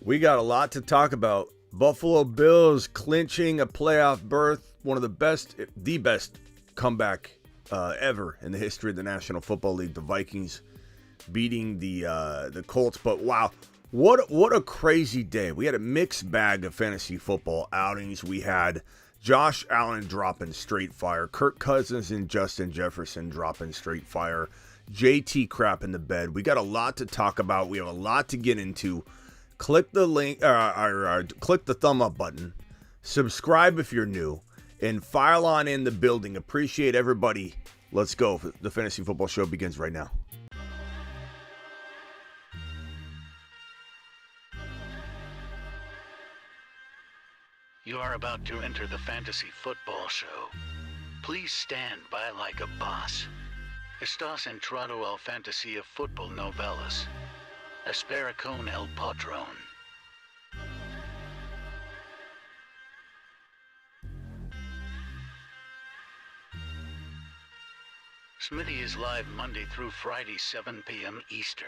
We got a lot to talk about. Buffalo Bills clinching a playoff berth, one of the best comeback ever in the history of the National Football League. The Vikings beating the Colts, but wow, what a crazy day. We had a mixed bag of fantasy football outings. We had Josh Allen dropping straight fire, Kirk Cousins and Justin Jefferson dropping straight fire, JT crap in the bed. We got a lot to talk about. We have a lot to get into. Click the link, click the thumb up button, subscribe if you're new, and file on in the building. Appreciate everybody. Let's go. The Fantasy Football Show begins right now. You are about to enter the Fantasy Football Show. Please stand by like a boss. Estás entrado al fantasía fútbol novelas. Espera con el patrón. Smitty is live Monday through Friday, 7 p.m. Eastern.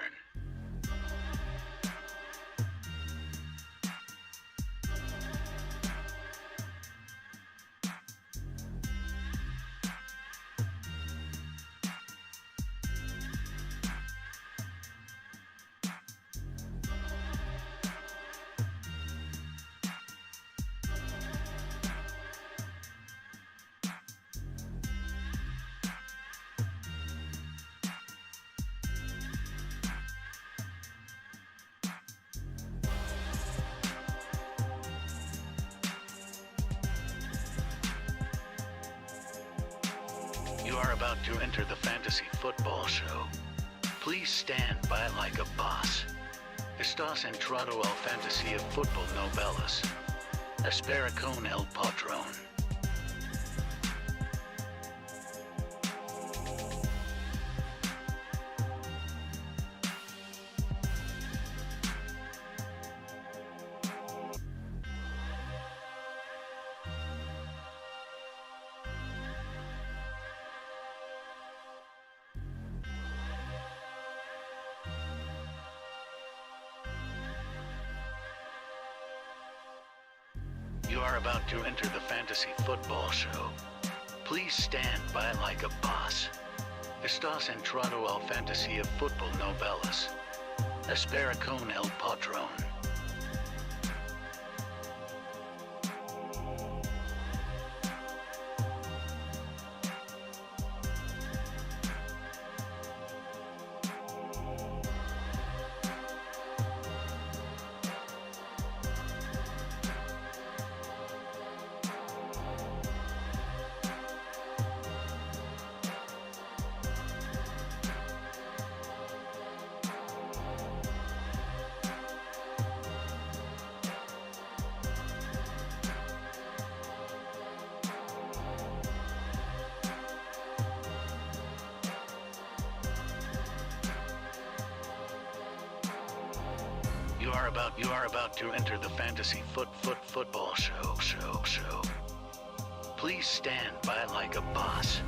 You are about to enter the Fantasy Football Show. Please stand by like a boss. Estás entrado al fantasía fútbol novelas. Espera con el patrón. You are about to enter the Fantasy Football Show. Please stand by like a boss. Estás entrado al fantasía fútbol novelas. Espera con el patrón. You are about to enter the Fantasy Football Show. Please stand by like a boss.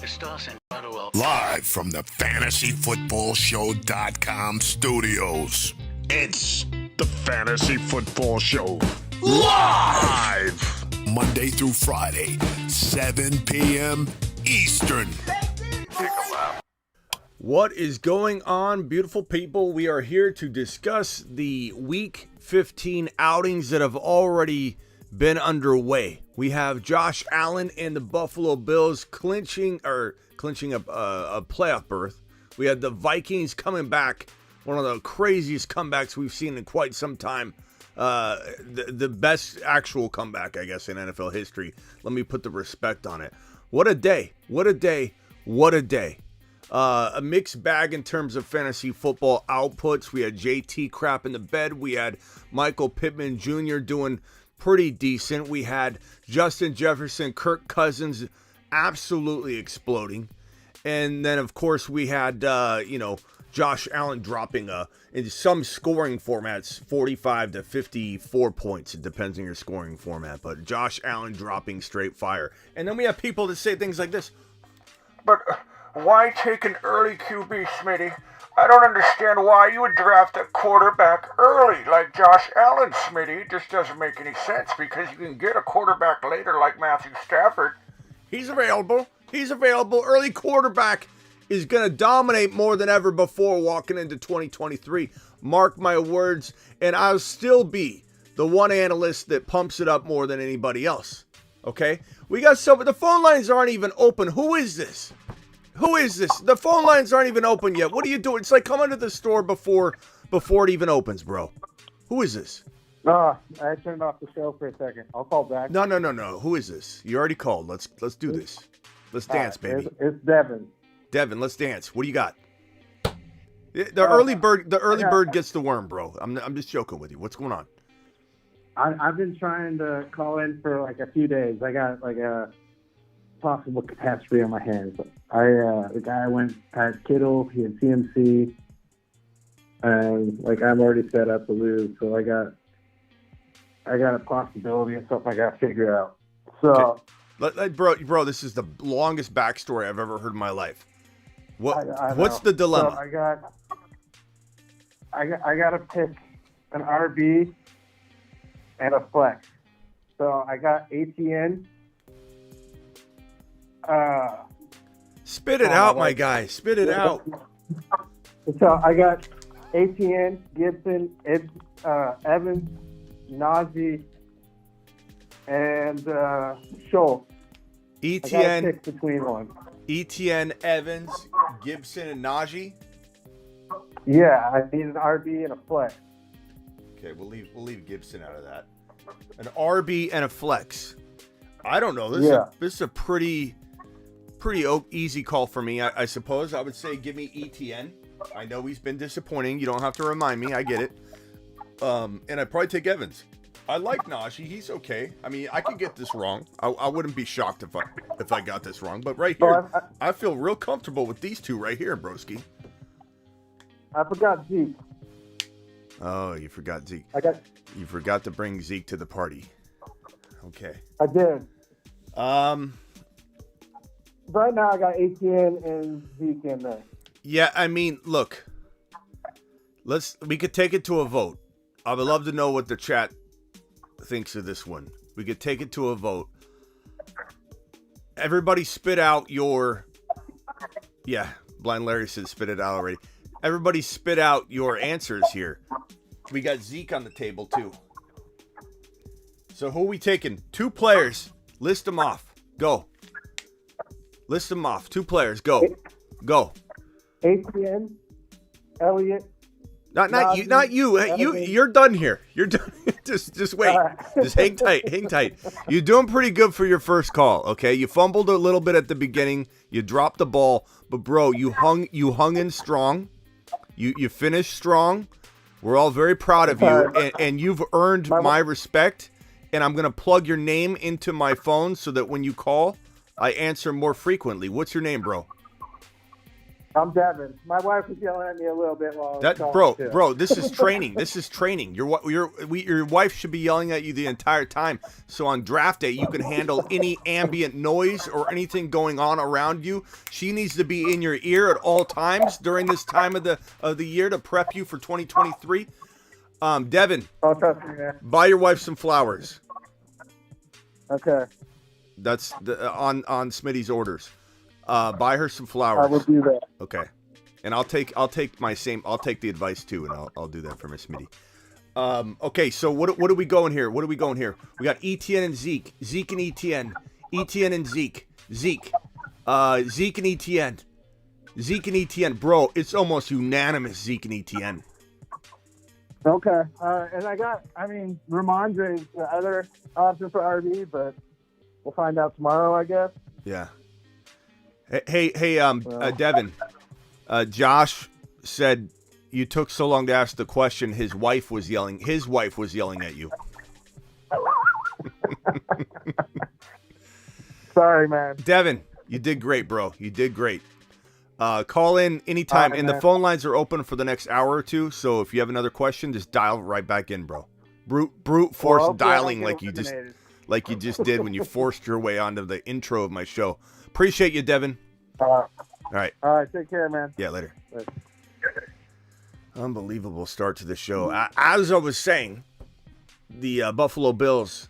Estás entrado al... Live from the FantasyFootballShow.com studios. It's the Fantasy Football Show. Live! Monday through Friday, 7 p.m. Eastern. What is going on, beautiful people? We are here to discuss the Week 15 outings that have already been underway. We have Josh Allen and the Buffalo Bills clinching a playoff berth. We had the Vikings coming back, one of the craziest comebacks we've seen in quite some time. The best actual comeback, I guess, in NFL history. Let me put the respect on it. What a day. What a day. What a day. A mixed bag in terms of fantasy football outputs. We had JT crap in the bed. We had Michael Pittman Jr. doing pretty decent. We had Justin Jefferson, Kirk Cousins absolutely exploding. And then, of course, we had, Josh Allen dropping in some scoring formats 45 to 54 points. It depends on your scoring format. But Josh Allen dropping straight fire. And then we have people that say things like this. But why take an early QB, Smitty? I don't understand why you would draft a quarterback early like Josh Allen, Smitty. It just doesn't make any sense because you can get a quarterback later like Matthew Stafford. He's available. He's available. Early quarterback is going to dominate more than ever before walking into 2023. Mark my words, and I'll still be the one analyst that pumps it up more than anybody else. Okay? We got some, the phone lines aren't even open. Who is this? Who is this? The phone lines aren't even open yet. What are you doing? It's like coming to the store before it even opens, bro. Who is this? I turned off the show for a second. I'll call back. No. Who is this? You already called. Let's do this. Let's dance, baby. It's Devin. Devin, let's dance. What do you got? The early bird gets the worm, bro. I'm just joking with you. What's going on? I've been trying to call in for like a few days. I got like a possible catastrophe on my hands. The guy went at Kittle. He had CMC, and like I'm already set up to lose. So I got a possibility of something I got to figure out. So, okay. Bro, this is the longest backstory I've ever heard in my life. What's the dilemma? So I got to pick an RB and a flex. So I got ATN. Spit it out, my guy. Spit it out. So I got ATN, Gibson, Evans, Najee, and Schultz. I gotta pick between one. ETN, Evans, Gibson, and Najee. Yeah, I need an RB and a flex. Okay, we'll leave Gibson out of that. An RB and a flex. I don't know. This is a pretty easy call for me. I suppose I would say give me ETN. I know he's been disappointing. You don't have to remind me. I get it. And I'd probably take Evans. I like Najee. He's okay. I mean, I could get this wrong. I wouldn't be shocked if I got this wrong. But right here, I feel real comfortable with these two right here, broski. I forgot Zeke. Oh, you forgot Zeke. You forgot to bring Zeke to the party. Okay. I did. Right now, I got ATN and Zeke in there. Yeah, I mean, look. We could take it to a vote. I would love to know what the chat thinks of this one. We could take it to a vote. Everybody spit out your... Yeah, Blind Larry said spit it out already. Everybody spit out your answers here. We got Zeke on the table, too. So who are we taking? 2 players. List them off. Go. List them off. 2 players. Go. Go. ATN, Elliott. Not you. You're done here. You're done. just wait. Just hang tight. Hang tight. You're doing pretty good for your first call. Okay. You fumbled a little bit at the beginning. You dropped the ball, but bro, you hung in strong. You finished strong. We're all very proud of you, and you've earned my respect. And I'm gonna plug your name into my phone so that when you call, I answer more frequently. What's your name, bro? I'm Devin. My wife was yelling at me a little bit while I was calling. Bro, this is training. This is training. Your wife should be yelling at you the entire time. So on draft day, you can handle any ambient noise or anything going on around you. She needs to be in your ear at all times during this time of the year to prep you for 2023. Devin, oh, trust me, man. Buy your wife some flowers. Okay. That's on Smitty's orders. Buy her some flowers. I will do that. Okay, and I'll take the advice too, and I'll do that for Miss Smitty. Okay, so what are we going here? We got ETN and Zeke, Zeke and ETN, ETN and Zeke, Zeke and ETN, Zeke and ETN. Bro, it's almost unanimous Zeke and ETN. Okay, and Ramondre's the other option for RB, but we'll find out tomorrow, I guess. Yeah. Hey, Devin. Josh said you took so long to ask the question. His wife was yelling at you. Sorry, man. Devin, you did great, bro. You did great. Call in anytime, and the phone lines are open for the next hour or two. So if you have another question, just dial right back in, bro. Brute force dialing like you just did when you forced your way onto the intro of my show. Appreciate you, Devin. All right. All right. Take care, man. Yeah, later. Unbelievable start to the show. As I was saying, the Buffalo Bills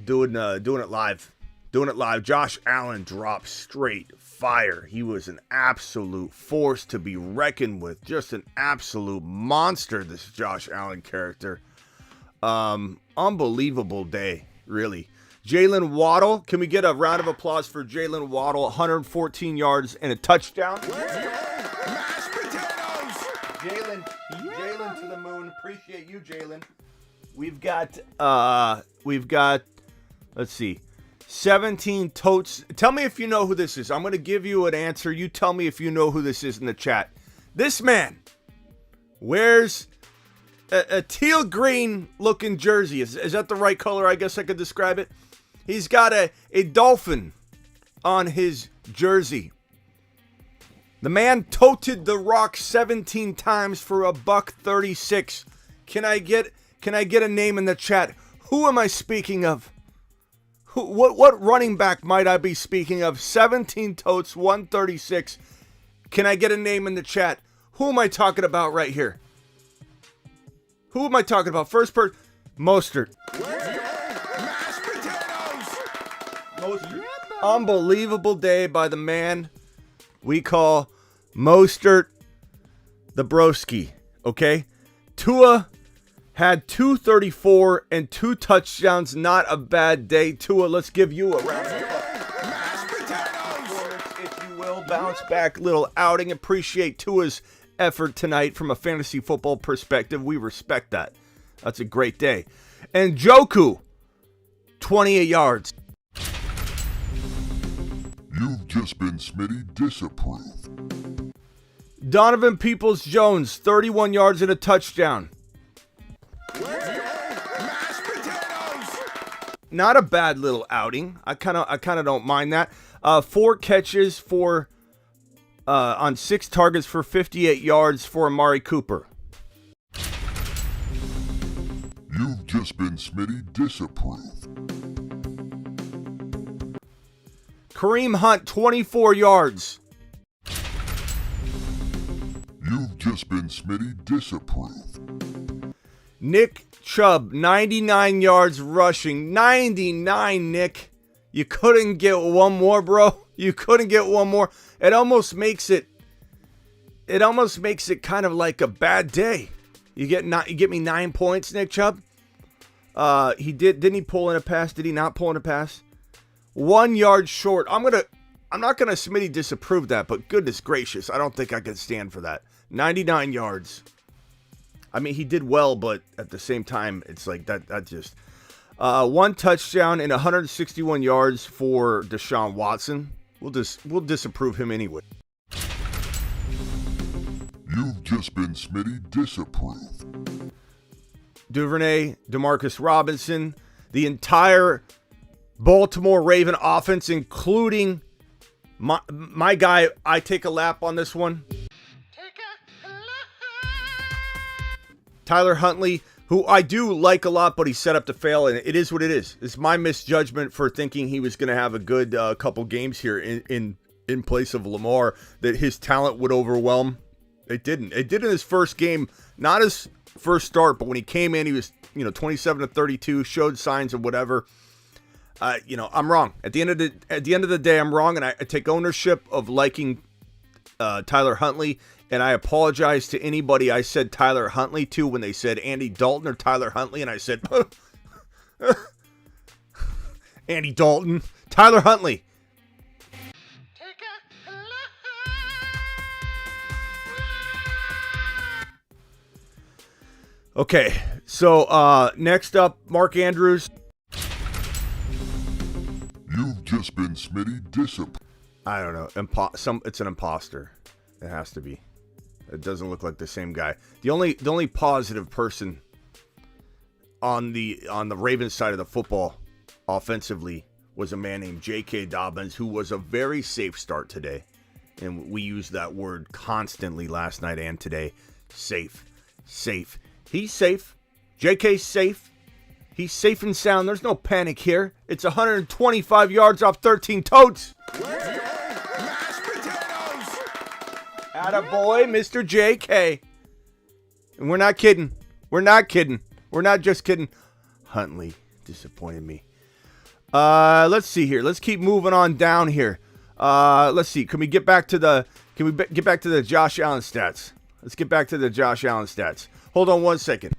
doing it live. Doing it live. Josh Allen dropped straight fire. He was an absolute force to be reckoned with. Just an absolute monster, this Josh Allen character. Unbelievable day, really. Jalen Waddle. Can we get a round of applause for Jalen Waddle? 114 yards and a touchdown. Mashed potatoes! Jalen to the moon. Appreciate you, Jalen. We've got, let's see, 17 totes. Tell me if you know who this is. I'm going to give you an answer. You tell me if you know who this is in the chat. This man wears a teal green looking jersey. Is that the right color? I guess I could describe it. He's got a dolphin on his jersey. The man toted the rock 17 times for $136. Can I get a name in the chat? Who am I speaking of? What running back might I be speaking of? 17 totes, 136. Can I get a name in the chat? Who am I talking about right here? Who am I talking about? First person, Mostert. Mashed potatoes! Mostert. Unbelievable day by the man we call Mostert the broski. Okay? Tua had 234 and 2 touchdowns. Not a bad day. Tua, let's give you a round of applause. Mashed potatoes! If you will, bounce back little outing. Appreciate Tua's effort tonight from a fantasy football perspective. We respect that. That's a great day. And Joku, 28 yards. You've just been Smitty disapproved. Donovan Peoples-Jones, 31 yards and a touchdown. Mashed potatoes! Not a bad little outing. I kind of don't mind that. 4 catches for on 6 targets for 58 yards for Amari Cooper. You've just been Smitty disapproved. Kareem Hunt, 24 yards. You've just been Smitty disapproved. Nick Chubb, 99 yards rushing. 99, Nick. You couldn't get one more, bro. You couldn't get one more. It almost makes it kind of like a bad day. You get me 9 points, Nick Chubb. Didn't he pull in a pass? Did he not pull in a pass? 1 yard short. I'm not gonna Smitty disapprove that, but goodness gracious, I don't think I can stand for that. 99 yards. I mean, he did well, but at the same time, it's like that just 1 touchdown and 161 yards for Deshaun Watson. We'll disapprove him anyway. You've just been Smitty disapproved. Duvernay, Demarcus Robinson, the entire Baltimore Raven offense, including my guy. I take a lap on this one. Tyler Huntley, who I do like a lot, but he's set up to fail, and it is what it is. It's my misjudgment for thinking he was going to have a good couple games here in place of Lamar, that his talent would overwhelm. It didn't. It did in his first game, not his first start, but when he came in, he was 27-32, showed signs of whatever. I'm wrong. At the end of the day, I'm wrong, and I take ownership of liking Tyler Huntley. And I apologize to anybody I said Tyler Huntley to when they said Andy Dalton or Tyler Huntley. And I said, Andy Dalton, Tyler Huntley. Okay, so next up, Mark Andrews. You've just been Smitty disapproved. I don't know. It's an imposter. It has to be. It doesn't look like the same guy. The only positive person on the Ravens side of the football offensively was a man named J.K. Dobbins, who was a very safe start today. And we used that word constantly last night and today. Safe. He's safe. J.K.'s safe. He's safe and sound. There's no panic here. It's 125 yards off 13 totes. Attaboy, Mr. J.K. And we're not kidding. We're not kidding. We're not just kidding. Huntley disappointed me. Let's see here. Let's keep moving on down here. Let's see. Can we get back to the Josh Allen stats? Let's get back to the Josh Allen stats. Hold on one second.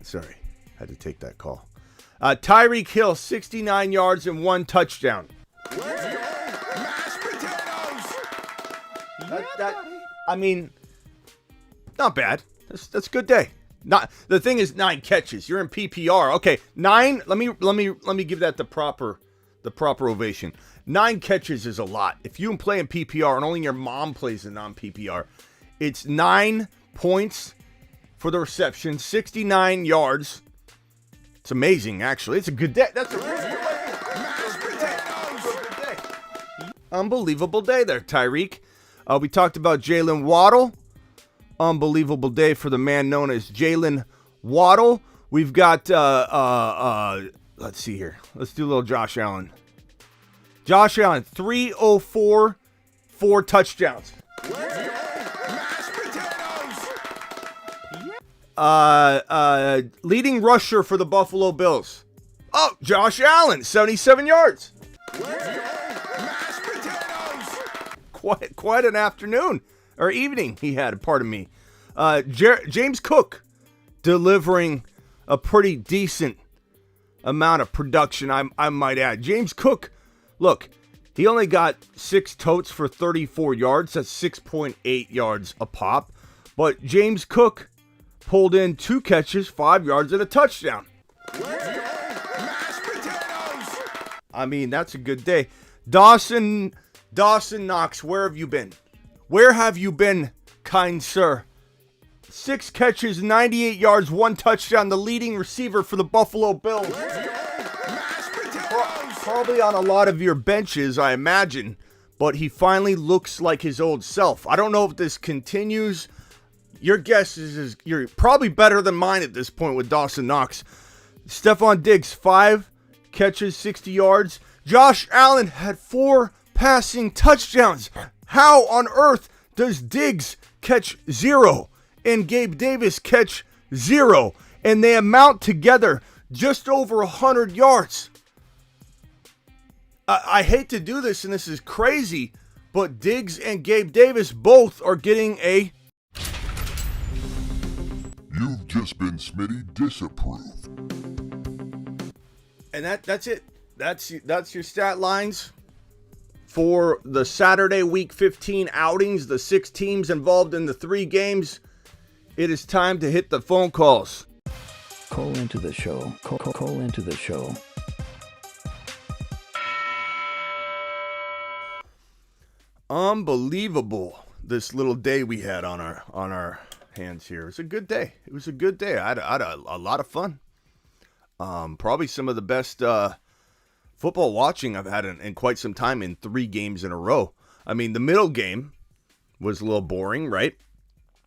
Sorry, had to take that call. Tyreek Hill, 69 yards and 1 touchdown. Mashed potatoes. I mean, not bad. That's a good day. The thing is 9 catches. You're in PPR. Okay, 9. Let me give that the proper ovation. 9 catches is a lot. If you play in PPR and only your mom plays in non-PPR, it's 9 points for the reception, 69 yards. It's amazing, actually. It's a good day. That's a really good day. Unbelievable day there, Tyreek. We talked about Jalen Waddle. Unbelievable day for the man known as Jalen Waddle. We've got, let's see here. Let's do a little Josh Allen. Josh Allen, 304, 4 touchdowns. Leading rusher for the Buffalo Bills. Oh, Josh Allen, 77 yards. Quite an afternoon or evening he had, pardon me. James Cook delivering a pretty decent amount of production, I might add. James Cook, look, he only got 6 totes for 34 yards. That's 6.8 yards a pop. But James Cook pulled in 2 catches, 5 yards, and a touchdown. I mean, that's a good day. Dawson Knox, where have you been? Where have you been, kind sir? 6 catches, 98 yards, 1 touchdown, the leading receiver for the Buffalo Bills. Probably on a lot of your benches, I imagine, but he finally looks like his old self. I don't know if this continues. Your guess is you're probably better than mine at this point with Dawson Knox. Stephon Diggs, 5 catches, 60 yards. Josh Allen had 4 passing touchdowns. How on earth does Diggs catch 0 and Gabe Davis catch 0? And they amount together just over 100 yards. I hate to do this, and this is crazy, but Diggs and Gabe Davis both are getting a... You've just been Smitty disapproved. And that's it. That's your stat lines for the Saturday Week 15 outings, the 6 teams involved in the 3 games. It is time to hit the phone calls. Call into the show. Call into the show. Unbelievable, this little day we had on our hands here. It was a good day. I had a lot of fun. Probably some of the best football watching I've had in quite some time in 3 games in a row. I mean, the middle game was a little boring, right?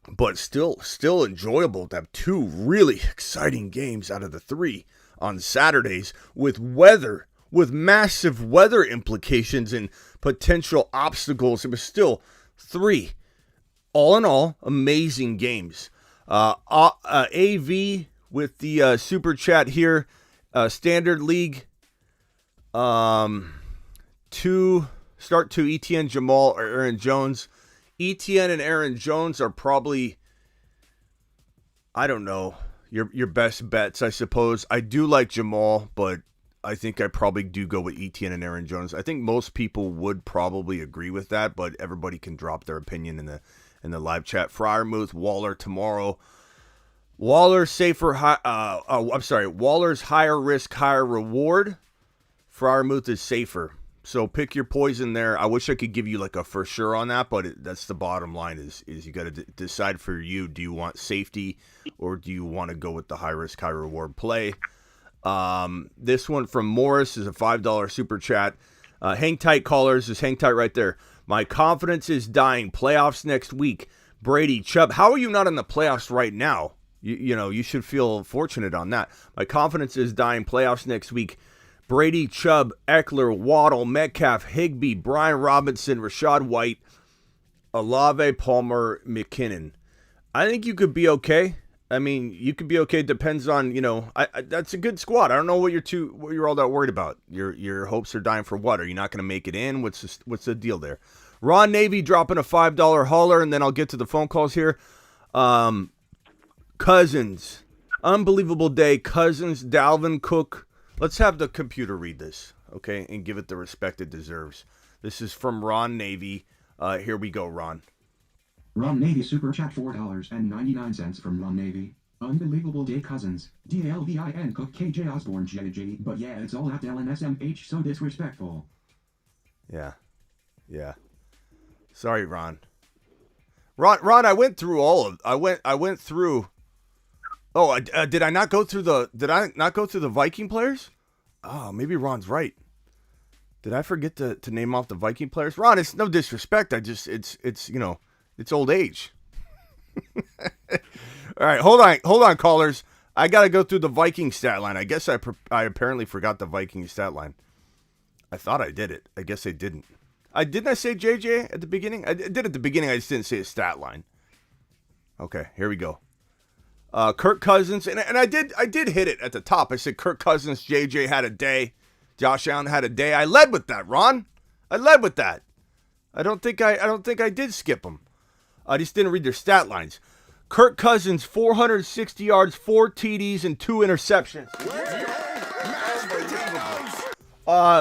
But still enjoyable to have 2 really exciting games out of the 3 on Saturdays with massive weather implications and potential obstacles. It was still 3. All in all, amazing games. AV with the super chat here. Standard League. 2 ETN, Jamal, or Aaron Jones. ETN and Aaron Jones are probably, I don't know, your best bets, I suppose. I do like Jamal, but I think I probably do go with ETN and Aaron Jones. I think most people would probably agree with that, but everybody can drop their opinion in the live chat. Freiermuth, Waller tomorrow. Waller's Waller's higher risk, higher reward. Freiermuth is safer. So pick your poison there. I wish I could give you like a for sure on that, but that's the bottom line is you got to decide for you. Do you want safety or do you want to go with the high risk, high reward play? This one from Morris is a $5 super chat. Hang tight, callers. Just hang tight right there. My confidence is dying. Playoffs next week. Brady, Chubb. How are you not in the playoffs right now? You should feel fortunate on that. My confidence is dying. Playoffs next week. Brady, Chubb, Eckler, Waddle, Metcalf, Higbee, Brian Robinson, Rachaad White, Olave, Palmer, McKinnon. I think you could be okay. I mean, you could be okay. Depends on, that's a good squad. I don't know what you're all that worried about. Your hopes are dying for what? Are you not going to make it in? What's the deal there? Ron Navy dropping a $5 hauler, and then I'll get to the phone calls here. Cousins, unbelievable day. Cousins, Dalvin Cook. Let's have the computer read this, okay, and give it the respect it deserves. This is from Ron Navy. Here we go, Ron. Ron Navy Super Chat $4.99 from Ron Navy. Unbelievable day Cousins. DALVIN Cook KJ Osborne JJ. But yeah, it's all at LNSMH, so disrespectful. Yeah. Sorry, Ron. Ron, I went through all of. I went through. Oh, did I not go through the Viking players? Oh, maybe Ron's right. Did I forget to name off the Viking players? Ron, it's no disrespect. It's old age. All right, hold on, callers. I got to go through the Viking stat line. I guess I apparently forgot the Viking stat line. I thought I did it. I guess I didn't. Didn't I say JJ at the beginning? I did at the beginning. I just didn't say a stat line. Okay, here we go. Kirk Cousins, and I did hit it at the top. I said Kirk Cousins, JJ had a day. Josh Allen had a day. I led with that, Ron. I led with that. I don't think I did skip them. I just didn't read their stat lines. Kirk Cousins, 460 yards, 4 TDs, and 2 interceptions.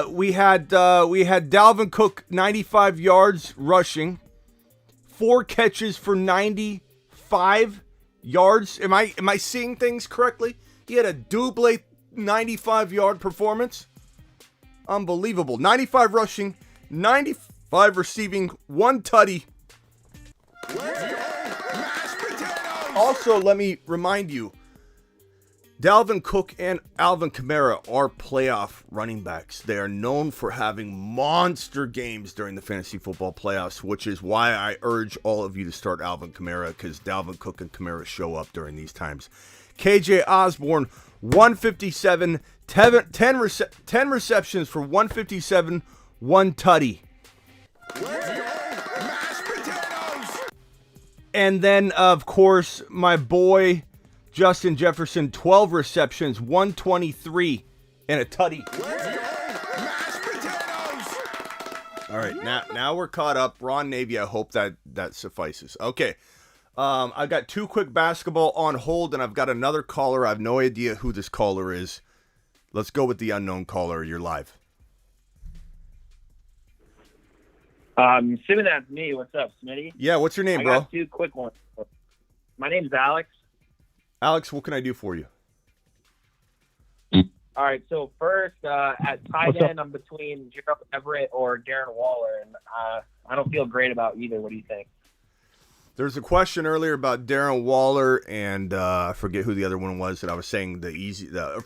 We had Dalvin Cook, 95 yards rushing, 4 catches for 95 yards. Am I seeing things correctly? He had a double 95-yard performance. Unbelievable. 95 rushing, 95 receiving, 1 tutty. Also, let me remind you, Dalvin Cook and Alvin Kamara are playoff running backs. They are known for having monster games during the fantasy football playoffs, which is why I urge all of you to start Alvin Kamara, because Dalvin Cook and Kamara show up during these times. KJ Osborne, 157, 10 receptions for 157, 1 tutty. And then, of course, my boy Justin Jefferson, 12 receptions, 123, and a tutty. All right, now we're caught up. Ron Navy, I hope that suffices. Okay, I got 2 quick basketball on hold, and I've got another caller. I have no idea who this caller is. Let's go with the unknown caller. You're live. Assuming that's me. What's up, Smitty? Yeah, what's your name, I bro? got 2 quick ones. My name's Alex. Alex, what can I do for you? All right, so first, at tight end, I'm between Gerald Everett or Darren Waller, and I don't feel great about either. What do you think? There's a question earlier about Darren Waller, and I forget who the other one was that I was saying the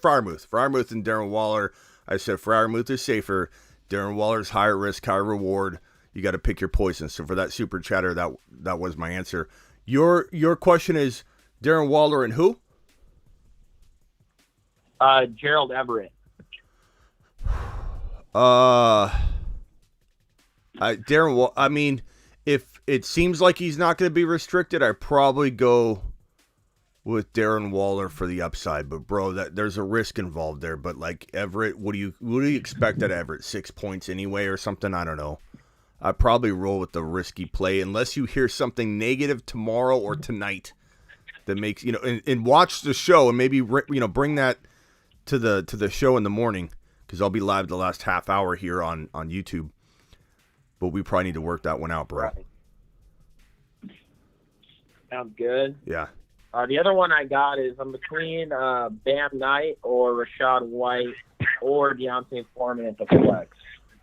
Freiermuth and Darren Waller. I said Freiermuth is safer. Darren Waller's higher risk, higher reward. You got to pick your poison. So for that super chatter, that was my answer. Your question is Darren Waller and who? Gerald Everett. I mean, if it seems like he's not going to be restricted, I'd probably go with Darren Waller for the upside. But bro, there's a risk involved there. But like Everett, what do you expect at Everett? 6 points anyway or something? I don't know. I'd probably roll with the risky play unless you hear something negative tomorrow or tonight that makes, and watch the show and maybe, bring that to the show in the morning, because I'll be live the last half hour here on YouTube. But we probably need to work that one out, bro. Right. Sounds good. Yeah. The other one I got is I'm between Bam Knight or Rachaad White or Deontay Foreman at the flex.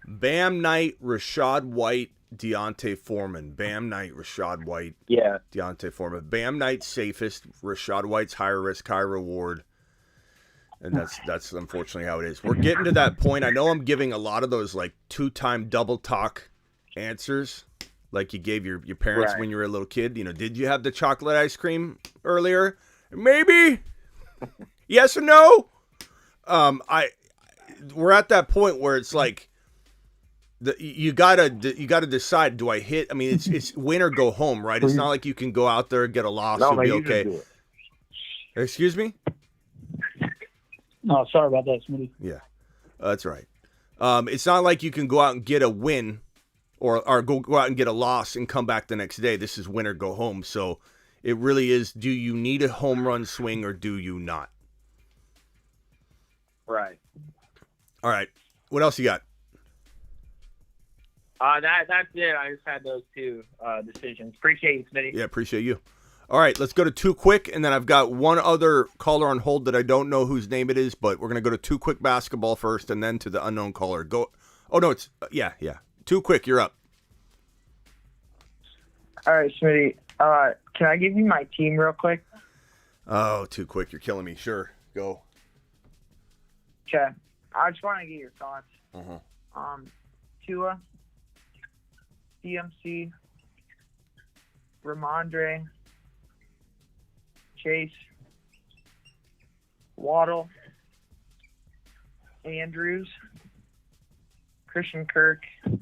Bam Knight, Rachaad White, Deontay Foreman. Bam Knight, Rachaad White, yeah. Deontay Foreman. Bam Knight's safest. Rachaad White's higher risk, high reward. And that's unfortunately how it is. We're getting to that point. I know I'm giving a lot of those like 2-time double talk answers like you gave your parents when you were a little kid. Did you have the chocolate ice cream earlier? Maybe. Yes or no? We're at that point where it's like you gotta decide. Do I hit? I mean, it's win or go home, right? It's not like you can go out there and get a loss. No, You'll man, be you okay. just do it. Excuse me? No, sorry about that, Smitty. Yeah, that's right. It's not like you can go out and get a win or go out and get a loss and come back the next day. This is win or go home. So it really is, do you need a home run swing or do you not? Right. All right. What else you got? That's it. I just had those two decisions. Appreciate you, Smitty. Yeah, appreciate you. All right, let's go to Too Quick, and then I've got one other caller on hold that I don't know whose name it is, but we're going to go to Too Quick Basketball first and then to the unknown caller. Go. Oh, no, it's, yeah. Too Quick, you're up. All right, Smitty. Can I give you my team real quick? Oh, Too Quick, you're killing me. Sure, go. Okay. I just want to get your thoughts. Uh-huh. Tua, CMC, Ramondre, Chase, Waddle, Andrews, Christian Kirk, and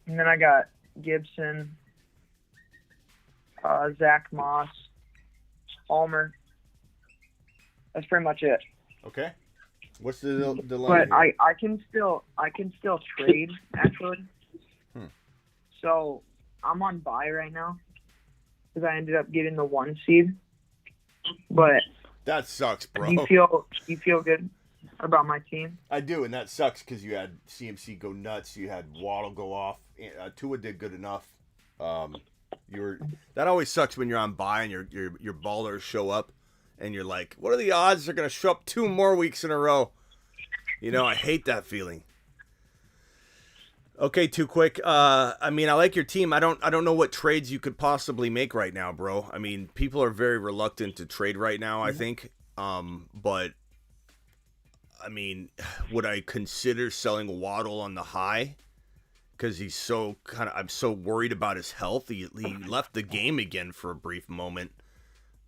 then I got Gibson, Zach Moss, Palmer. That's pretty much it. Okay. What's the But I can still trade actually. So I'm on bye right now because I ended up getting the 1 seed. But that sucks, bro. Do you feel good about my team? I do, and that sucks because you had CMC go nuts. You had Waddle go off. Tua did good enough. That always sucks when you're on bye and your ballers show up, and you're like, what are the odds they're gonna show up 2 more weeks in a row? You know, I hate that feeling. Okay, Too Quick. I mean, I like your team. I don't know what trades you could possibly make right now, bro. I mean, people are very reluctant to trade right now, I think. But I mean, would I consider selling Waddle on the high? Because he's I'm so worried about his health. He left the game again for a brief moment.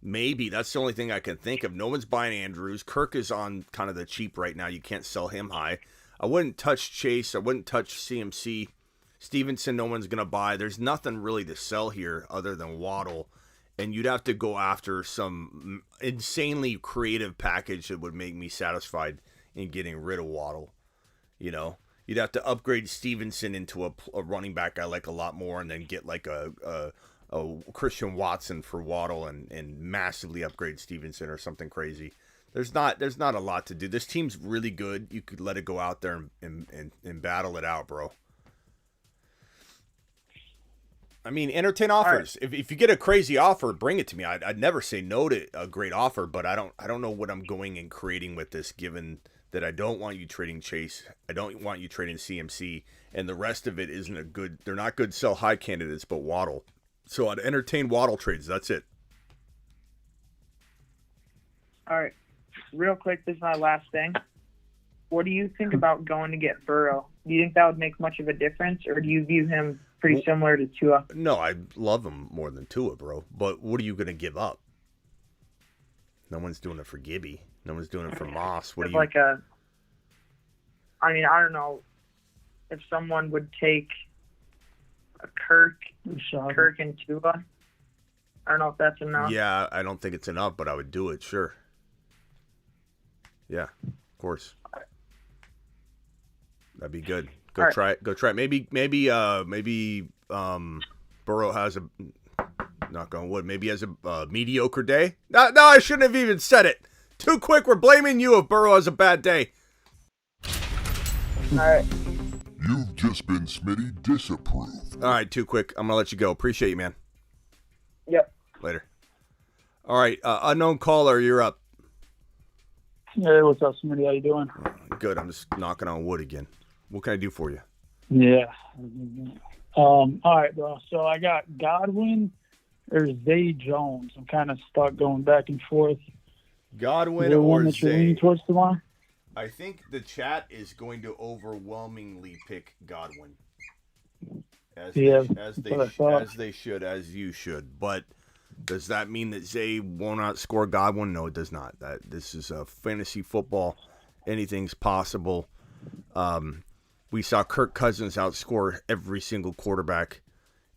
Maybe that's the only thing I can think of. No one's buying Andrews. Kirk is on kind of the cheap right now. You can't sell him high. I wouldn't touch Chase. I wouldn't touch CMC. Stevenson, no one's going to buy. There's nothing really to sell here other than Waddle. And you'd have to go after some insanely creative package that would make me satisfied in getting rid of Waddle. You know, you'd have to upgrade Stevenson into a running back I like a lot more, and then get like a Christian Watson for Waddle and massively upgrade Stevenson or something crazy. There's not a lot to do. This team's really good. You could let it go out there and battle it out, bro. I mean, entertain offers. Right. If you get a crazy offer, bring it to me. I'd never say no to a great offer, but I don't know what I'm going and creating with this, given that I don't want you trading Chase. I don't want you trading CMC, and the rest of it isn't they're not good sell high candidates, but Waddle. So I'd entertain Waddle trades. That's it. All right. Real quick, this is my last thing. What do you think about going to get Burrow? Do you think that would make much of a difference, or do you view him pretty similar to Tua? No, I love him more than Tua, bro. But what are you going to give up? No one's doing it for Gibby. No one's doing it for Moss. What do you... I mean, I don't know if someone would take a Kirk and Tua. I don't know if that's enough. Yeah, I don't think it's enough, but I would do it, sure. Yeah, of course. That'd be good. Go try it. Go try it. Maybe Burrow has knock on wood, maybe has a mediocre day. No, I shouldn't have even said it. Too Quick, we're blaming you if Burrow has a bad day. All right. You've just been Smitty disapproved. All right, Too Quick. I'm going to let you go. Appreciate you, man. Yep. Later. All right, unknown caller, you're up. Hey, what's up, Smitty? How you doing? Good. I'm just knocking on wood again. What can I do for you? Yeah. All right, bro. So I got Godwin or Zay Jones. I'm kind of stuck going back and forth. Godwin or one that you're leaning towards tomorrow? I think the chat is going to overwhelmingly pick Godwin. As they should, as you should. But Does that mean that Zay won't outscore Godwin? No, it does not. This is a fantasy football. Anything's possible. We saw Kirk Cousins outscore every single quarterback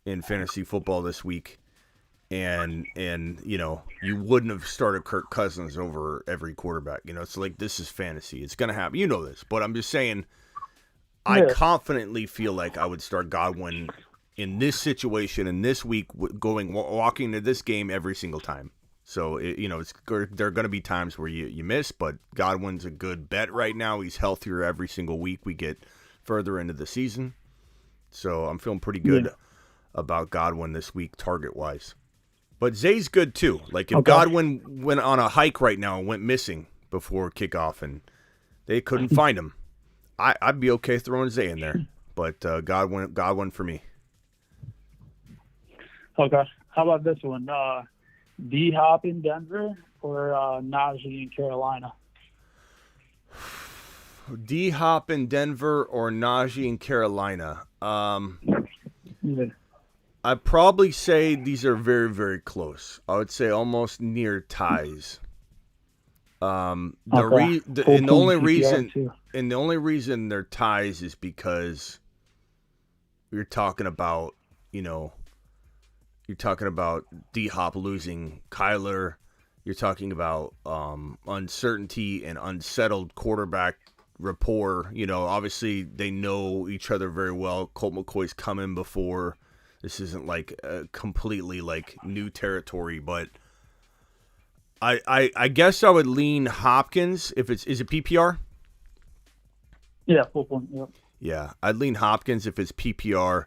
in fantasy football this week. And you know, you wouldn't have started Kirk Cousins over every quarterback. You know, it's like, this is fantasy. It's going to happen. You know this. But I'm just saying, I confidently feel like I would start Godwin in this situation, in this week, walking into this game every single time. So, you know, there are going to be times where you miss, but Godwin's a good bet right now. He's healthier every single week we get further into the season. So I'm feeling pretty good about Godwin this week, target-wise. But Zay's good, too. Like, if Godwin went on a hike right now and went missing before kickoff and they couldn't find him, I'd be okay throwing Zay in there. But Godwin for me. Okay. How about this one? D-Hop in Denver or Najee in Carolina? D-Hop in Denver or Najee in Carolina? I'd probably say these are very, very close. I would say almost near ties. The only reason they're ties is because you're talking about, you know, D-Hop losing Kyler. You're talking about uncertainty and unsettled quarterback rapport. You know, obviously they know each other very well. Colt McCoy's come in before. This isn't like completely like new territory, but I guess I would lean Hopkins if is it PPR? Yeah, full point. Yep. Yeah, I'd lean Hopkins if it's PPR.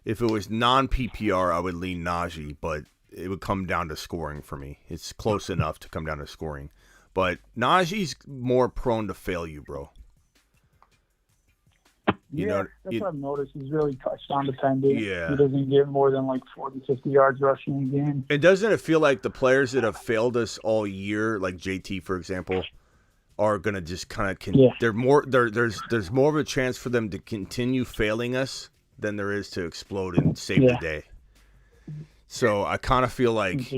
If it was non-PPR, I would lean Najee, but it would come down to scoring for me. It's close enough to come down to scoring. But Najee's more prone to fail you, bro. That's what I've noticed. He's really touchdown dependent. Yeah. He doesn't get more than like 40, 50 yards rushing a game. And doesn't it feel like the players that have failed us all year, like JT, for example, are going to just kind of there's more of a chance for them to continue failing us than there is to explode and save the day. So I kind of feel like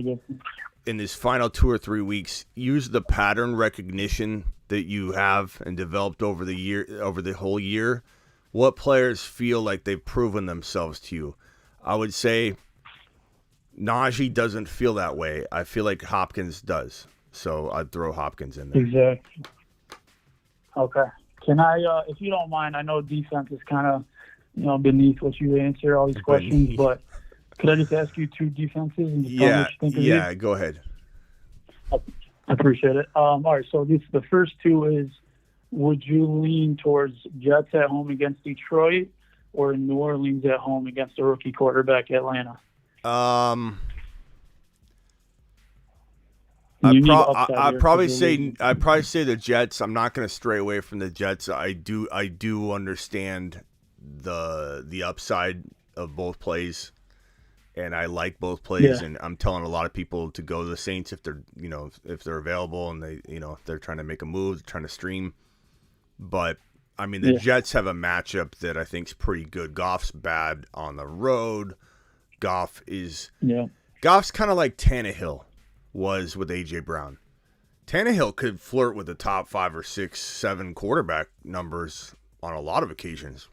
in this final 2 or 3 weeks, use the pattern recognition that you have and developed over the whole year. What players feel like they've proven themselves to you? I would say Najee doesn't feel that way. I feel like Hopkins does. So I'd throw Hopkins in there. Exactly. Okay. Can I, if you don't mind, I know defense is kind of, beneath what you answer all these questions, but could I just ask you 2 defenses? And just tell me what you think of these? Go ahead. I appreciate it. All right, so the first 2 is, would you lean towards Jets at home against Detroit or New Orleans at home against a rookie quarterback, Atlanta? I'd probably say the Jets. I'm not going to stray away from the Jets. I do understand the upside of both plays, and I like both plays. And I'm telling a lot of people to go to the Saints if they're available and they're trying to make a move, they're trying to stream. But I mean, the Jets have a matchup that I think is pretty good. Goff's bad on the road. Goff's kind of like Tannehill was with A.J. Brown. Tannehill could flirt with the top 5 or 6, 7 quarterback numbers on a lot of occasions,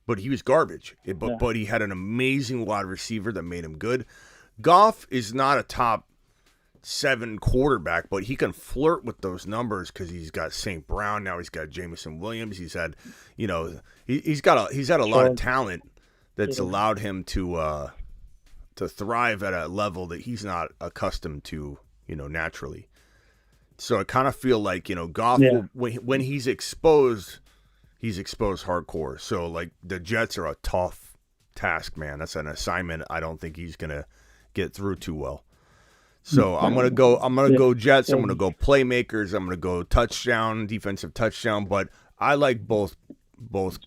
but he was garbage. But he had an amazing wide receiver that made him good. Goff is not a top 7 quarterback, but he can flirt with those numbers because he's got St. Brown now. He's got Jameson Williams. He's had, he's had a lot of talent that's allowed him to thrive at a level that he's not accustomed to, naturally. So I kind of feel like, Goff, when he's exposed hardcore. So, like, the Jets are a tough task, man. That's an assignment I don't think he's going to get through too well. So I'm gonna go Jets. I'm gonna go playmakers. I'm gonna go touchdown, defensive touchdown. But I like both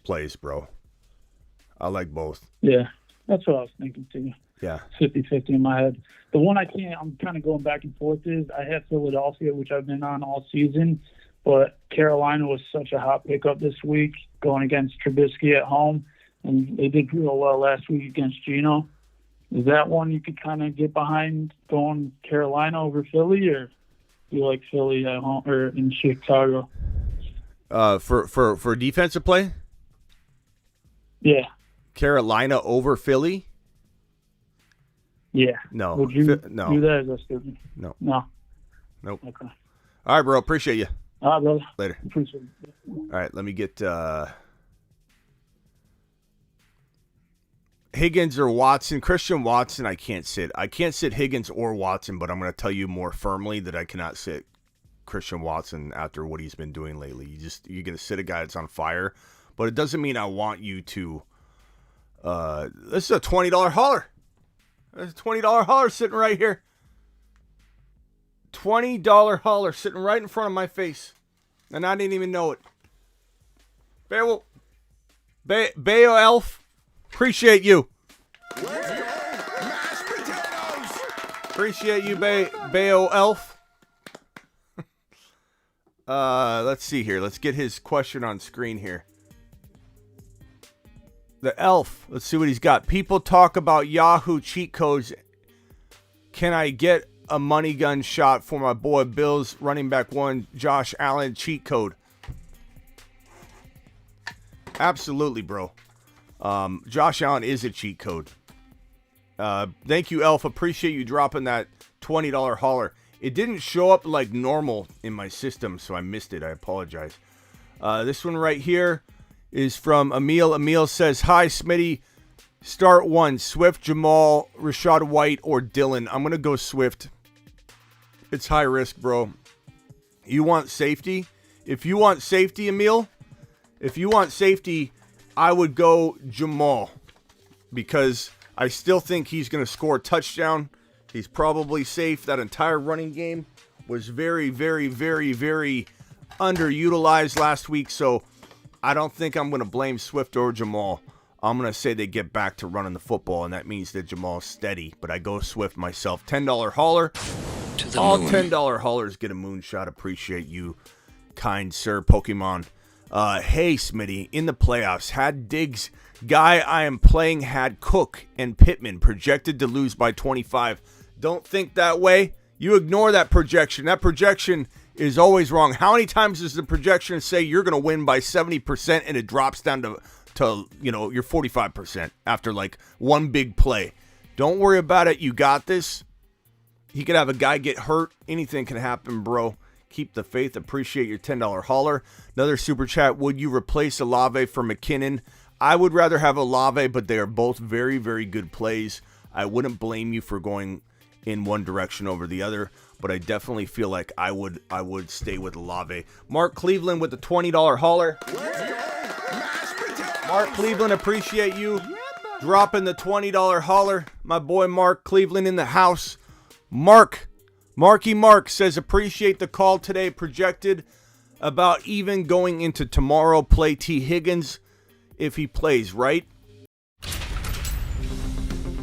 plays, bro. I like both. Yeah, that's what I was thinking too. Yeah, 50-50 in my head. The one I'm kind of going back and forth is I have Philadelphia, which I've been on all season, but Carolina was such a hot pickup this week going against Trubisky at home, and they did real well last week against Geno. Is that one you could kind of get behind going Carolina over Philly, or do you like Philly at home or in Chicago? For defensive play? Yeah. Carolina over Philly? Yeah. No. Would you no. do that as a student? No. No. Nope. Okay. All right, bro. Appreciate you. All right, brother. Later. Appreciate it. All right, let me get Higgins or Watson. Christian Watson, I can't sit. I can't sit Higgins or Watson, but I'm going to tell you more firmly that I cannot sit Christian Watson after what he's been doing lately. You're going to sit a guy that's on fire, but it doesn't mean I want you to. This is a $20 hauler. There's a $20 hauler sitting right here. $20 hauler sitting right in front of my face, and I didn't even know it. Bayo Elf, appreciate you. Let's go, mashed potatoes. Appreciate you, Bayo Elf. Let's see here. Let's get his question on screen here. The Elf. Let's see what he's got. People talk about Yahoo cheat codes. Can I get a money gun shot for my boy Bills running back one, Josh Allen cheat code? Absolutely, bro. Josh Allen is a cheat code. Thank you, Elf. Appreciate you dropping that $20 hauler. It didn't show up like normal in my system, so I missed it. I apologize. This one right here is from Emil. Emil says, hi, Smitty. Start one. Swift, Jamal, Rashad White, or Dylan. I'm going to go Swift. It's high risk, bro. You want safety? If you want safety, Emil, I would go Jamal, because I still think he's going to score a touchdown. He's probably safe. That entire running game was very, very, very, very underutilized last week, so I don't think I'm going to blame Swift or Jamal. I'm going to say they get back to running the football, and that means that Jamal's steady, but I go Swift myself. $10 hauler. All $10 haulers get a moonshot. Appreciate you, kind sir. Pokemon. Hey, Smitty, in the playoffs, had Diggs, guy I am playing had Cook and Pittman projected to lose by 25. Don't think that way. You ignore that projection. That projection is always wrong. How many times does the projection say you're going to win by 70% and it drops down to your 45% after like one big play? Don't worry about it. You got this. He could have a guy get hurt. Anything can happen, bro. Keep the faith. Appreciate your $10 hauler. Another super chat. Would you replace Olave for McKinnon? I would rather have Olave, but they are both very, very good plays. I wouldn't blame you for going in one direction over the other, but I definitely feel like I would stay with Olave. Mark Cleveland with the $20 hauler. Mark Cleveland, appreciate you dropping the $20 hauler. My boy Mark Cleveland in the house. Marky Mark says, appreciate the call today. Projected about even going into tomorrow. Play T. Higgins if he plays, right?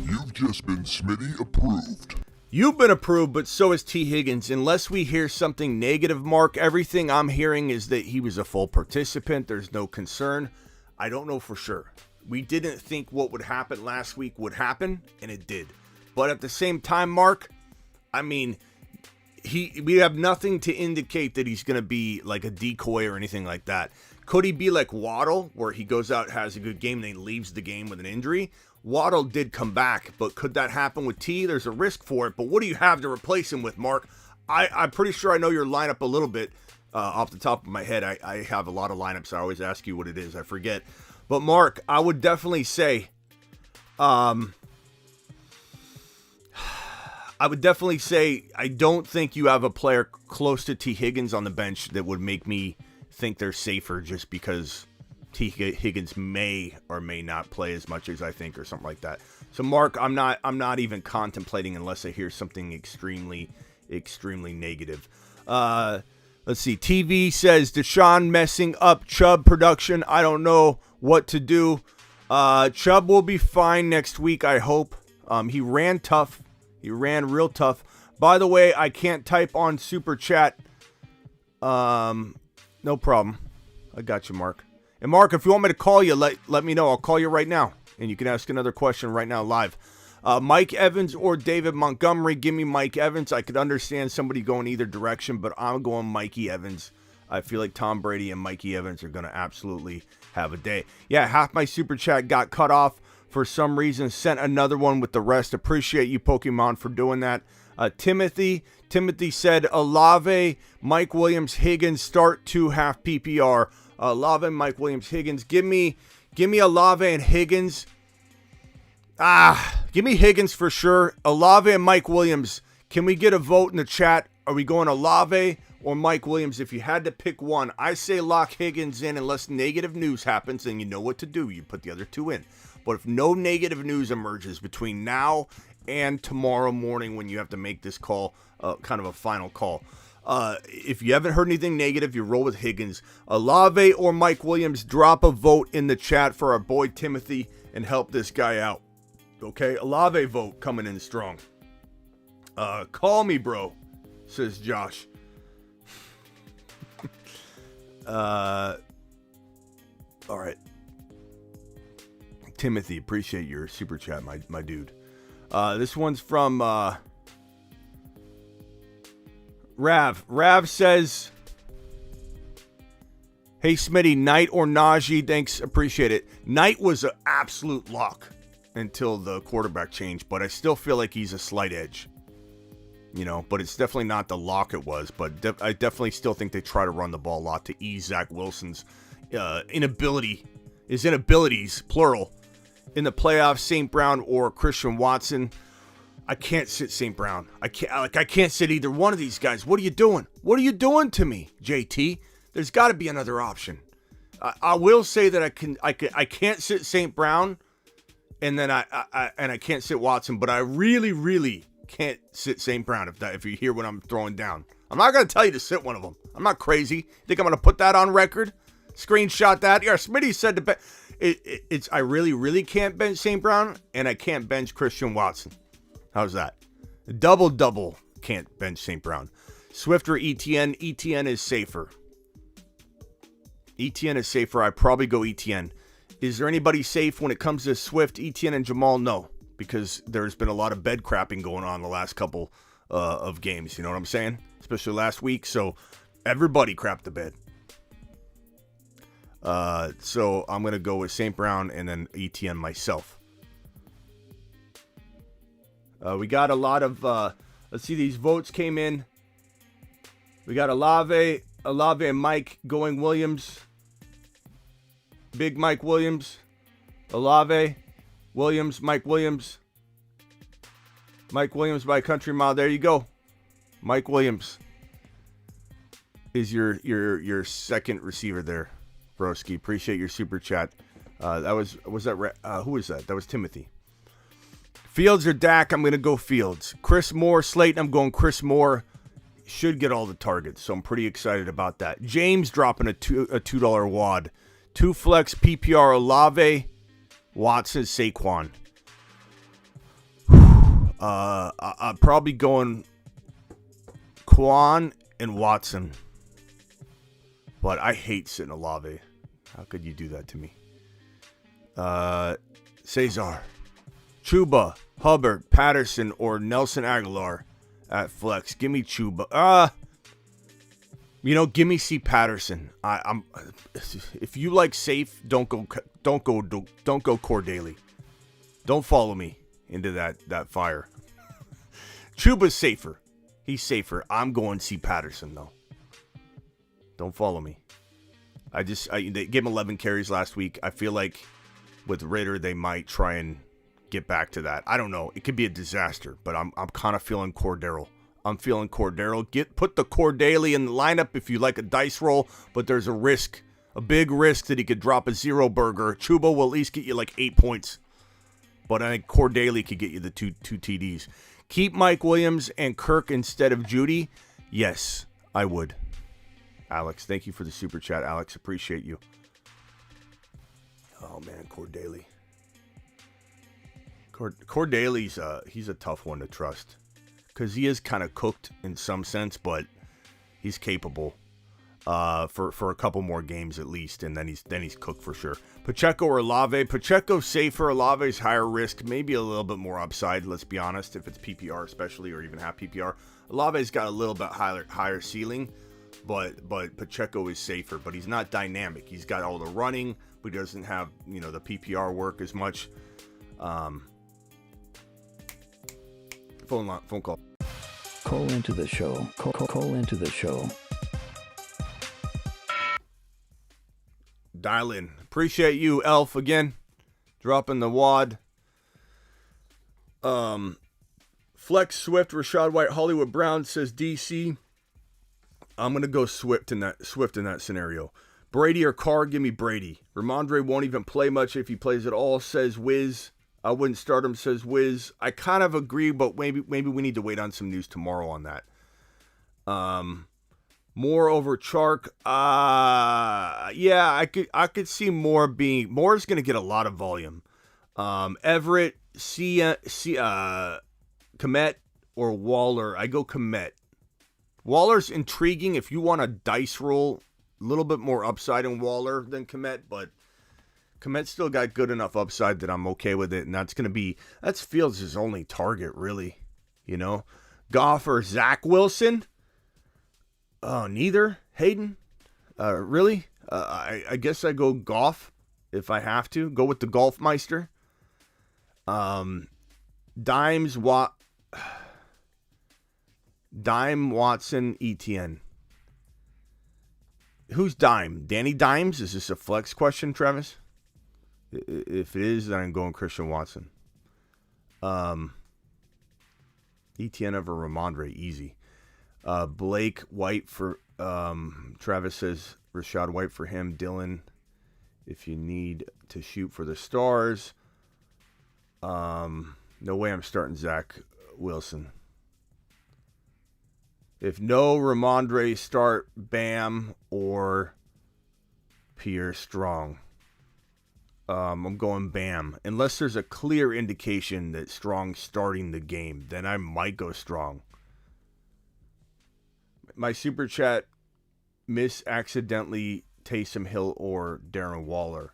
You've just been Smitty approved. You've been approved, but so is T. Higgins. Unless we hear something negative, Mark, everything I'm hearing is that he was a full participant. There's no concern. I don't know for sure. We didn't think what would happen last week would happen, and it did. But at the same time, Mark, I mean, we have nothing to indicate that he's going to be like a decoy or anything like that. Could he be like Waddle, where he goes out, has a good game, and then leaves the game with an injury? Waddle did come back, but could that happen with T? There's a risk for it, but what do you have to replace him with, Mark? I'm pretty sure I know your lineup a little bit off the top of my head. I have a lot of lineups. I always ask you what it is. I forget. But, Mark, I would definitely say I don't think you have a player close to T. Higgins on the bench that would make me think they're safer just because T. Higgins may or may not play as much as I think or something like that. So, Mark, I'm not even contemplating unless I hear something extremely, extremely negative. Let's see. TV says Deshaun messing up Chubb production. I don't know what to do. Chubb will be fine next week, I hope. He ran tough. He ran real tough. By the way, I can't type on Super Chat. No problem. I got you, Mark. And Mark, if you want me to call you, let me know. I'll call you right now. And you can ask another question right now live. Mike Evans or David Montgomery. Give me Mike Evans. I could understand somebody going either direction, but I'm going Mikey Evans. I feel like Tom Brady and Mikey Evans are going to absolutely have a day. Yeah, half my super chat got cut off for some reason. Sent another one with the rest. Appreciate you, Pokemon, for doing that. Timothy said Olave, Mike Williams, Higgins, start 2 half PPR. Olave, Mike Williams, Higgins. Give me Olave and Higgins. Give me Higgins for sure. Olave and Mike Williams. Can we get a vote in the chat? Are we going Olave or Mike Williams? If you had to pick one, I say lock Higgins in unless negative news happens, and you know what to do. You put the other 2 in. But if no negative news emerges between now and tomorrow morning when you have to make this call, kind of a final call, if you haven't heard anything negative, you roll with Higgins. Olave or Mike Williams, drop a vote in the chat for our boy Timothy and help this guy out. Okay, Olave vote coming in strong. Call me, bro, says Josh. All right. Timothy, appreciate your super chat, my dude. This one's from Rav. Rav says, hey, Smitty, Knight or Najee? Thanks, appreciate it. Knight was an absolute lock until the quarterback change, but I still feel like he's a slight edge. You know, but it's definitely not the lock it was. But I definitely still think they try to run the ball a lot to ease Zach Wilson's inabilities, plural, in the playoffs. St. Brown or Christian Watson. I can't sit St. Brown. I can't sit either one of these guys. What are you doing? What are you doing to me, JT? There's got to be another option. I will say that I can't sit St. Brown, and then I can't sit Watson, but I really can't sit St. Brown if you hear what I'm throwing down. I'm not going to tell you to sit one of them. I'm not crazy. Think I'm going to put that on record? Screenshot that? Yeah, Smitty said I really can't bench St. Brown, and I can't bench Christian Watson. How's that? Double can't bench St. Brown. Swift or ETN? ETN is safer. ETN is safer. I'd probably go ETN. Is there anybody safe when it comes to Swift, ETN, and Jamal? No, because there's been a lot of bed crapping going on the last couple of games. You know what I'm saying? Especially last week. So everybody crapped the bed. So I'm going to go with St. Brown and then ETN myself. We got a lot of, let's see, these votes came in. We got Olave and Mike going Williams. Big Mike Williams. Olave, Williams, Mike Williams. Mike Williams by Country Mile. There you go. Mike Williams is your second receiver there, Broski. Appreciate your super chat. Who was that? That was Timothy. Fields or Dak? I'm going to go Fields. Chris Moore, Slayton, I'm going Chris Moore. Should get all the targets, so I'm pretty excited about that. James dropping a $2 wad. 2 flex PPR Olave, Watson, Saquon. I'm probably going Quan and Watson. But I hate sitting Olave. How could you do that to me? Cesar. Chuba, Hubbard, Patterson, or Nelson Aguilar at flex. Give me Chuba. Give me C. Patterson. I'm. If you like safe, don't go Cordaly. Don't follow me into that fire. Chuba's safer. He's safer. I'm going C. Patterson though. Don't follow me. They gave him 11 carries last week. I feel like with Ritter they might try and get back to that. I don't know. It could be a disaster, but I'm kind of feeling Cordero. I'm feeling Cordero. Put the Cordaly in the lineup if you like a dice roll, but there's a big risk that he could drop a 0 burger. Chuba will at least get you like 8 points, but I think Cordaly could get you the two TDs. Keep Mike Williams and Kirk instead of Judy. Yes, I would. Alex, thank you for the super chat. Alex, appreciate you. Oh man, Cordaly. Cordaly's he's a tough one to trust because he is kind of cooked in some sense, but he's capable. for a couple more games at least, and then he's cooked for sure. Pacheco or Olave? Pacheco's safer. Olave's higher risk, maybe a little bit more upside. Let's be honest, if it's PPR especially, or even half PPR. Olave's got a little bit higher ceiling, but Pacheco is safer. But he's not dynamic. He's got all the running, but he doesn't have the PPR work as much. Phone call. Call into the show. Call into the show. Dial in. Appreciate you, Elf, again. Dropping the wad. Flex, Swift, Rashad White, Hollywood Brown says DC. I'm gonna go Swift in that scenario. Brady or Carr? Give me Brady. Ramondre won't even play much if he plays at all, says Wiz. I wouldn't start him, says Wiz. I kind of agree, but maybe we need to wait on some news tomorrow on that. Moore over Chark. Yeah, I could see Moore's going to get a lot of volume. Everett, Komet or Waller. I go Komet. Waller's intriguing if you want a dice roll, a little bit more upside in Waller than Komet, but Komet's still got good enough upside that I'm okay with it, and that's Fields' only target, really. Goff or Zach Wilson. Oh, neither. Hayden? Really? I guess I go Goff if I have to. Go with the Golfmeister. Dime, Watson, Etienne. Who's Dime? Danny Dimes? Is this a flex question, Travis? If it is, then I'm going Christian Watson. Etienne over Ramondre, easy. Blake White for Travis says Rashad White for him. Dylan, if you need to shoot for the stars. No way I'm starting Zach Wilson. If no Ramondre, start Bam or Pierre Strong. I'm going Bam. Unless there's a clear indication that Strong's starting the game, then I might go Strong. My super chat, miss accidentally Taysom Hill or Darren Waller.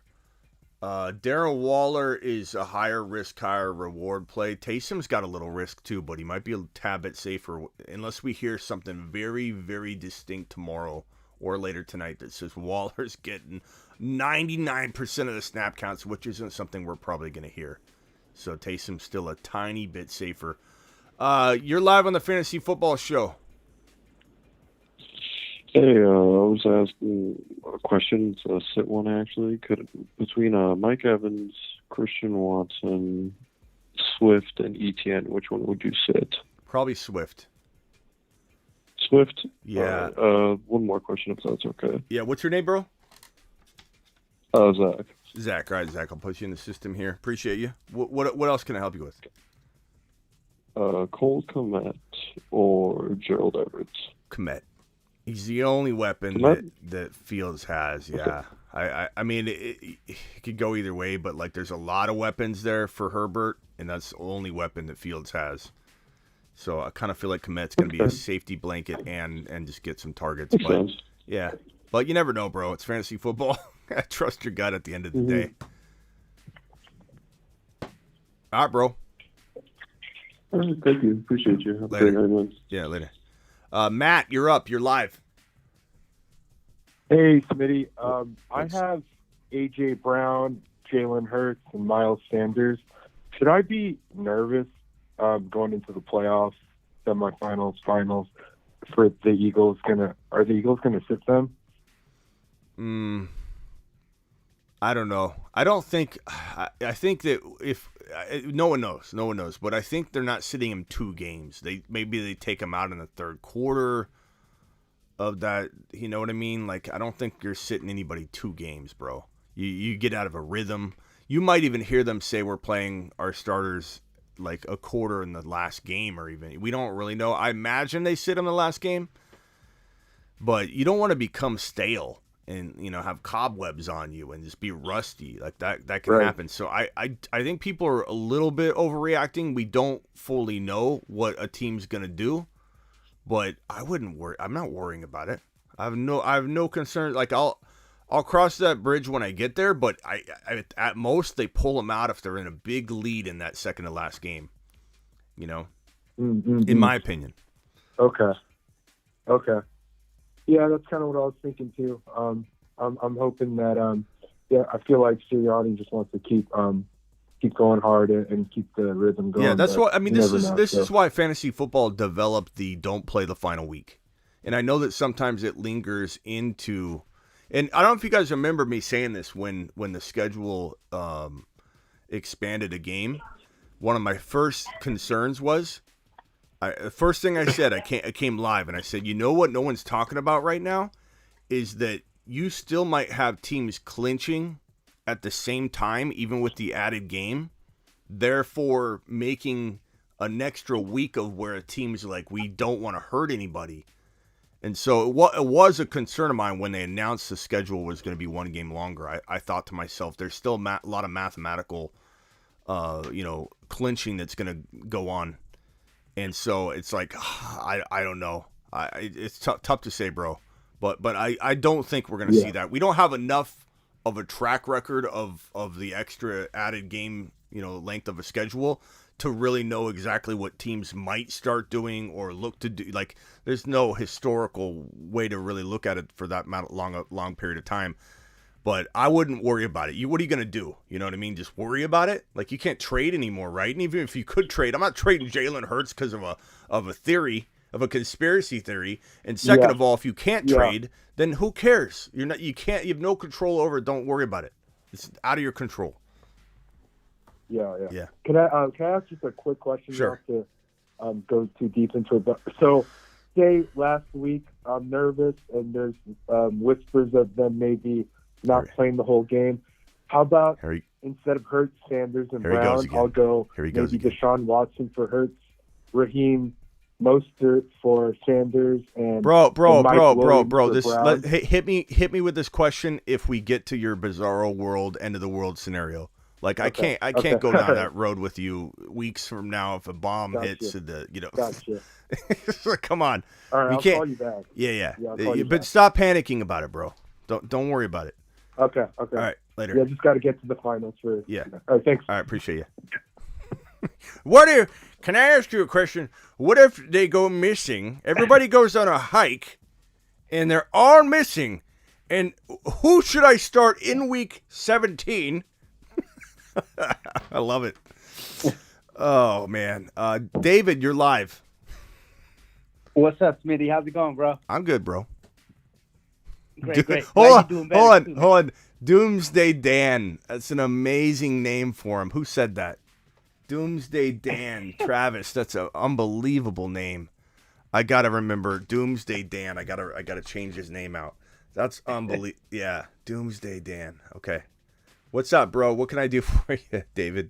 Darren Waller is a higher risk, higher reward play. Taysom's got a little risk too, but he might be a tad bit safer unless we hear something very, very distinct tomorrow or later tonight that says Waller's getting 99% of the snap counts, which isn't something we're probably going to hear. So Taysom's still a tiny bit safer. You're live on the Fantasy Football Show. Hey, I was asking a question. It's a sit one, actually. Between Mike Evans, Christian Watson, Swift, and Etienne, which one would you sit? Probably Swift. Swift? Yeah. One more question, if that's okay. Yeah, what's your name, bro? Zach. Zach. All right, Zach, I'll put you in the system here. Appreciate you. What else can I help you with? Cole Kmet or Gerald Everett? Kmet. He's the only weapon that Fields has, yeah. Okay. I mean, it could go either way, but there's a lot of weapons there for Herbert, and that's the only weapon that Fields has. So I kind of feel like Kmet's going to be a safety blanket and just get some targets. Makes sense. Yeah, but you never know, bro. It's fantasy football. I trust your gut at the end of the day. All right, bro. All right, thank you. Appreciate you. Have Later. a great night. Yeah, later. Matt, you're up. You're live. Hey, Smitty. I have A.J. Brown, Jalen Hurts, and Miles Sanders. Should I be nervous going into the playoffs, semifinals, finals, for the Eagles? Are the Eagles gonna sit them? I don't know. I don't think. I think that if no one knows, but I think they're not sitting him 2 games. Maybe they take him out in the third quarter of that. You know what I mean? I don't think you're sitting anybody 2 games, bro. You get out of a rhythm. You might even hear them say we're playing our starters a quarter in the last game, or even we don't really know. I imagine they sit him the last game, but you don't want to become stale and have cobwebs on you and just be rusty that can happen. So I think people are a little bit overreacting. We don't fully know what a team's gonna do, but I wouldn't worry. I'm not worrying about it. I have no concern. Like I'll cross that bridge when I get there, but I at most they pull them out if they're in a big lead in that second to last game. You know, in my opinion. Okay. Yeah, that's kind of what I was thinking too. I'm hoping that I feel like Sirianni just wants to keep going hard and keep the rhythm going. Yeah, that's what I mean. This is so. why fantasy football developed the don't play the final week, and I know that sometimes it lingers into. And I don't know if you guys remember me saying this when the schedule expanded a game. One of my first concerns was, the first thing I said, I came live and I said, you know what no one's talking about right now is that you still might have teams clinching at the same time, even with the added game, therefore making an extra week of where a team's like, we don't want to hurt anybody. And so it was a concern of mine when they announced the schedule was going to be one game longer. I thought to myself, there's still a lot of mathematical, clinching that's going to go on. And so it's like, I don't know. It's tough to say, bro. But I don't think we're going to see that. We don't have enough of a track record of the extra added game, length of a schedule to really know exactly what teams might start doing or look to do. Like, there's no historical way to really look at it for that long period of time. But I wouldn't worry about it. What are you going to do? You know what I mean? Just worry about it? Like, you can't trade anymore, right? And even if you could trade, I'm not trading Jalen Hurts because of a theory, of a conspiracy theory. And second of all, if you can't trade, then who cares? You have no control over it. Don't worry about it. It's out of your control. Yeah. Can I ask just a quick question? Sure. Not to go too deep into it, but so say last week I'm nervous and there's whispers of them maybe not playing the whole game. How about instead of Hurts, Sanders, and Brown, I'll go maybe Deshaun Watson for Hurts, Raheem Mostert for Sanders, and bro. Brown. Hit me with this question. If we get to your bizarro world, end of the world scenario, like I can't go down that road with you weeks from now if a bomb hits the Gotcha. Come on. All right, I'll call you back. Yeah. I'll call you But back. stop panicking about it, bro. Don't worry about it. Okay. All right, later. Yeah, just got to get to the finals first. Yeah. All right, thanks. All right, appreciate you. Can I ask you a question? What if they go missing? Everybody goes on a hike, and they're all missing. And who should I start in week 17? I love it. Oh, man. David, you're live. What's up, Smitty? How's it going, bro? I'm good, bro. Great. Hold on. Doomsday Dan. That's an amazing name for him. Who said that? Doomsday Dan. Travis. That's an unbelievable name. I gotta remember Doomsday Dan. I gotta change his name out. That's unbelievable. Yeah, Doomsday Dan. Okay. What's up, bro? What can I do for you, David?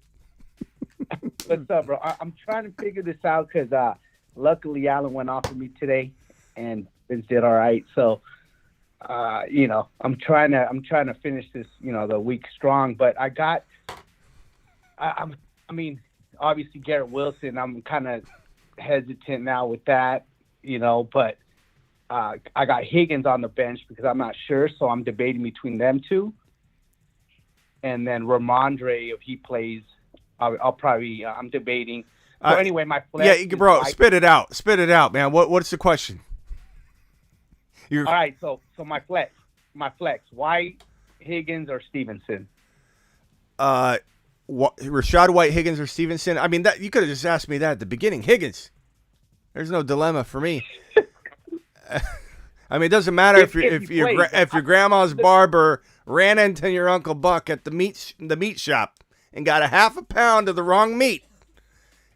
What's up, bro? I'm trying to figure this out because luckily Alan went off of me today, and Vince did all right. So, I'm trying to finish this, the week strong. But I mean, obviously Garrett Wilson. I'm kind of hesitant now with that, But I got Higgins on the bench because I'm not sure, so I'm debating between them two. And then Ramondre, if he plays, I'll probably I'm debating. So anyway, my flex. Yeah, bro, spit it out, man. What's the question? All right, so my flex, White, Higgins, or Stevenson. Rashad White, Higgins, or Stevenson. I mean, that you could have just asked me that at the beginning. Higgins. There's no dilemma for me. I mean, it doesn't matter if your grandma's barber ran into your Uncle Buck at the meat shop and got a half a pound of the wrong meat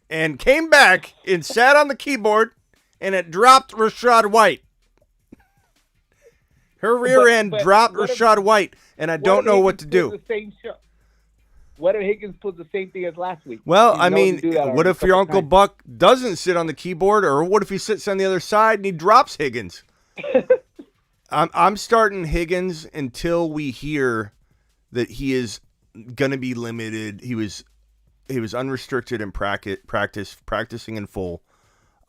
and came back and sat on the keyboard and it dropped Rashad White. Her rear end dropped Rashad White, and I don't know what to do. What if Higgins pulls the same thing as last week? Well, I mean, what if your Uncle Buck doesn't sit on the keyboard, or what if he sits on the other side and he drops Higgins? I'm starting Higgins until we hear that he is going to be limited. He was unrestricted in practicing in full.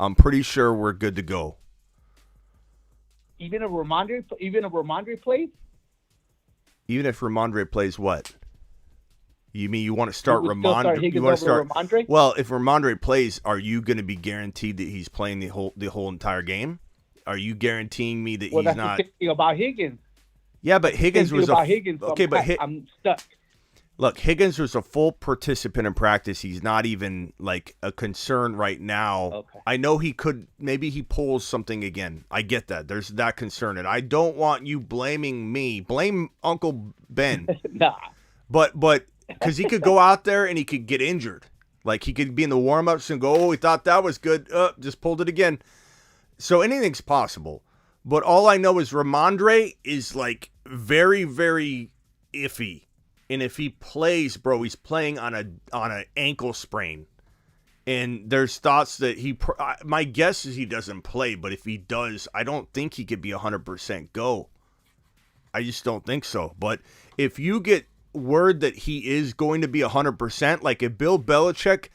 I'm pretty sure we're good to go. Even if Ramondre plays? Even if Ramondre plays what? You mean you want to start Ramondre? You want to start Ramondre? Well, if Ramondre plays, are you going to be guaranteed that he's playing the whole entire game? Are you guaranteeing me that he's that's not? The thing about Higgins. Yeah, but Higgins was okay. I'm stuck. Look, Higgins was a full participant in practice. He's not even like a concern right now. Okay. I know maybe he pulls something again. I get that. There's that concern. And I don't want you blaming me. Blame Uncle Ben. Nah. But because he could go out there and he could get injured. Like he could be in the warm-ups and go, oh, we thought that was good. Just pulled it again. So anything's possible. But all I know is Ramondre is like very, very iffy. And if he plays, bro, he's playing on an ankle sprain. And there's thoughts that my guess is he doesn't play. But if he does, I don't think he could be 100% go. I just don't think so. But if you get word that he is going to be 100%, like if Bill Belichick,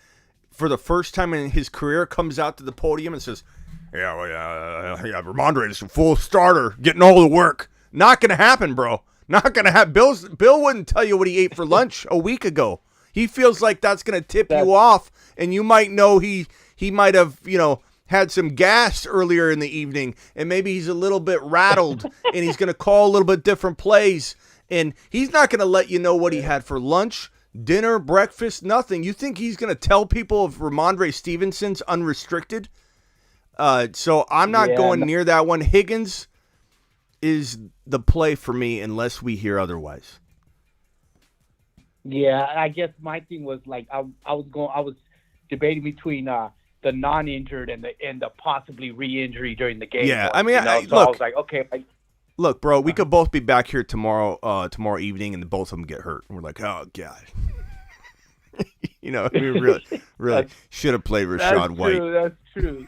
for the first time in his career, comes out to the podium and says, yeah, Ramondre is a full starter, getting all the work. Not going to happen, bro. Not going to happen. Bill wouldn't tell you what he ate for lunch a week ago. He feels like that's going to tip you off, and you might know he might have, had some gas earlier in the evening, and maybe he's a little bit rattled, and he's going to call a little bit different plays, and he's not going to let you know what he had for lunch, dinner, breakfast, nothing. You think he's going to tell people if Ramondre Stevenson's unrestricted? So I'm not going near that one. Higgins is the play for me unless we hear otherwise. Yeah, I guess my thing was like I was debating between the non-injured and the possibly re-injury during the game. Yeah, I mean, so look, I was like, okay. Look, bro, we could both be back here tomorrow evening, and both of them get hurt, and we're like, oh god, we really should have played Rachaad White. That's true.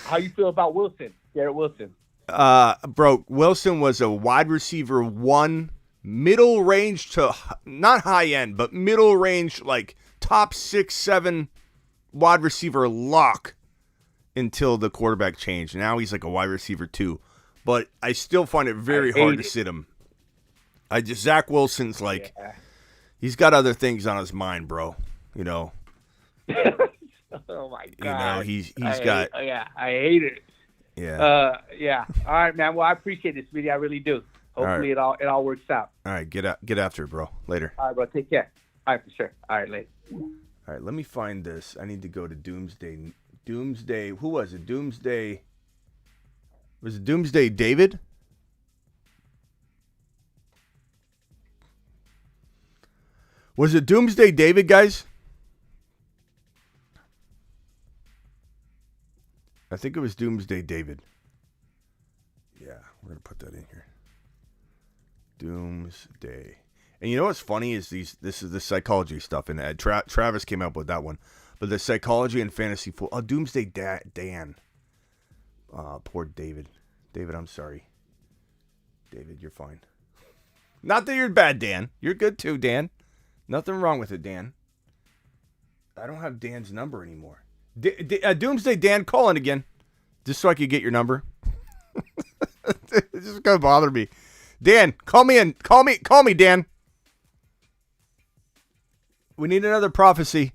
How you feel about Wilson, Garrett Wilson? Bro, Wilson was a wide receiver 1, middle range to not high end, but middle range, like top 6, 7 wide receiver lock until the quarterback changed. Now he's like a wide receiver 2, but I still find it very hard to sit him. Zach Wilson's like, he's got other things on his mind, bro. Oh my god! He's got. I hate it. Yeah. Yeah. All right, man. Well, I appreciate this video. I really do. Hopefully, right. it all works out. All right, get after it, bro. Later. All right, bro. Take care. All right, for sure. All right, later. All right, let me find this. I need to go to Doomsday. Doomsday. Who was it? Doomsday. Was it Doomsday David? Was it Doomsday David, guys? I think it was Doomsday David. Yeah, we're going to put that in here. Doomsday. And you know what's funny is this is the psychology stuff, and Travis came up with that one. But the psychology and fantasy football. Oh, Doomsday Dan. Poor David. David, I'm sorry. David, you're fine. Not that you're bad, Dan. You're good too, Dan. Nothing wrong with it, Dan. I don't have Dan's number anymore. Doomsday Dan, call in again, just so I could get your number. It's just gonna bother me. Dan, call me in. Call me, Dan. We need another prophecy.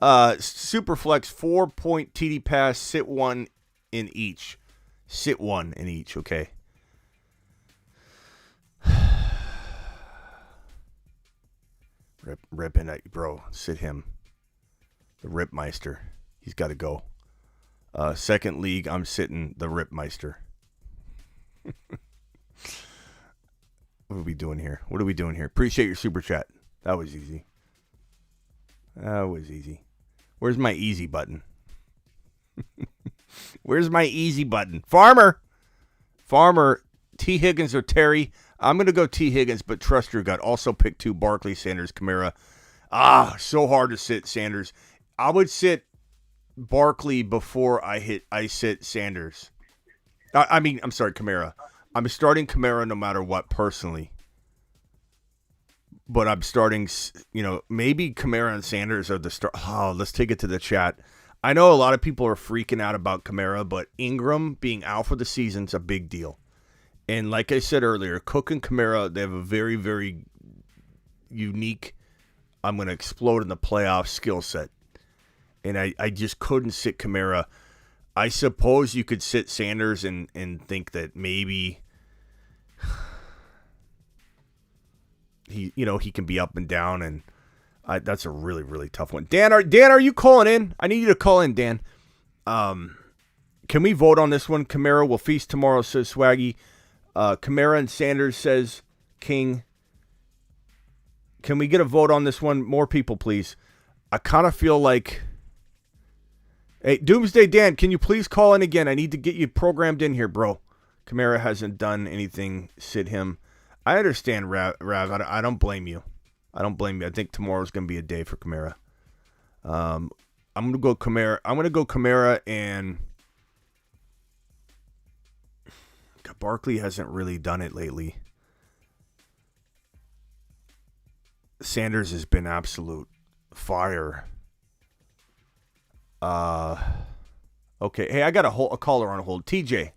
Superflex 4-point TD pass. Sit one in each. Okay. Rip in, bro. Sit him. The Ripmeister. He's got to go. Second league, I'm sitting the Ripmeister. What are we doing here? Appreciate your super chat. That was easy. Where's my easy button? Farmer, T. Higgins or Terry? I'm going to go T. Higgins, but trust your gut. Also pick 2, Barkley, Sanders, Kamara. So hard to sit Sanders. I would sit Barkley before I sit Sanders. I'm sorry, Kamara. I'm starting Kamara no matter what personally. But I'm starting, maybe Kamara and Sanders are the start. Oh, let's take it to the chat. I know a lot of people are freaking out about Kamara, but Ingram being out for the season is a big deal. And like I said earlier, Cook and Kamara, they have a very, very unique, I'm going to explode in the playoff skill set. And I just couldn't sit Kamara. I suppose you could sit Sanders and think that maybe he can be up and down, and that's a really, really tough one. Dan, are you calling in? I need you to call in, Dan. Can we vote on this one? Kamara will feast tomorrow, says Swaggy. Kamara and Sanders, says King. Can we get a vote on this one? More people, please. I kind of feel like... Hey, Doomsday Dan, can you please call in again? I need to get you programmed in here, bro. Kamara hasn't done anything. Sit him. I understand, Rav. I don't blame you. I think tomorrow's going to be a day for Kamara. I'm going to go Kamara and... God, Barkley hasn't really done it lately. Sanders has been absolute fire. Okay. Hey, I got a caller on hold. TJ.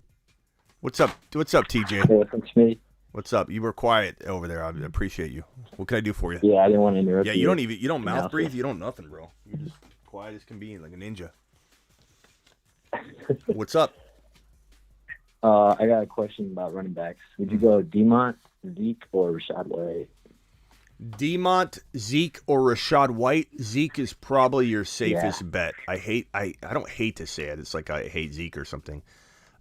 What's up? What's up, TJ? Hey, what's me? What's up? You were quiet over there. I appreciate you. What can I do for you? Yeah, I didn't want to interrupt you. Yeah, you don't mouth breathe. You don't nothing, bro. You're just quiet as can be, like a ninja. What's up? I got a question about running backs. Would you go Demont, Zeke, or Rashad White? Demont, Zeke, or Rashad White? Zeke is probably your safest bet. I don't hate to say it. It's like I hate Zeke or something.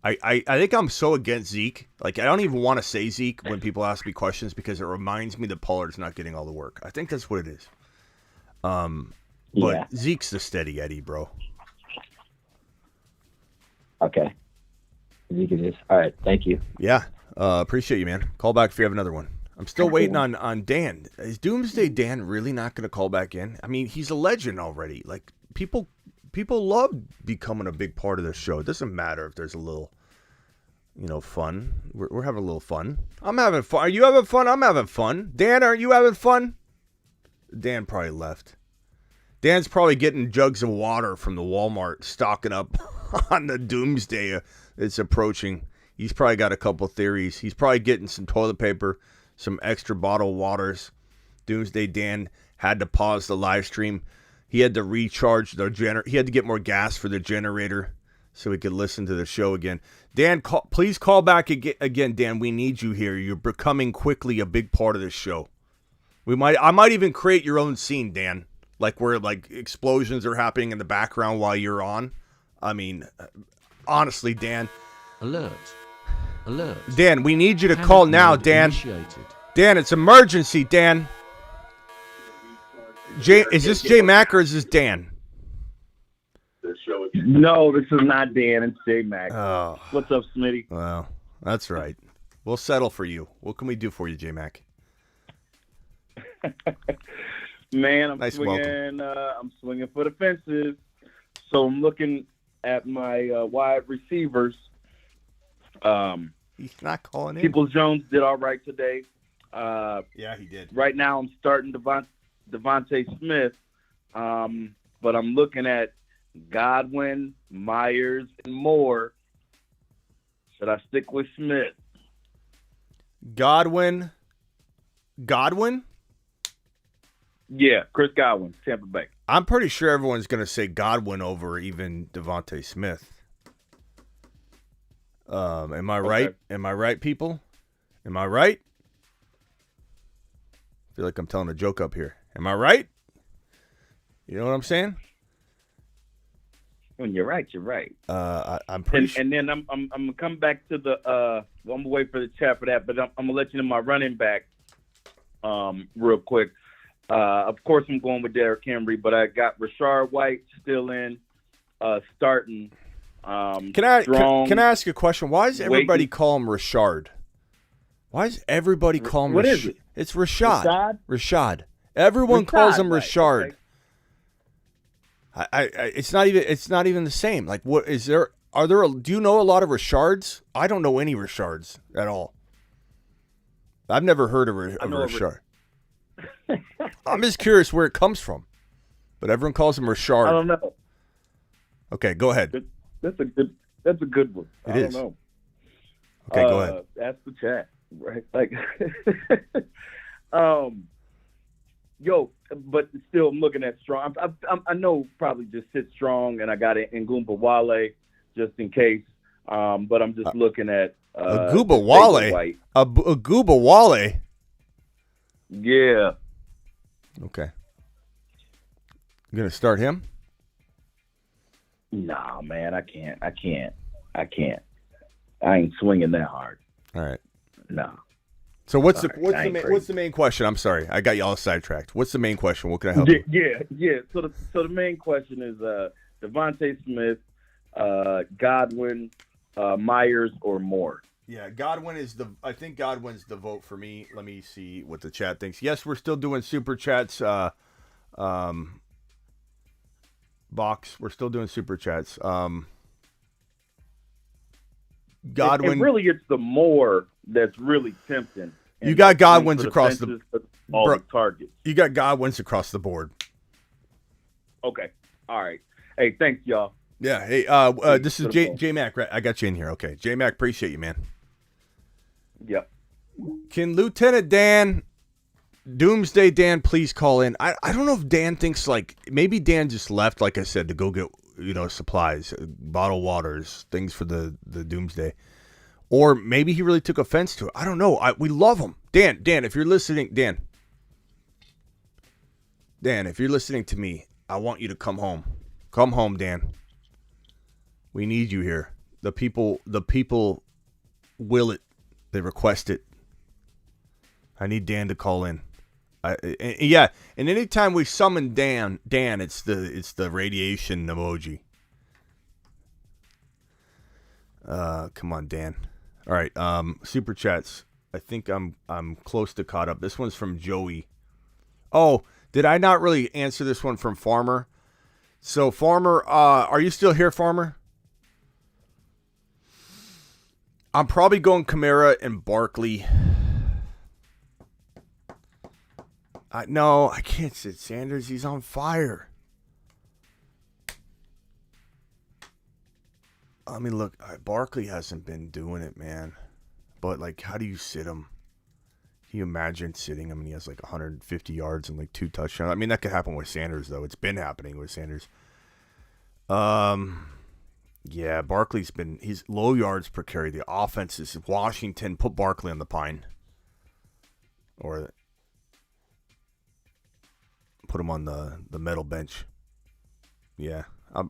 I think I'm so against Zeke. Like, I don't even want to say Zeke when people ask me questions because it reminds me that Pollard's not getting all the work. I think that's what it is. But Zeke's the steady Eddie, bro. Okay. Zeke it is. All right. Thank you. Yeah. Appreciate you, man. Call back if you have another one. I'm still waiting on Dan. Is Doomsday Dan really not going to call back in? I mean, he's a legend already. Like, people love becoming a big part of this show. It doesn't matter if there's a little, fun. We're having a little fun. I'm having fun. Are you having fun? I'm having fun. Dan, are you having fun? Dan probably left. Dan's probably getting jugs of water from the Walmart, stocking up on the Doomsday that's approaching. He's probably got a couple theories. He's probably getting some toilet paper, some extra bottled waters. Doomsday Dan had to pause the live stream. He had to recharge the generator. He had to get more gas for the generator so he could listen to the show again. Dan, please call back again, Dan. We need you here. You're becoming quickly a big part of this show. I might even create your own scene, Dan, like where like explosions are happening in the background while you're on. I mean, honestly, Dan. Alert. Dan, we need you to call now, Dan. Dan, it's emergency, Dan. Is this J Mac or is this Dan? No, this is not Dan. It's J Mac. Oh. What's up, Smitty? Well, that's right. We'll settle for you. What can we do for you, J Mac? Man, I'm swinging for the fences. So I'm looking at my wide receivers. He's not calling in. Peoples-Jones did all right today. Yeah, he did. Right now, I'm starting Devontae Smith, but I'm looking at Godwin, Myers, and Moore. Should I stick with Smith? Godwin? Yeah, Chris Godwin, Tampa Bay. I'm pretty sure everyone's going to say Godwin over even Devontae Smith. Am I right? Am I right, people? Am I right? I feel like I'm telling a joke up here. Am I right? You know what I'm saying? When you're right, you're right. I'm pretty sure. And then I'm gonna come back to the. I'm gonna wait for the chat for that, but I'm gonna let you know my running back. Real quick. Of course, I'm going with Derrick Henry, but I got Rashard White still in, starting. Can I ask you a question? Why does everybody call him Rashard? Why does everybody call him What is it? It's Rashad. Rashad. Everyone calls him Rashard. Right. It's not even the same. Like, what is there? Do you know a lot of Rashards? I don't know any Rashards at all. I've never heard of a Rashard. I'm just curious where it comes from. But everyone calls him Rashard. I don't know. Okay, go ahead. That's a good one. It I is. don't know. Okay, go ahead. Ask the chat, right? Like, yo, but still, I'm looking at strong. I know probably just sit strong, and I got it in Goomba Wale just in case. But I'm just looking at A Gooba Wale. A Gooba Wale. Yeah. Okay. You gonna start him? Nah, man, I can't. I ain't swinging that hard. All right. No. So what's Sorry, the main question? I'm sorry, I got you all sidetracked. What's the main question? What can I help you? Yeah. So the main question is Devontae Smith, Godwin, Myers, or Moore. Yeah, Godwin is I think Godwin's the vote for me. Let me see what the chat thinks. Yes, we're still doing super chats. Box, we're still doing super chats. Godwin. And really, it's the Moore that's really tempting. You got Godwins across all the targets. You got Godwins across the board. Okay. All right. Hey, thanks, y'all. Yeah. Hey, this is J Mac. Right? I got you in here. Okay, J Mac, appreciate you, man. Yep. Can Lieutenant Dan, Doomsday Dan, please call in? I don't know if Dan thinks maybe Dan just left, like I said, to go get supplies, bottled waters, things for the Doomsday, or maybe he really took offense to it. I don't know. We love him, Dan. Dan, if you're listening, Dan, if you're listening to me, I want you to come home. Come home, Dan. We need you here. The people will it. They request it. I need Dan to call in. And anytime we summon Dan, it's the radiation emoji. Come on, Dan. All right, super chats. I think I'm close to caught up. This one's from Joey. Oh, did I not really answer this one from Farmer? So Farmer, are you still here, Farmer? I'm probably going Kamara and Barkley. No, I can't sit Sanders. He's on fire. I mean, look, Barkley hasn't been doing it, man. But, how do you sit him? Can you imagine sitting him and he has, 150 yards and, 2 touchdowns? I mean, that could happen with Sanders, though. It's been happening with Sanders. Yeah, Barkley's he's low yards per carry. The offense is Washington. Put Barkley on the pine. Or put him on the metal bench. Yeah.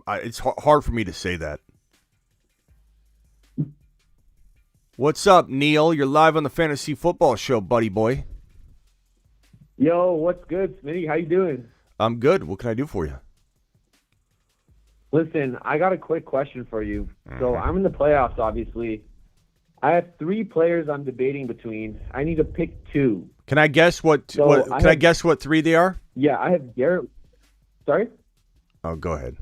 It's hard for me to say that. What's up, Neil? You're live on the Fantasy Football Show, buddy boy. Yo, what's good, Smitty? How you doing? I'm good. What can I do for you? Listen, I got a quick question for you. So I'm in the playoffs, obviously. I have 3 players I'm debating between. I need to pick 2. Can I guess what? I guess what 3 they are? Yeah, I have Garrett. Sorry. Oh, go ahead.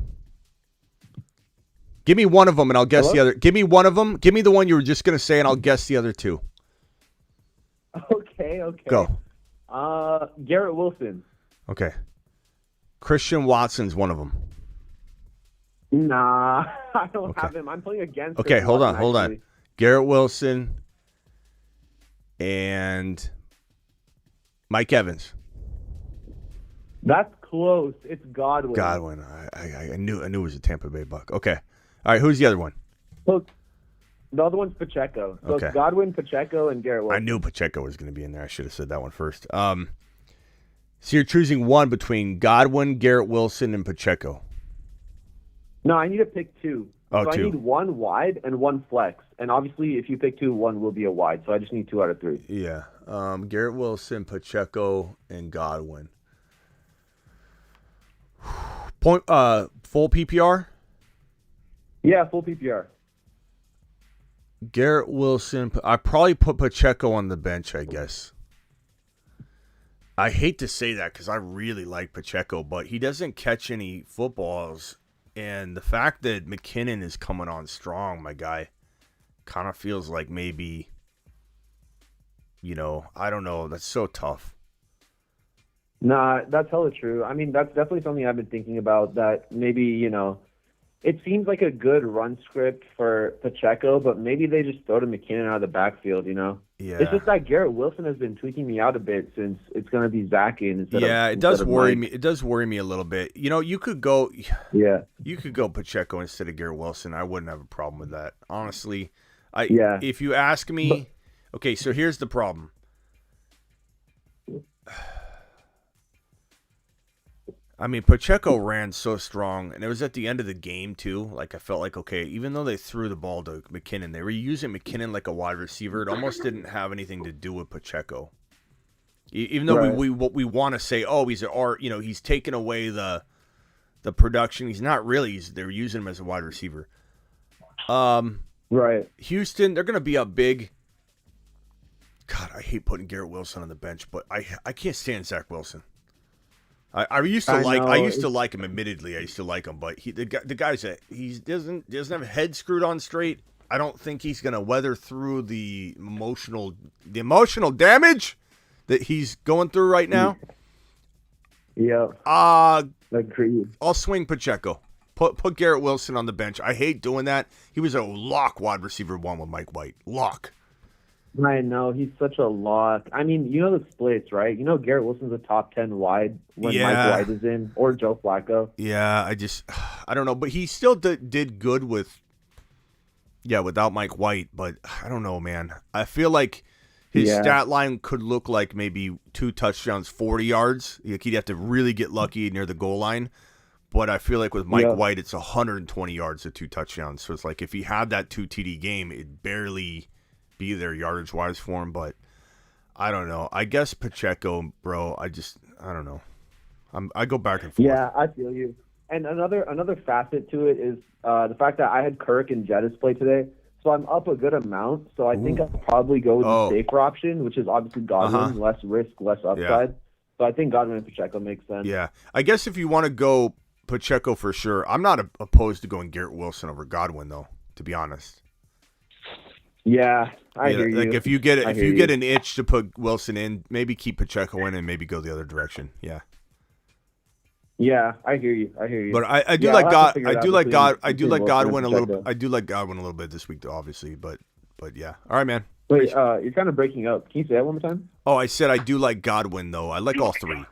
Give me one of them, and I'll guess the other. Give me one of them. Give me the one you were just gonna say, and I'll guess the other 2. Okay. Go. Garrett Wilson. Okay. Christian Watson's one of them. Nah, I don't have him. I'm playing against. Okay, Christian hold Watson, on. Garrett Wilson and Mike Evans. That's close. It's Godwin. I knew it was a Tampa Bay Buck. Okay. All right, who's the other one? So the other one's Pacheco. So Okay. it's Godwin, Pacheco, and Garrett Wilson. I knew Pacheco was going to be in there. I should have said that one first. So you're choosing one between Godwin, Garrett Wilson, and Pacheco. No, I need to pick 2. Oh, so 2. I need 1 wide and 1 flex. And obviously, if you pick 2, 1 will be a wide. So I just need 2 out of 3. Yeah. Garrett Wilson, Pacheco, and Godwin. Full PPR? Yeah, full PPR. Garrett Wilson. I probably put Pacheco on the bench, I guess. I hate to say that because I really like Pacheco, but he doesn't catch any footballs. And the fact that McKinnon is coming on strong, my guy, kind of feels like maybe, I don't know. That's so tough. Nah, that's hella true. I mean, that's definitely something I've been thinking about, that maybe, it seems like a good run script for Pacheco, but maybe they just throw to McKinnon out of the backfield, Yeah. It's just that Garrett Wilson has been tweaking me out a bit since it's going to be Zach instead of It does worry Mike. me. It does worry me a little bit. You could go Yeah. You could go Pacheco instead of Garrett Wilson. I wouldn't have a problem with that. Honestly, Yeah. if you ask me, okay, so here's the problem. I mean, Pacheco ran so strong, and it was at the end of the game, too. Like, I felt like, okay, even though they threw the ball to McKinnon, they were using McKinnon like a wide receiver. It almost didn't have anything to do with Pacheco. Even though Right. we want to say, oh, he's taken away the production. He's not really. They're using him as a wide receiver. Right. Houston, they're going to be up big. God, I hate putting Garrett Wilson on the bench, but I can't stand Zach Wilson. I used to like him. Admittedly, I used to like him, but the guy's he doesn't have a head screwed on straight. I don't think he's gonna weather through the emotional damage that he's going through right now. Yeah. Agreed. I'll swing Pacheco. Put Garrett Wilson on the bench. I hate doing that. He was a lock wide receiver one with Mike White. Lock. I know, he's such a lock. I mean, the splits, right? Garrett Wilson's a top 10 wide when Mike White is in, or Joe Flacco. Yeah, I don't know. But he still did good without Mike White. But I don't know, man. I feel like his stat line could look like maybe 2 touchdowns, 40 yards. Like he'd have to really get lucky near the goal line. But I feel like with Mike White, it's 120 yards of 2 touchdowns. So it's like if he had that 2 TD game, it'd barely be there yardage wise for him, but I don't know. I guess Pacheco, bro. I don't know. I go back and forth. Yeah, I feel you. And another facet to it is the fact that I had Kirk and Jettis play today, so I'm up a good amount. So I think I'll probably go with the safer option, which is obviously Godwin, less risk, less upside. Yeah. So I think Godwin and Pacheco makes sense. Yeah, I guess if you want to go Pacheco for sure, I'm not opposed to going Garrett Wilson over Godwin though. To be honest. Yeah, I hear you. Like if you get an itch to put Wilson in, maybe keep Pacheco in and maybe go the other direction. Yeah. Yeah, I hear you. But I do like Godwin a little. I do like Godwin a little bit this week, though, obviously. But yeah. All right, man. Wait, you're kind of breaking up. Can you say that one more time? Oh, I said I do like Godwin though. I like all 3.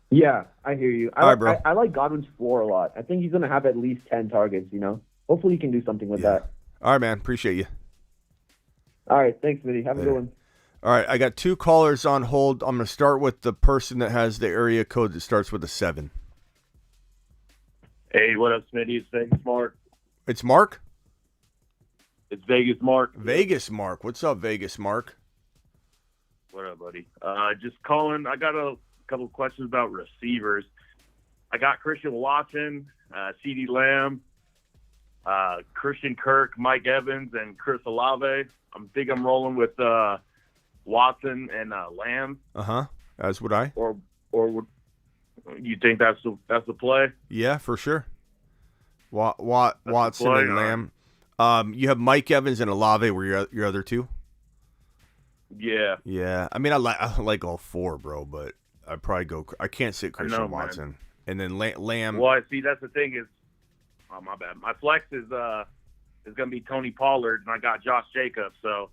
Yeah, I hear you. All right, bro. I like Godwin's floor a lot. I think he's gonna have at least 10 targets. Hopefully he can do something with that. All right, man. Appreciate you. All right, thanks, Mitty. Have a good one. All right, I got 2 callers on hold. I'm going to start with the person that has the area code that starts with a 7. Hey, what up, Smitty? It's Vegas Mark. It's Mark? It's Vegas Mark. Vegas Mark. What's up, Vegas Mark? What up, buddy? Just calling. I got a couple of questions about receivers. I got Christian Watson, CeeDee Lamb, Christian Kirk, Mike Evans, and Chris Olave. I'm rolling with Watson and Lamb. As would I. Or would you think that's the play? Yeah, for sure. Watson and Lamb. You have Mike Evans and Olave were your other 2. Yeah. Yeah. I mean, I like all 4, bro, but I'd probably go. I can't sit Christian Watson. Man. And then Lamb. Well, see, that's the thing is. Oh, my bad. My flex is going to be Tony Pollard, and I got Josh Jacobs. So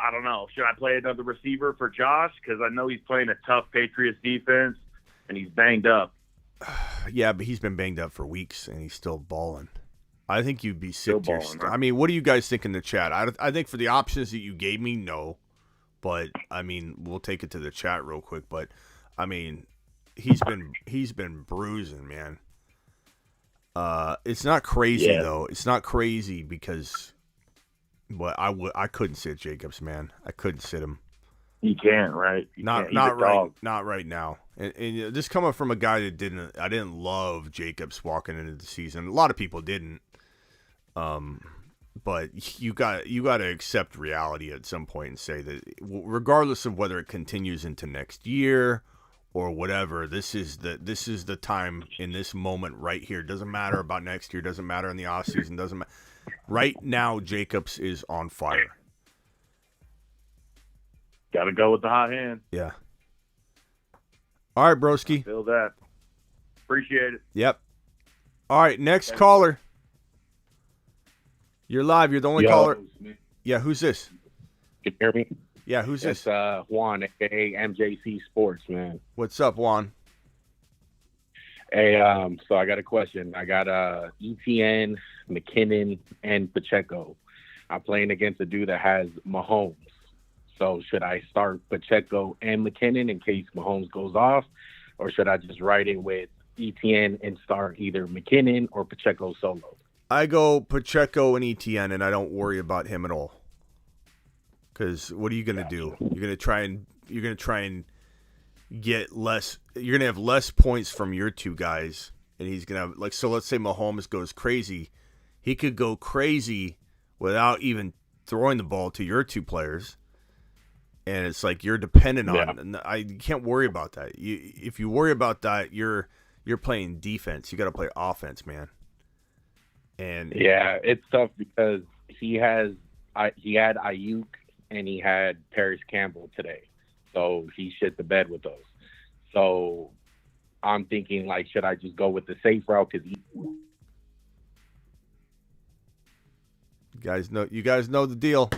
I don't know. Should I play another receiver for Josh? Because I know he's playing a tough Patriots defense, and he's banged up. Yeah, but he's been banged up for weeks, and he's still balling. I think you'd be sick to your I mean, what do you guys think in the chat? I think for the options that you gave me, no. But, I mean, we'll take it to the chat real quick. But, I mean, he's been bruising, man. It's not crazy though. It's not crazy because, but I couldn't sit Jacobs, man. I couldn't sit him. You can't, right? Not right now. And this coming from a guy that didn't love Jacobs walking into the season. A lot of people didn't. But you got to accept reality at some point and say that regardless of whether it continues into next year or whatever, this is the time in this moment right here. Doesn't matter about next year. Doesn't matter in the offseason. Doesn't matter. Right now, Jacobs is on fire. Got to go with the hot hand. Yeah. All right, broski. Feel that. Appreciate it. Yep. All right, next caller. You're live. You're the only caller. Yeah, who's this? Can you hear me? Yeah, who's this? It's Juan, aka MJC Sports, man. What's up, Juan? Hey, so I got a question. I got ETN, McKinnon, and Pacheco. I'm playing against a dude that has Mahomes. So should I start Pacheco and McKinnon in case Mahomes goes off, or should I just ride in with ETN and start either McKinnon or Pacheco solo? I go Pacheco and ETN, and I don't worry about him at all. Because what are you gonna do? You're gonna try and get less. You're gonna have less points from your two guys, and he's gonna have so. Let's say Mahomes goes crazy, he could go crazy without even throwing the ball to your two players, and it's like you're dependent on. And you can't worry about that. If you worry about that, you're playing defense. You got to play offense, man. And yeah, it's tough because he had Ayuk and he had Paris Campbell today, so he shit the bed with those. So I'm thinking, like, should I just go with the safe route? Because you guys know the deal.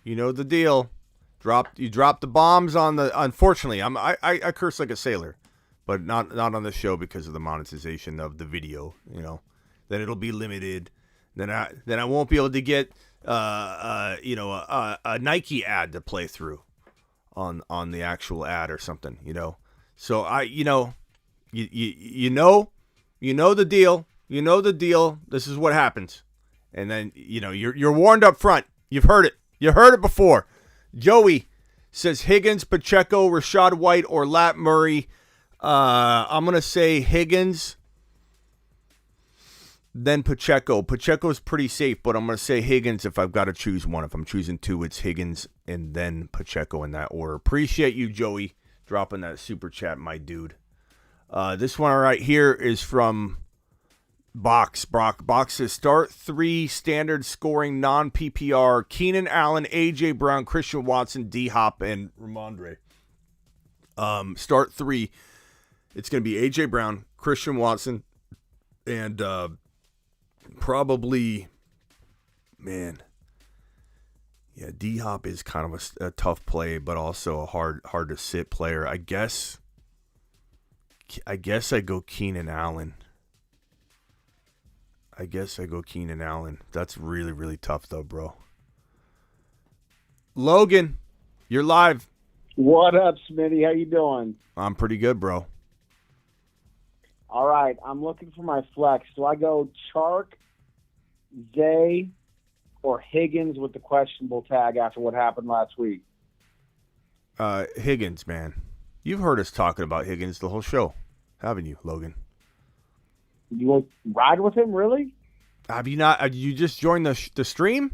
You know the deal. You drop the bombs on the. Unfortunately, I curse like a sailor, but not on the show because of the monetization of the video. You know, then it'll be limited. Then I won't be able to get a Nike ad to play through on the actual ad or something. You know, so you know the deal. You know the deal. This is what happens. And then, you're warned up front. You've heard it. You heard it before. Joey says Higgins, Pacheco, Rashad White, or Lat Murray. I'm going to say Higgins, then Pacheco. Pacheco's pretty safe, but I'm going to say Higgins if I've got to choose one. If I'm choosing two, it's Higgins and then Pacheco in that order. Appreciate you, Joey, dropping that super chat, my dude. This one right here is from Box says start 3 standard scoring non-PPR: Keenan Allen, AJ Brown, Christian Watson, D Hop, and Ramondre. Start 3. It's going to be AJ Brown, Christian Watson, and probably, man, yeah, D Hop is kind of a tough play, but also a hard to sit player. I guess I go Keenan Allen. That's really, really tough, though, bro. Logan, you're live. What up, Smitty? How you doing? I'm pretty good, bro. All right, I'm looking for my flex. Do I go Chark, Zay, or Higgins with the questionable tag after what happened last week? Higgins, man. You've heard us talking about Higgins the whole show, haven't you, Logan? You will ride with him, really? Have you not? You just joined the stream?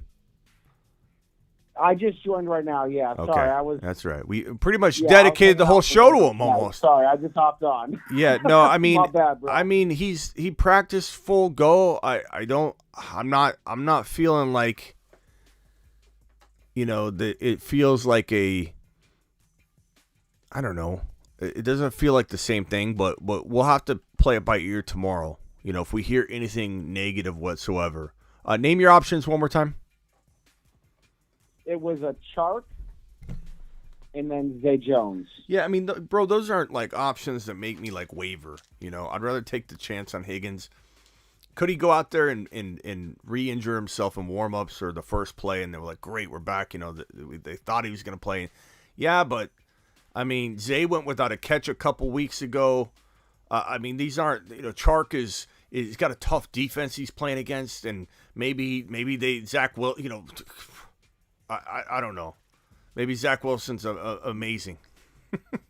I just joined right now. Yeah, okay. Sorry, That's right. We pretty much dedicated the whole show to him almost. Sorry, I just hopped on. Yeah, no, I mean, My bad, bro. I mean, he practiced full go. I'm not feeling like, it feels like I don't know. It doesn't feel like the same thing, but we'll have to play it by ear tomorrow. If we hear anything negative whatsoever. Name your options one more time. It was a Chark and then Zay Jones. Yeah, I mean, bro, those aren't like options that make me like waver. I'd rather take the chance on Higgins. Could he go out there and re-injure himself in warm-ups or the first play and they were like, great, we're back. They thought he was going to play. Yeah, but I mean, Zay went without a catch a couple weeks ago. I mean, these aren't, Chark he's got a tough defense he's playing against, and maybe Zach will, I don't know. Maybe Zach Wilson's amazing.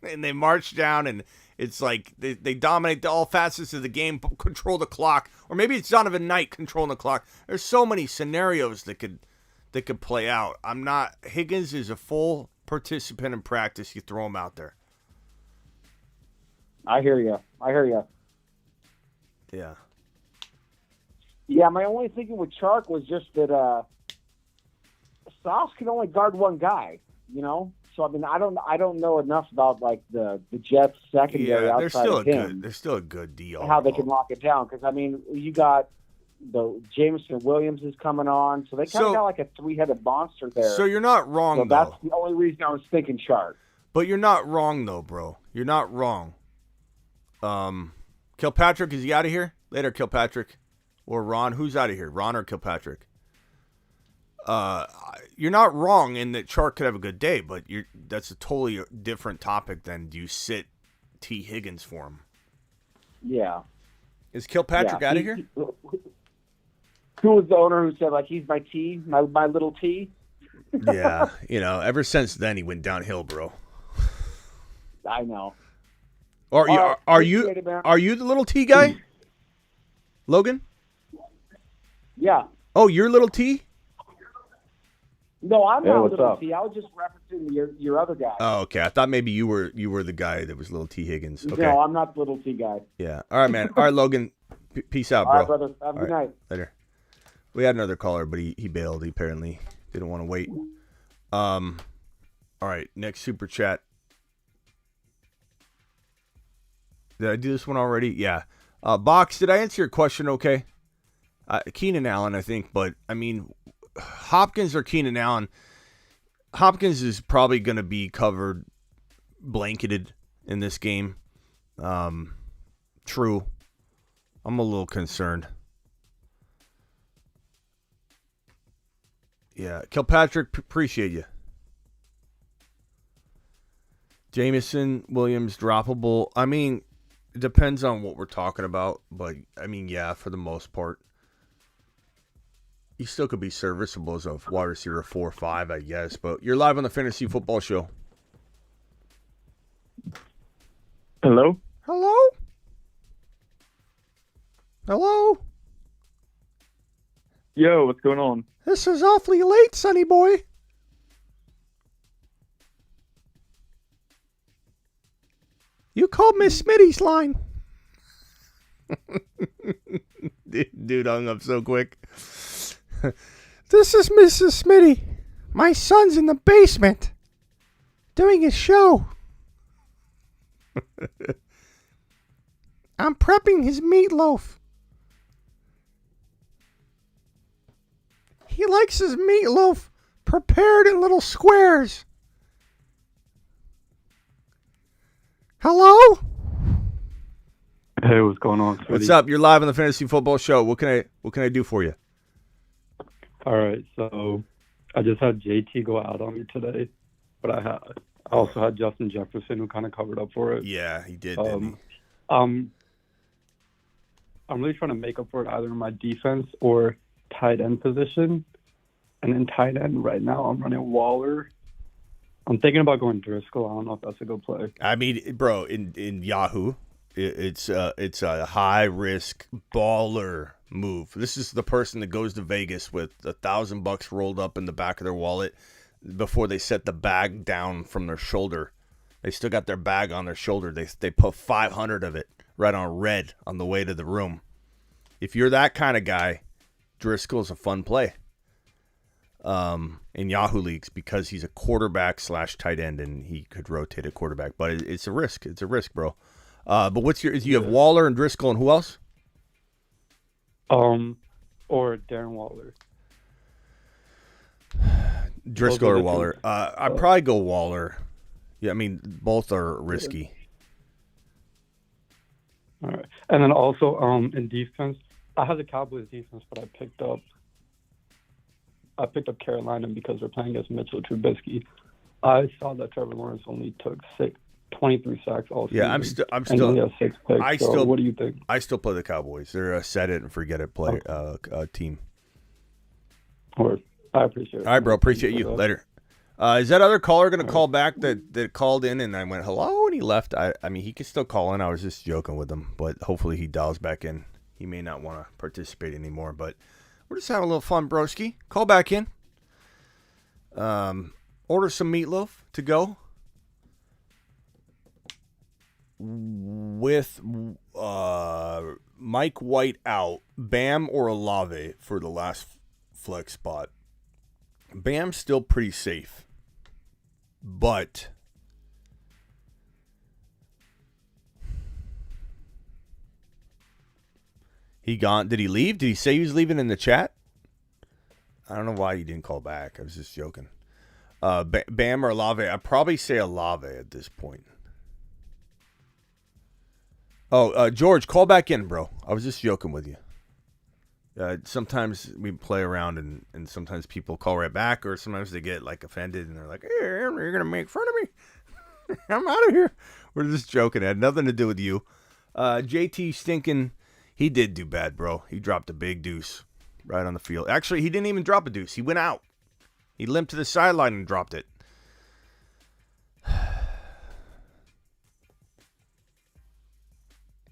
And they march down, and it's like they dominate all facets of the game, control the clock. Or maybe it's Donovan Knight controlling the clock. There's so many scenarios that could play out. Higgins is a full participant in practice. You throw him out there. I hear you. Yeah. Yeah, my only thinking with Chark was just that Sauce can only guard one guy. You know, so I mean, I don't know enough about like the Jets secondary Yeah, outside of him. They're still a good deal. How they can lock it down, because I mean, you got the Jameson Williams is coming on, so they kind of got like a three-headed monster there. So you're not wrong, so though. That's the only reason I was thinking Chark. But you're not wrong, though, bro. You're not wrong. Kilpatrick, is he out of here? Later, Kilpatrick. Or Ron. Who's out of here? Ron or Kilpatrick? You're not wrong in that Chark could have a good day, but that's a totally different topic than do you sit T. Higgins for him. Yeah. Is Kilpatrick out of here? Who was the owner who said, like, he's my T, my little T? Yeah, ever since then he went downhill, bro. I know. Are you the little T guy? Logan? Yeah. Oh, you're little T? No, I'm Hey, not what's little up? T. I was just referencing your other guy. Oh, okay. I thought maybe you were the guy that was little T Higgins. Okay. No, I'm not the little T guy. Yeah. All right, man. All right, Logan. Peace out, bro. All right, brother. Have a good night. Later. We had another caller, but he bailed. He apparently didn't want to wait. All right, next super chat. Did I do this one already? Yeah. Box, did I answer your question okay? Keenan Allen, I think, but I mean, Hopkins or Keenan Allen, Hopkins is probably going to be covered, blanketed in this game. True. I'm a little concerned. Yeah, Kilpatrick, appreciate you. Jameson, Williams, droppable. I mean, it depends on what we're talking about, but I mean, yeah, for the most part. He still could be serviceable as a wide receiver 4 or 5, I guess. But you're live on the Fantasy Football Show. Hello? Hello? Hello? Yo, what's going on? This is awfully late, Sonny boy. You called Miss Smitty's line. Dude hung up so quick. This is Mrs. Smitty. My son's in the basement doing his show. I'm prepping his meatloaf. He likes his meatloaf prepared in little squares. Hello? Hey, what's going on, Smitty? What's up? You're live on the Fantasy Football Show. What can I do for you? All right, so I just had JT go out on me today, but I also had Justin Jefferson who kind of covered up for it. Yeah, he did, didn't he? I'm really trying to make up for it either in my defense or tight end position. And in tight end right now, I'm running Waller. I'm thinking about going Driscoll. I don't know if that's a good play. I mean, bro, in Yahoo, it's a high risk baller move. This is the person that goes to Vegas with $1,000 rolled up in the back of their wallet before they set the bag down from their shoulder. They still got their bag on their shoulder. They put 500 of it right on red on the way to the room. If you're that kind of guy, Driscoll's a fun play. In Yahoo leagues because he's a quarterback / tight end and he could rotate a quarterback, but it's a risk. It's a risk, bro. But you have Waller and Driscoll and who else? Or Darren Waller. Driscoll or Waller. I'd probably go Waller. Yeah, I mean both are risky. All right, and then also in defense, I had the Cowboys defense, but I picked up Carolina because they're playing against Mitchell Trubisky. I saw that Trevor Lawrence only took 23 sacks all season. Yeah, I'm still. And he has 6 picks. What do you think? I still play the Cowboys. They're a set it and forget it play team. Or I appreciate it. All right, bro. Appreciate you. Later. Is that other caller going to call back that called in and I went hello and he left? I mean he can still call in. I was just joking with him, but hopefully he dials back in. He may not want to participate anymore, but. We're just having a little fun, broski. Call back in. Order some meatloaf to go. With Mike White out, Bam or Olave for the last flex spot. Bam's still pretty safe. But he gone. Did he leave? Did he say he was leaving in the chat? I don't know why he didn't call back. I was just joking. Bam or Olave? I'd probably say Olave at this point. Oh, George, call back in, bro. I was just joking with you. Sometimes we play around and sometimes people call right back, or sometimes they get like offended and they're like, hey, you're going to make fun of me? I'm out of here. We're just joking. It had nothing to do with you. JT Stinkin', he did do bad, bro. He dropped a big deuce right on the field. Actually, he didn't even drop a deuce. He went out. He limped to the sideline and dropped it.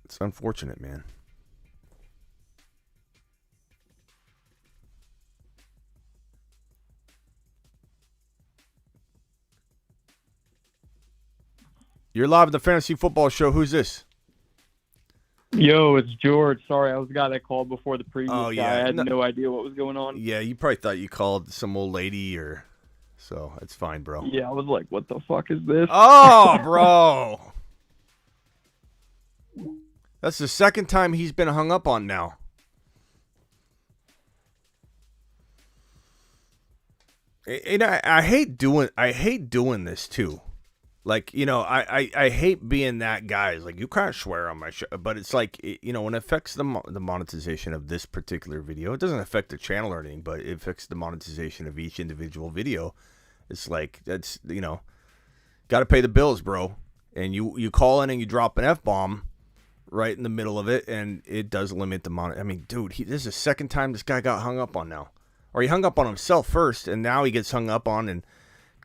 It's unfortunate, man. You're live at the Fantasy Football Show. Who's this? Yo, it's George. Sorry, I was the guy that called before the previous Oh, guy. yeah. I had no idea what was going on. Yeah, you probably thought you called some old lady or so. It's fine, bro. Yeah, I was like, what the fuck is this? Oh, bro. That's the second time he's been hung up on now. And I hate doing this too. Like, you know, I hate being that guy. It's like, you can't swear on my show. But it's like, you know, when it affects the monetization of this particular video, it doesn't affect the channel or anything, but it affects the monetization of each individual video. It's like, that's, you know, got to pay the bills, bro. And you call in and you drop an F-bomb right in the middle of it, and it does limit the I mean, dude, this is the second time this guy got hung up on now. Or he hung up on himself first, and now he gets hung up on. And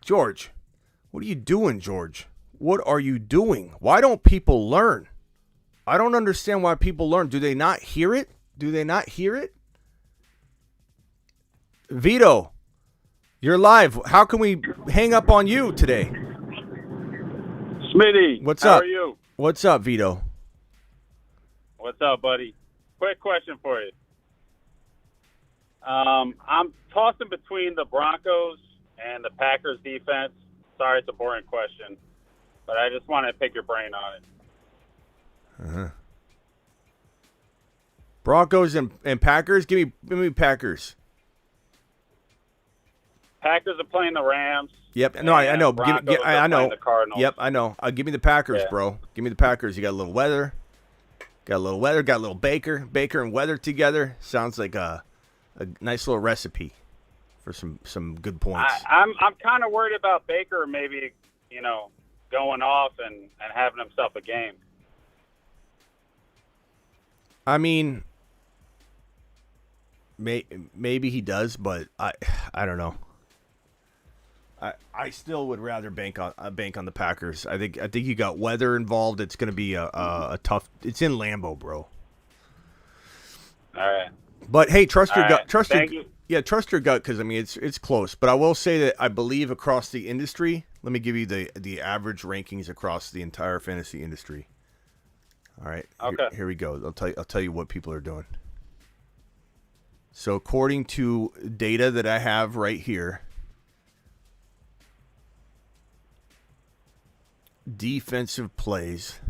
George, what are you doing, George? What are you doing? Why don't people learn? I don't understand why people learn. Do they not hear it? Do they not hear it? Vito, you're live. How can we hang up on you today? Smitty, What's how up? are you? What's up, Vito? What's up, buddy? Quick question for you. I'm tossing between the Broncos and the Packers defense. Sorry, it's a boring question, but I just wanted to pick your brain on it. Uh-huh. Broncos and Packers? Give me Packers. Packers are playing the Rams. Yep. No, I know. Broncos I are know. playing the Cardinals. Yep, I know. Give me the Packers, Yeah. bro. Give me the Packers. You got a little weather. Got a little Baker. Baker and weather together. Sounds like a nice little recipe for some good points. I'm kind of worried about Baker maybe, you know, going off and having himself a game. I mean, maybe he does, but I don't know. I still would rather bank on the Packers. I think you got weather involved. It's going to be a tough. It's in Lambeau, bro. All right. But hey, trust your All gut. right. Trust Thank your you. yeah, trust your gut, because I mean it's close. But I will say that I believe across the industry. Let me give you the average rankings across the entire fantasy industry. All right. Okay. Here we go. I'll tell you what people are doing. So according to data that I have right here, defensive plays,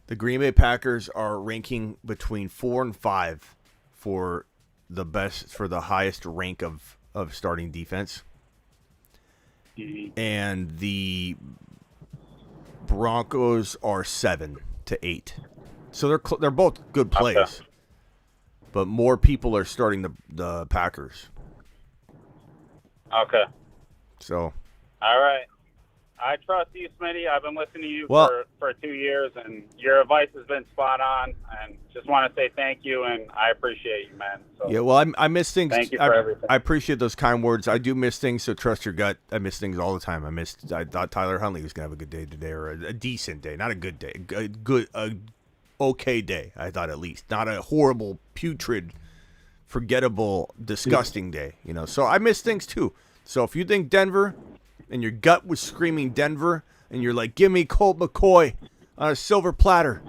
the Green Bay Packers are ranking between 4 and 5 for the highest rank of starting defense. And the Broncos are 7 to 8. So they're both good plays. Okay. But more people are starting the Packers. Okay. So All right. I trust you, Smitty. I've been listening to you Well- for 2 years, and your advice has been spot on. And just want to say thank you, and I appreciate you, man. So, yeah, well, I miss things. Thank you for everything. I appreciate those kind words. I do miss things, so trust your gut. I miss things all the time. I thought Tyler Huntley was gonna have a good day today, or a decent day, not a good day, a okay day. I thought, at least not a horrible, putrid, forgettable, disgusting day. You know, so I miss things too. So if you think Denver, and your gut was screaming Denver, and you're like, give me Colt McCoy on a silver platter,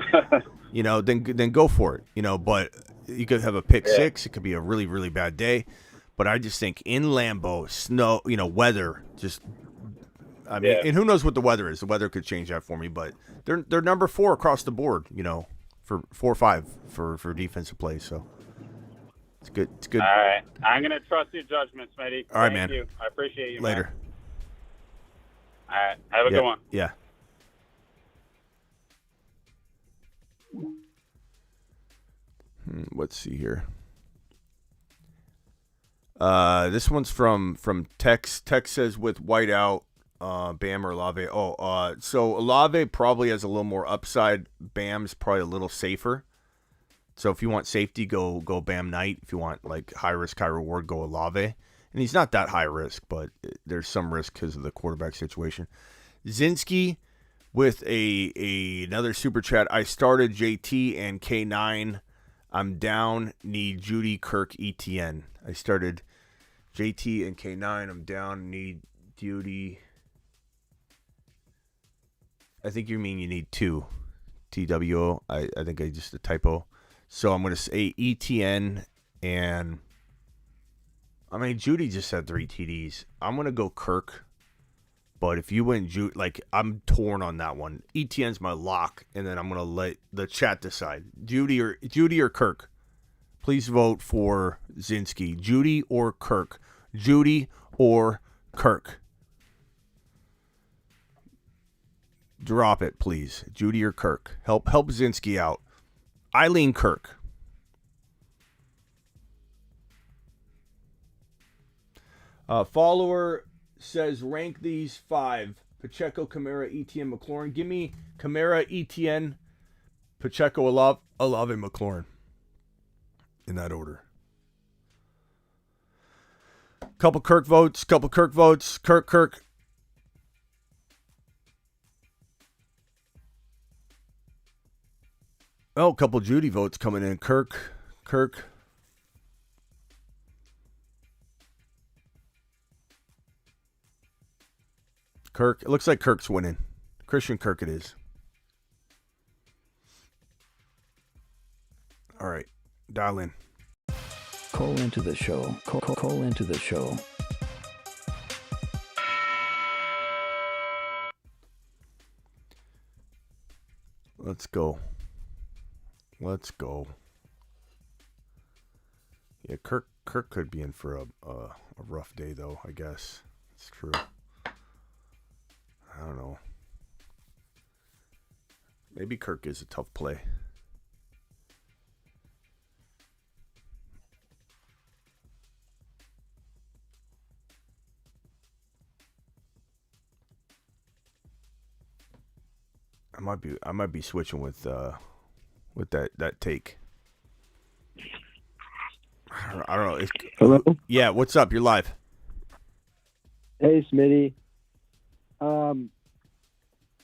you know, then go for it. You know, but you could have a pick six. It could be a really, really bad day. But I just think in Lambeau, snow, you know, weather, just I mean, Yeah. and who knows what the weather is? The weather could change that for me, but they're number 4 across the board. For 4 or 5 for defensive plays. So it's good. It's good. All right. I'm going to trust your judgment, Smitty. All right, Thank man. you. I appreciate you, Later. man. All right. Have a Yeah, good one. Yeah. Let's see here. This one's from Tex. Tex says with White out, Bam or Olave. So Olave probably has a little more upside. Bam's probably a little safer. So if you want safety, go Bam Knight. If you want like high risk, high reward, go Olave. And he's not that high risk, but there's some risk because of the quarterback situation. Zinski with another super chat. I started JT and K9. I'm down. Need Judy, Kirk, ETN. I started JT and K9. I'm down. Need Judy. I think you mean you need 2. TWO. I think I just a typo. So I'm going to say ETN and I mean Judy just had 3 TDs. I'm going to go Kirk. But if you went Judy, like I'm torn on that one. ETN's my lock, and then I'm going to let the chat decide. Judy or Kirk. Please vote for Zinski. Judy or Kirk. Judy or Kirk. Drop it, please. Judy or Kirk. Help Zinski out. Eileen Kirk. Follower says rank these 5. Pacheco, Kamara, ETN, McLaurin. Give me Kamara, ETN, Pacheco, Olave, and McLaurin. In that order. Couple Kirk votes. Kirk. Oh, a couple Judy votes coming in. Kirk. It looks like Kirk's winning. Christian Kirk it is. All right. Dial in. Call into the show. Call into the show. Let's go. Yeah, Kirk could be in for a rough day, though, I guess. It's true. I don't know. Maybe Kirk is a tough play. I might be switching with that take. I don't know. Hello? Yeah, what's up? You're live. Hey, Smitty.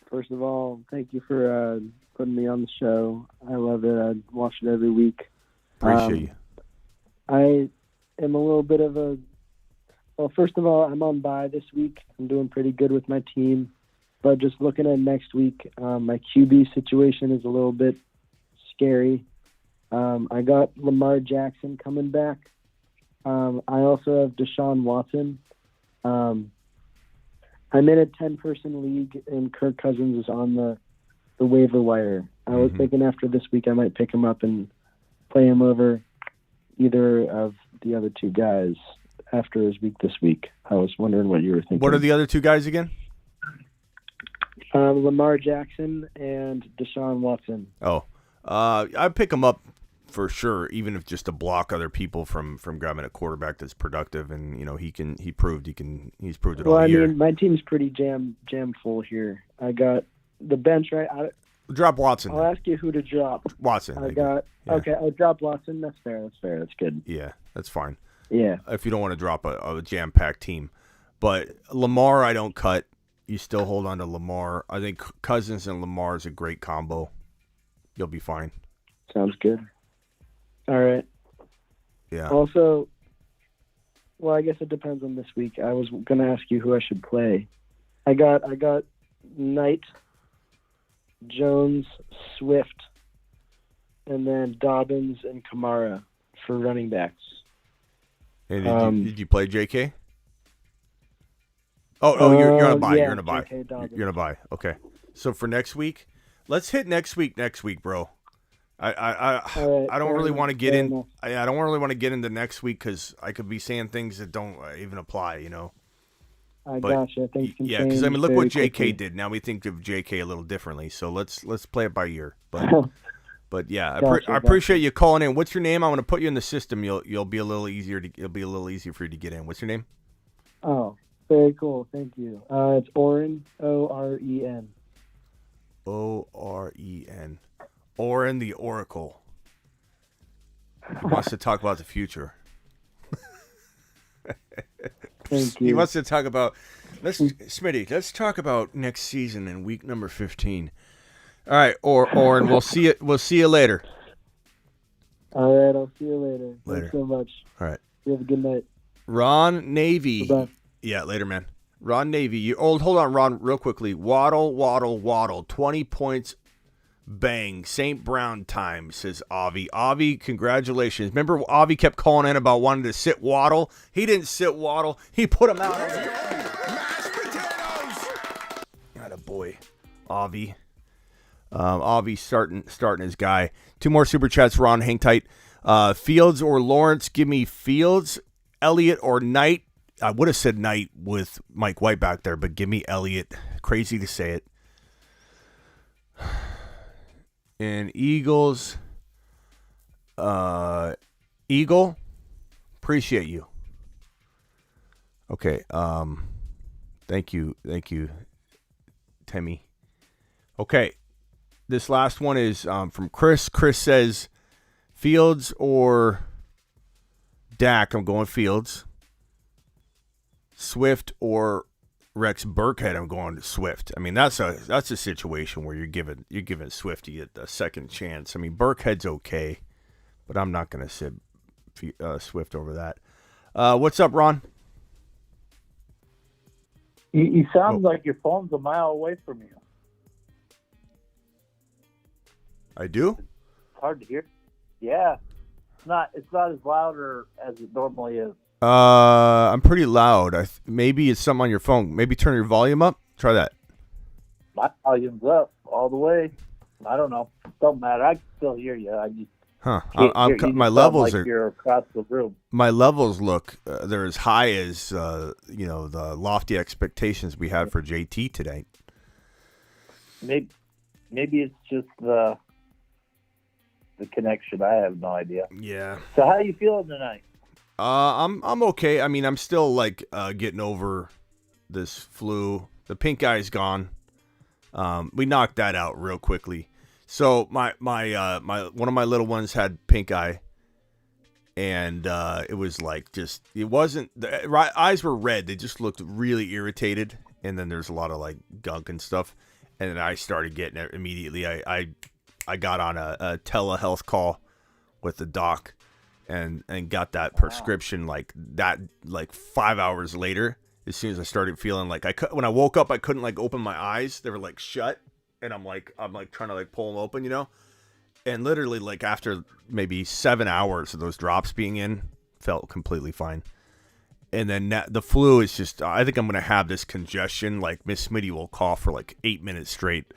First of all, thank you for putting me on the show. I love it. I watch it every week. Appreciate you. I am a little bit of a... Well, first of all, I'm on bye this week. I'm doing pretty good with my team. But just looking at next week, my QB situation is a little bit scary. I got Lamar Jackson coming back. I also have Deshaun Watson. I'm in a 10-person league, and Kirk Cousins is on the waiver wire. I was thinking after this week I might pick him up and play him over either of the other 2 guys after his week this week. I was wondering what you were thinking. What are the other 2 guys again? Lamar Jackson and Deshaun Watson. I'd pick him up for sure, even if just to block other people from grabbing a quarterback that's productive, and he's proved it all year. I mean, my team's pretty jam full here. I got the bench right. Drop Watson. I'll ask you who to drop. Watson. Okay. I'll drop Watson. That's fair. That's good. Yeah, that's fine. Yeah. If you don't want to drop a jam-packed team, but Lamar, I don't cut. You still hold on to Lamar. I think Cousins and Lamar is a great combo. You'll be fine. Sounds good. All right. Yeah. Also, well, I guess it depends on this week. I was going to ask you who I should play. I got Knight, Jones, Swift, and then Dobbins and Kamara for running backs. And did you play JK? You're on a bye. Yeah, You're on a bye. JK Dobbins. You're on a bye. Okay. So for next week, let's hit next week, bro. I don't really want to get in. I don't really want to get into next week because I could be saying things that don't even apply. I gotcha. Things can Yeah, because change look what very JK quickly. did. Now we think of JK a little differently. So let's play it by ear. But yeah, Gotcha, I appreciate you calling in. What's your name? I'm going to put you in the system. You'll be a little easier to. It'll be a little easier for you to get in. What's your name? Oh, very cool. Thank you. It's Oren, Oren. Oren. Oren the Oracle. He wants to talk about the future. Thank you. He wants to talk about. Smitty, let's talk about next season in week number 15. All right, Oren, we'll see it. We'll see you later. All right, I'll see you later. Later. Thanks so much. All right. You have a good night. Ron Navy. Bye-bye. Yeah, later, man. Ron Navy. Hold on, Ron, real quickly. Waddle. 20 points. Bang. St. Brown time, says Avi. Avi, congratulations. Remember Avi kept calling in about wanting to sit Waddle? He didn't sit Waddle. He put him out. Attaboy. Avi. Avi starting his guy. 2 more super chats, Ron. Hang tight. Fields or Lawrence? Give me Fields. Elliott or Knight? I would have said Knight with Mike White back there, but give me Elliott. Crazy to say it. And Eagles. Eagle. Appreciate you. Okay. Thank you, Timmy. Okay. This last one is from Chris. Chris says, Fields or Dak? I'm going Fields. Swift or Rex Burkhead? I'm going to Swift. I mean, that's a situation where you're giving Swifty a second chance. I mean, Burkhead's okay, but I'm not going to sit Swift over that. What's up, Ron? You sound like your phone's a mile away from you. I do? It's hard to hear. Yeah. It's not as loud or as it normally is. I'm pretty loud. Maybe it's something on your phone. Maybe turn your volume up. Try that. My volume's up all the way. I don't know. Don't matter. I can still hear you. I just My levels like are. You're across the room. My levels look. They're as high as the lofty expectations we had for JT today. Maybe it's just the connection. I have no idea. Yeah. So how you feeling tonight? I'm okay. I mean, I'm still getting over this flu. The pink eye's gone. We knocked that out real quickly. So my one of my little ones had pink eye, and it was it wasn't the eyes were red. They just looked really irritated, and then there's a lot of gunk and stuff, and then I started getting it immediately. I got on a telehealth call with the doc, and got that prescription 5 hours later. As soon as I started feeling when I woke up, I couldn't open my eyes. They were shut. And I'm trying to pull them open, and literally after maybe 7 hours of those drops being in, felt completely fine. And then the flu is just, I think I'm going to have this congestion. Miss Smitty will cough for 8 minutes straight.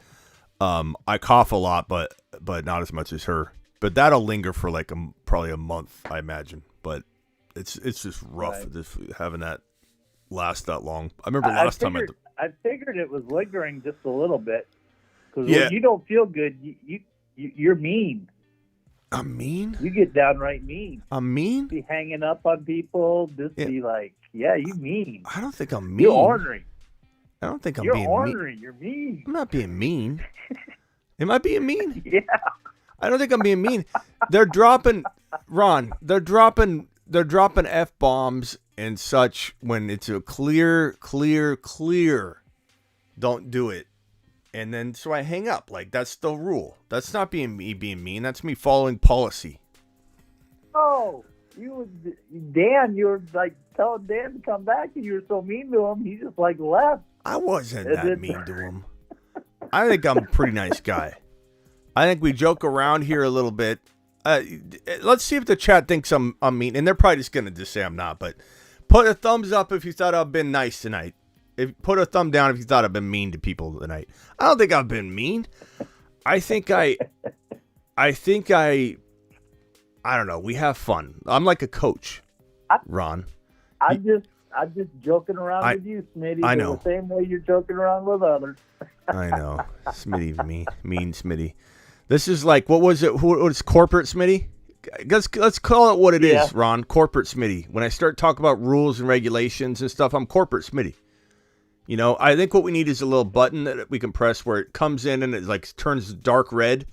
I cough a lot, but not as much as her, but that'll linger for probably a month, I imagine. But it's just rough having that last that long. I remember last time I figured it was lingering just a little bit. Because Yeah. when you don't feel good, you're mean. I'm mean? You get downright mean. I'm mean? Be hanging up on people. Just be you mean. I don't think I'm mean. You're ornery. I don't think I'm You're being ornery. mean. You're mean. I'm not being mean. Am I being mean? Yeah. I don't think I'm being mean. They're dropping, Ron. They're dropping F-bombs and such when it's a clear. Don't do it. And then so I hang up. That's the rule. That's not being mean. That's me following policy. Oh, Dan, you were telling Dan to come back, and you were so mean to him. He just left. I wasn't that mean to him. I think I'm a pretty nice guy. I think we joke around here a little bit. Let's see if the chat thinks I'm mean, and they're probably just gonna say I'm not. But put a thumbs up if you thought I've been nice tonight. Put a thumb down if you thought I've been mean to people tonight. I don't think I've been mean. I don't know. We have fun. I'm like a coach, Ron. I'm just joking around with you, Smitty. I know. The same way you're joking around with others. I know. Smitty, mean Smitty. This is like, what was it? What's corporate Smitty? Let's call it what it is, Ron. Corporate Smitty. When I start talking about rules and regulations and stuff, I'm corporate Smitty. You know, I think what we need is a little button that we can press where it comes in and it like turns dark red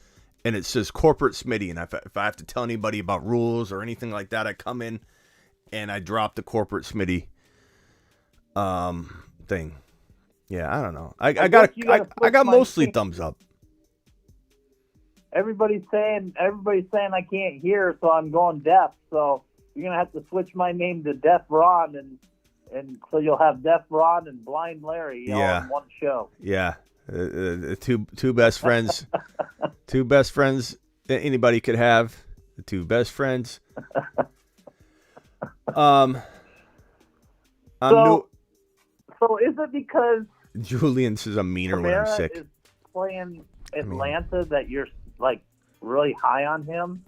and it says corporate Smitty. And if I have to tell anybody about rules or anything like that, I come in and I drop the corporate Smitty thing. Yeah, I don't know. I got mostly thumbs up. Everybody's saying I can't hear, so I'm going deaf. So you're gonna have to switch my name to Deaf Ron, and so you'll have Deaf Ron and Blind Larry all in one show. Yeah, two best friends, two best friends that anybody could have. The two best friends. So is it because Julian says I'm meaner when I'm sick? Is playing Atlanta that you're like really high on him?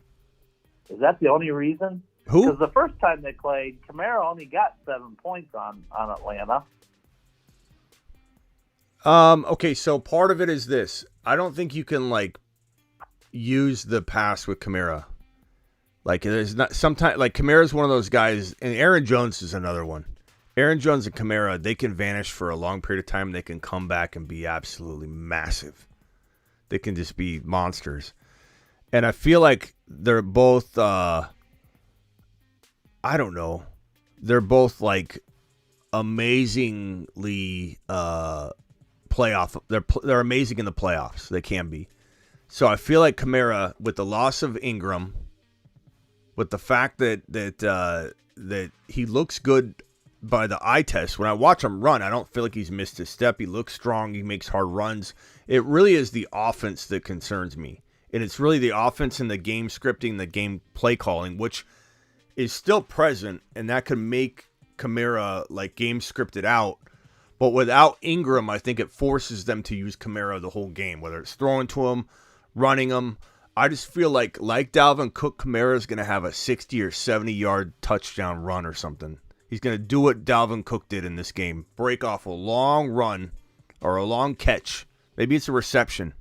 Is that the only reason? Who? Because the first time they played, Kamara only got 7 points on Atlanta. Okay, so part of it is this. I don't think you can like use the pass with Kamara. Like there's not sometimes like Kamara's one of those guys, and Aaron Jones is another one. Aaron Jones and Kamara, they can vanish for a long period of time. They can come back and be absolutely massive. They can just be monsters. And I feel like they're both, I don't know, they're both like amazingly playoff. They're amazing in the playoffs. They can be. So I feel like Kamara, with the loss of Ingram, with the fact that he looks good by the eye test. When I watch him run, I don't feel like he's missed a step. He looks strong. He makes hard runs. It really is the offense that concerns me. And it's really the offense and the game scripting, the game play calling, which is still present, and that could make Kamara like game scripted out. But without Ingram, I think it forces them to use Kamara the whole game, whether it's throwing to him, running him. I just feel like Dalvin Cook, Kamara is going to have a 60 or 70-yard touchdown run or something. He's going to do what Dalvin Cook did in this game. Break off a long run or a long catch. Maybe it's a reception.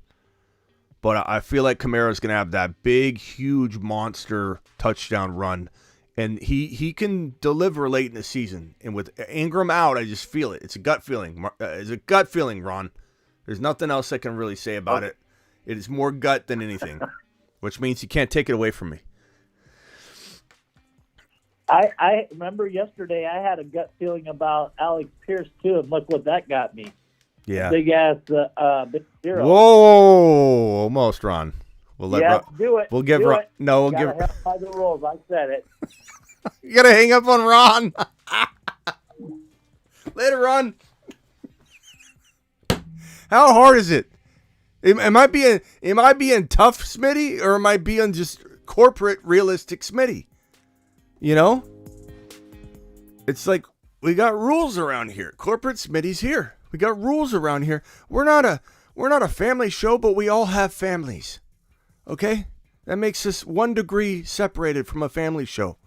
But I feel like Kamara is going to have that big, huge monster touchdown run. And he can deliver late in the season. And with Ingram out, I just feel it. It's a gut feeling. It's a gut feeling, Ron. There's nothing else I can really say about it. It is more gut than anything. Which means you can't take it away from me. I remember yesterday I had a gut feeling about Alex Pierce too, and look what that got me. Yeah. Big ass big zero. Whoa, almost, Ron. We'll let do it. We'll give do Ron. It. No, we'll Gotta give. have by the rules. I said it. You gotta hang up on Ron. Later, Ron. How hard is it? Am I being tough, Smitty, or am I being just corporate, realistic, Smitty? You know, it's like we got rules around here. Corporate Smitty's here. We got rules around here. We're not a family show, but we all have families. Okay, that makes us 1 degree separated from a family show.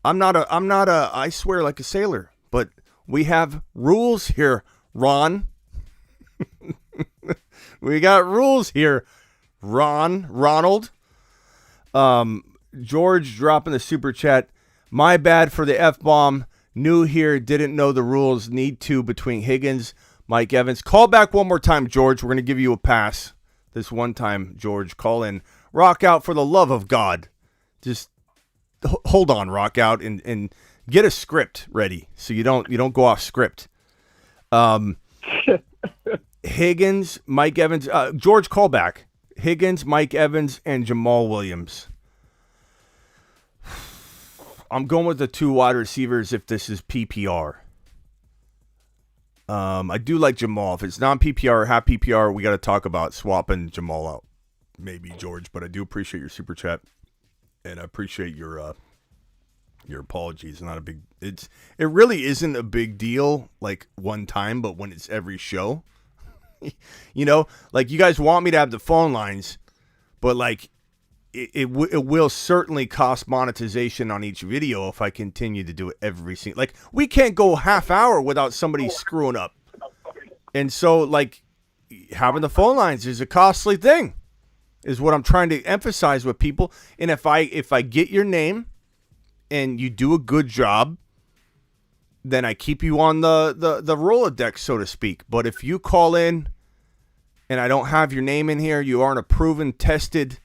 I'm not a. I swear like a sailor, but we have rules here, Ron. We got rules here, Ronald. George dropping the super chat. My bad for the F-bomb. New here, didn't know the rules. Need to between Higgins, Mike Evans. Call back one more time, George. We're going to give you a pass. This one time, George. Call in. Rock out for the love of God. Just hold on, rock out, and get a script ready so you don't go off script. Higgins, Mike Evans, George, call back. Higgins, Mike Evans, and Jamal Williams. I'm going with the 2 wide receivers if this is PPR. I do like Jamal. If it's non-PPR or half PPR, we got to talk about swapping Jamal out. Maybe, George, but I do appreciate your super chat, and I appreciate your Your apology is not a big. It really isn't a big deal. Like one time, but when it's every show, like you guys want me to have the phone lines, but like it will certainly cost monetization on each video if I continue to do it every single. Like we can't go half hour without somebody screwing up, and so like having the phone lines is a costly thing, is what I'm trying to emphasize with people. And if I get your name and you do a good job, then I keep you on the Rolodex, so to speak. But if you call in and I don't have your name in here, you aren't a proven, tested,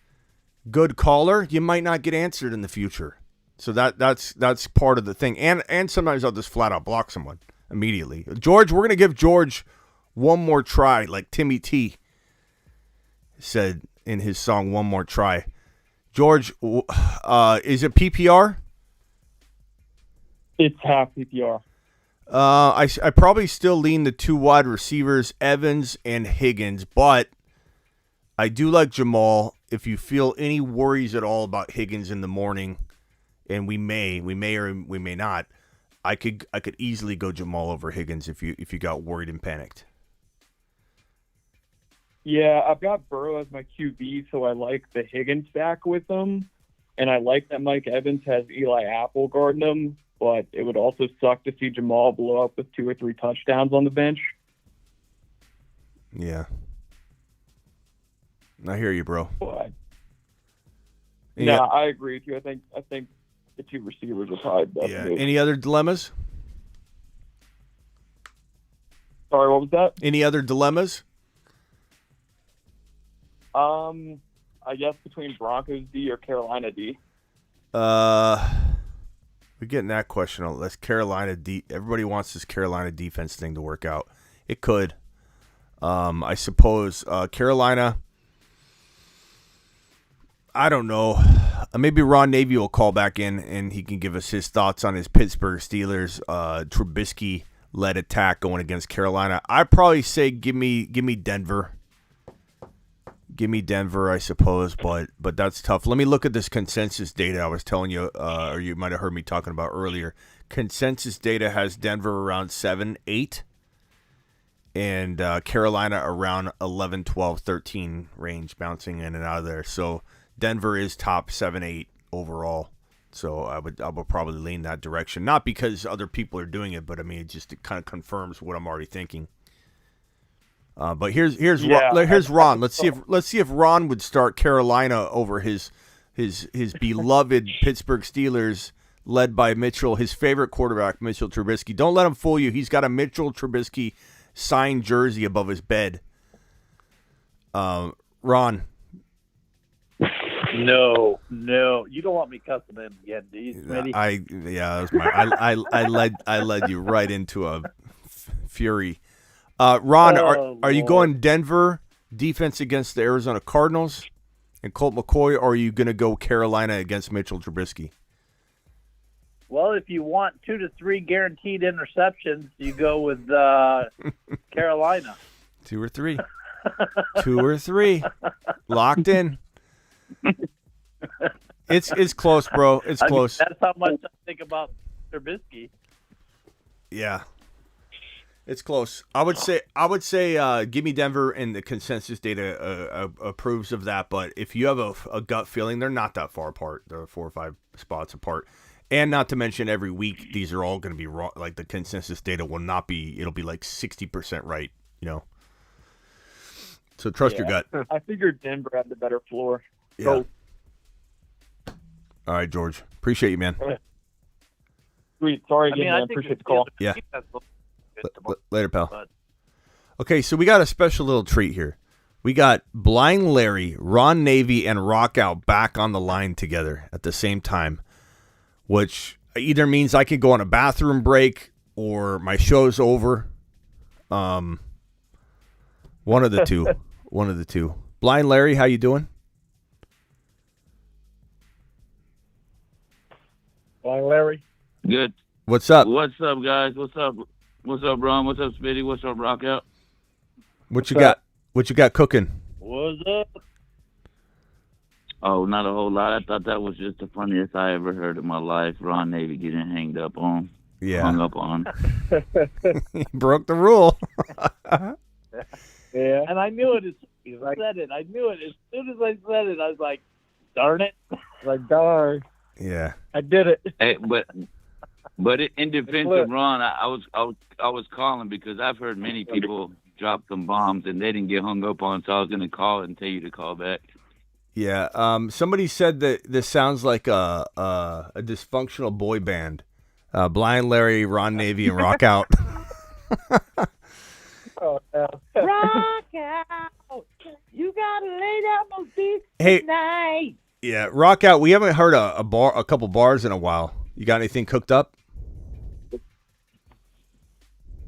good caller, you might not get answered in the future. So that's part of the thing. And sometimes I'll just flat out block someone immediately. George, we're going to give George one more try, like Timmy T said in his song One More Try. George, is it PPR? It's half PPR. I probably still lean the 2 wide receivers, Evans and Higgins, but I do like Jamal. If you feel any worries at all about Higgins in the morning, and we may or we may not, I could easily go Jamal over Higgins if you got worried and panicked. Yeah, I've got Burrow as my QB, so I like the Higgins stack with them, and I like that Mike Evans has Eli Apple guarding him. But it would also suck to see Jamal blow up with 2 or 3 touchdowns on the bench. Yeah. I hear you, bro. But, yeah, I agree with you. I think the 2 receivers are probably best. Yeah. Any other dilemmas? Sorry, what was that? Any other dilemmas? I guess between Broncos D or Carolina D. We're getting that question. Let's Carolina everybody wants this Carolina defense thing to work out. It could. I suppose Carolina, I don't know. Maybe Ron Navy will call back in and he can give us his thoughts on his Pittsburgh Steelers Trubisky-led attack going against Carolina. I'd probably say give me Denver. Give me Denver, I suppose, but that's tough. Let me look at this consensus data I was telling you, or you might have heard me talking about earlier. Consensus data has Denver around 7, 8, and Carolina around 11, 12, 13 range, bouncing in and out of there. So Denver is top 7, 8 overall. So I would probably lean that direction. Not because other people are doing it, but I mean, it kind of confirms what I'm already thinking. But here's Ron. Let's see if Ron would start Carolina over his beloved Pittsburgh Steelers, led by Mitchell, his favorite quarterback, Mitchell Trubisky. Don't let him fool you. He's got a Mitchell Trubisky signed jersey above his bed. Ron. No, you don't want me cussing him again, do you, Smitty? That was I led you right into a fury. Ron, are you going Denver defense against the Arizona Cardinals and Colt McCoy, or are you going to go Carolina against Mitchell Trubisky? Well, if you want 2 to 3 guaranteed interceptions, you go with Carolina. 2 or 3. 2 or 3. Locked in. It's close, bro. It's close. That's how much I think about Trubisky. Yeah. It's close. I would say give me Denver, and the consensus data approves of that. But if you have a gut feeling, they're not that far apart. They're 4 or 5 spots apart. And not to mention every week, these are all going to be wrong. Like the consensus data will not be, it'll be like 60% right, So trust your gut. I figured Denver had the better floor. Yeah. So, all right, George. Appreciate you, man. Sweet. Sorry again, man. Appreciate the call. Yeah. Later, pal. Okay, so we got a special little treat here. We got Blind Larry, Ron Navy, and Rockout back on the line together at the same time, which either means I could go on a bathroom break or my show's over. One of the two. One of the two. Blind Larry, how you doing? Blind Larry. Good. What's up? What's up, guys? What's up? What's up, Ron? What's up, Smitty? What's up, Rockout? What you got? What you got cooking? What's up? Oh, not a whole lot. I thought that was just the funniest I ever heard in my life. Ron Navy getting hung up on. Yeah. Hung up on. He broke the rule. Yeah. And I knew it as soon as I said it. I knew it as soon as I said it. I was like, darn it. Like, darn. Yeah. I did it. Hey, but in defense of Ron, I was calling because I've heard many people drop some bombs and they didn't get hung up on, so I was going to call and tell you to call back. Yeah. Somebody said that this sounds like a dysfunctional boy band. Blind Larry, Ron Navy, and Rock Out. Oh, no. Rock out. You got to lay down those beats Hey. tonight. Yeah, Rock Out. We haven't heard a couple bars in a while. You got anything cooked up?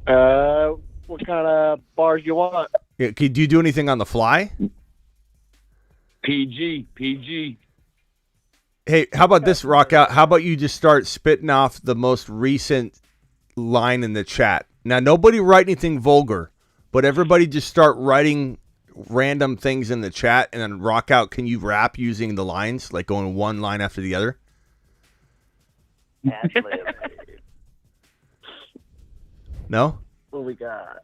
What kind of bars you want? Yeah, do you do anything on the fly? PG. Hey, how about this, Rock Out? How about you just start spitting off the most recent line in the chat? Now, nobody write anything vulgar, but everybody just start writing random things in the chat, and then Rock Out, can you rap using the lines, like going one line after the other? No? What we got?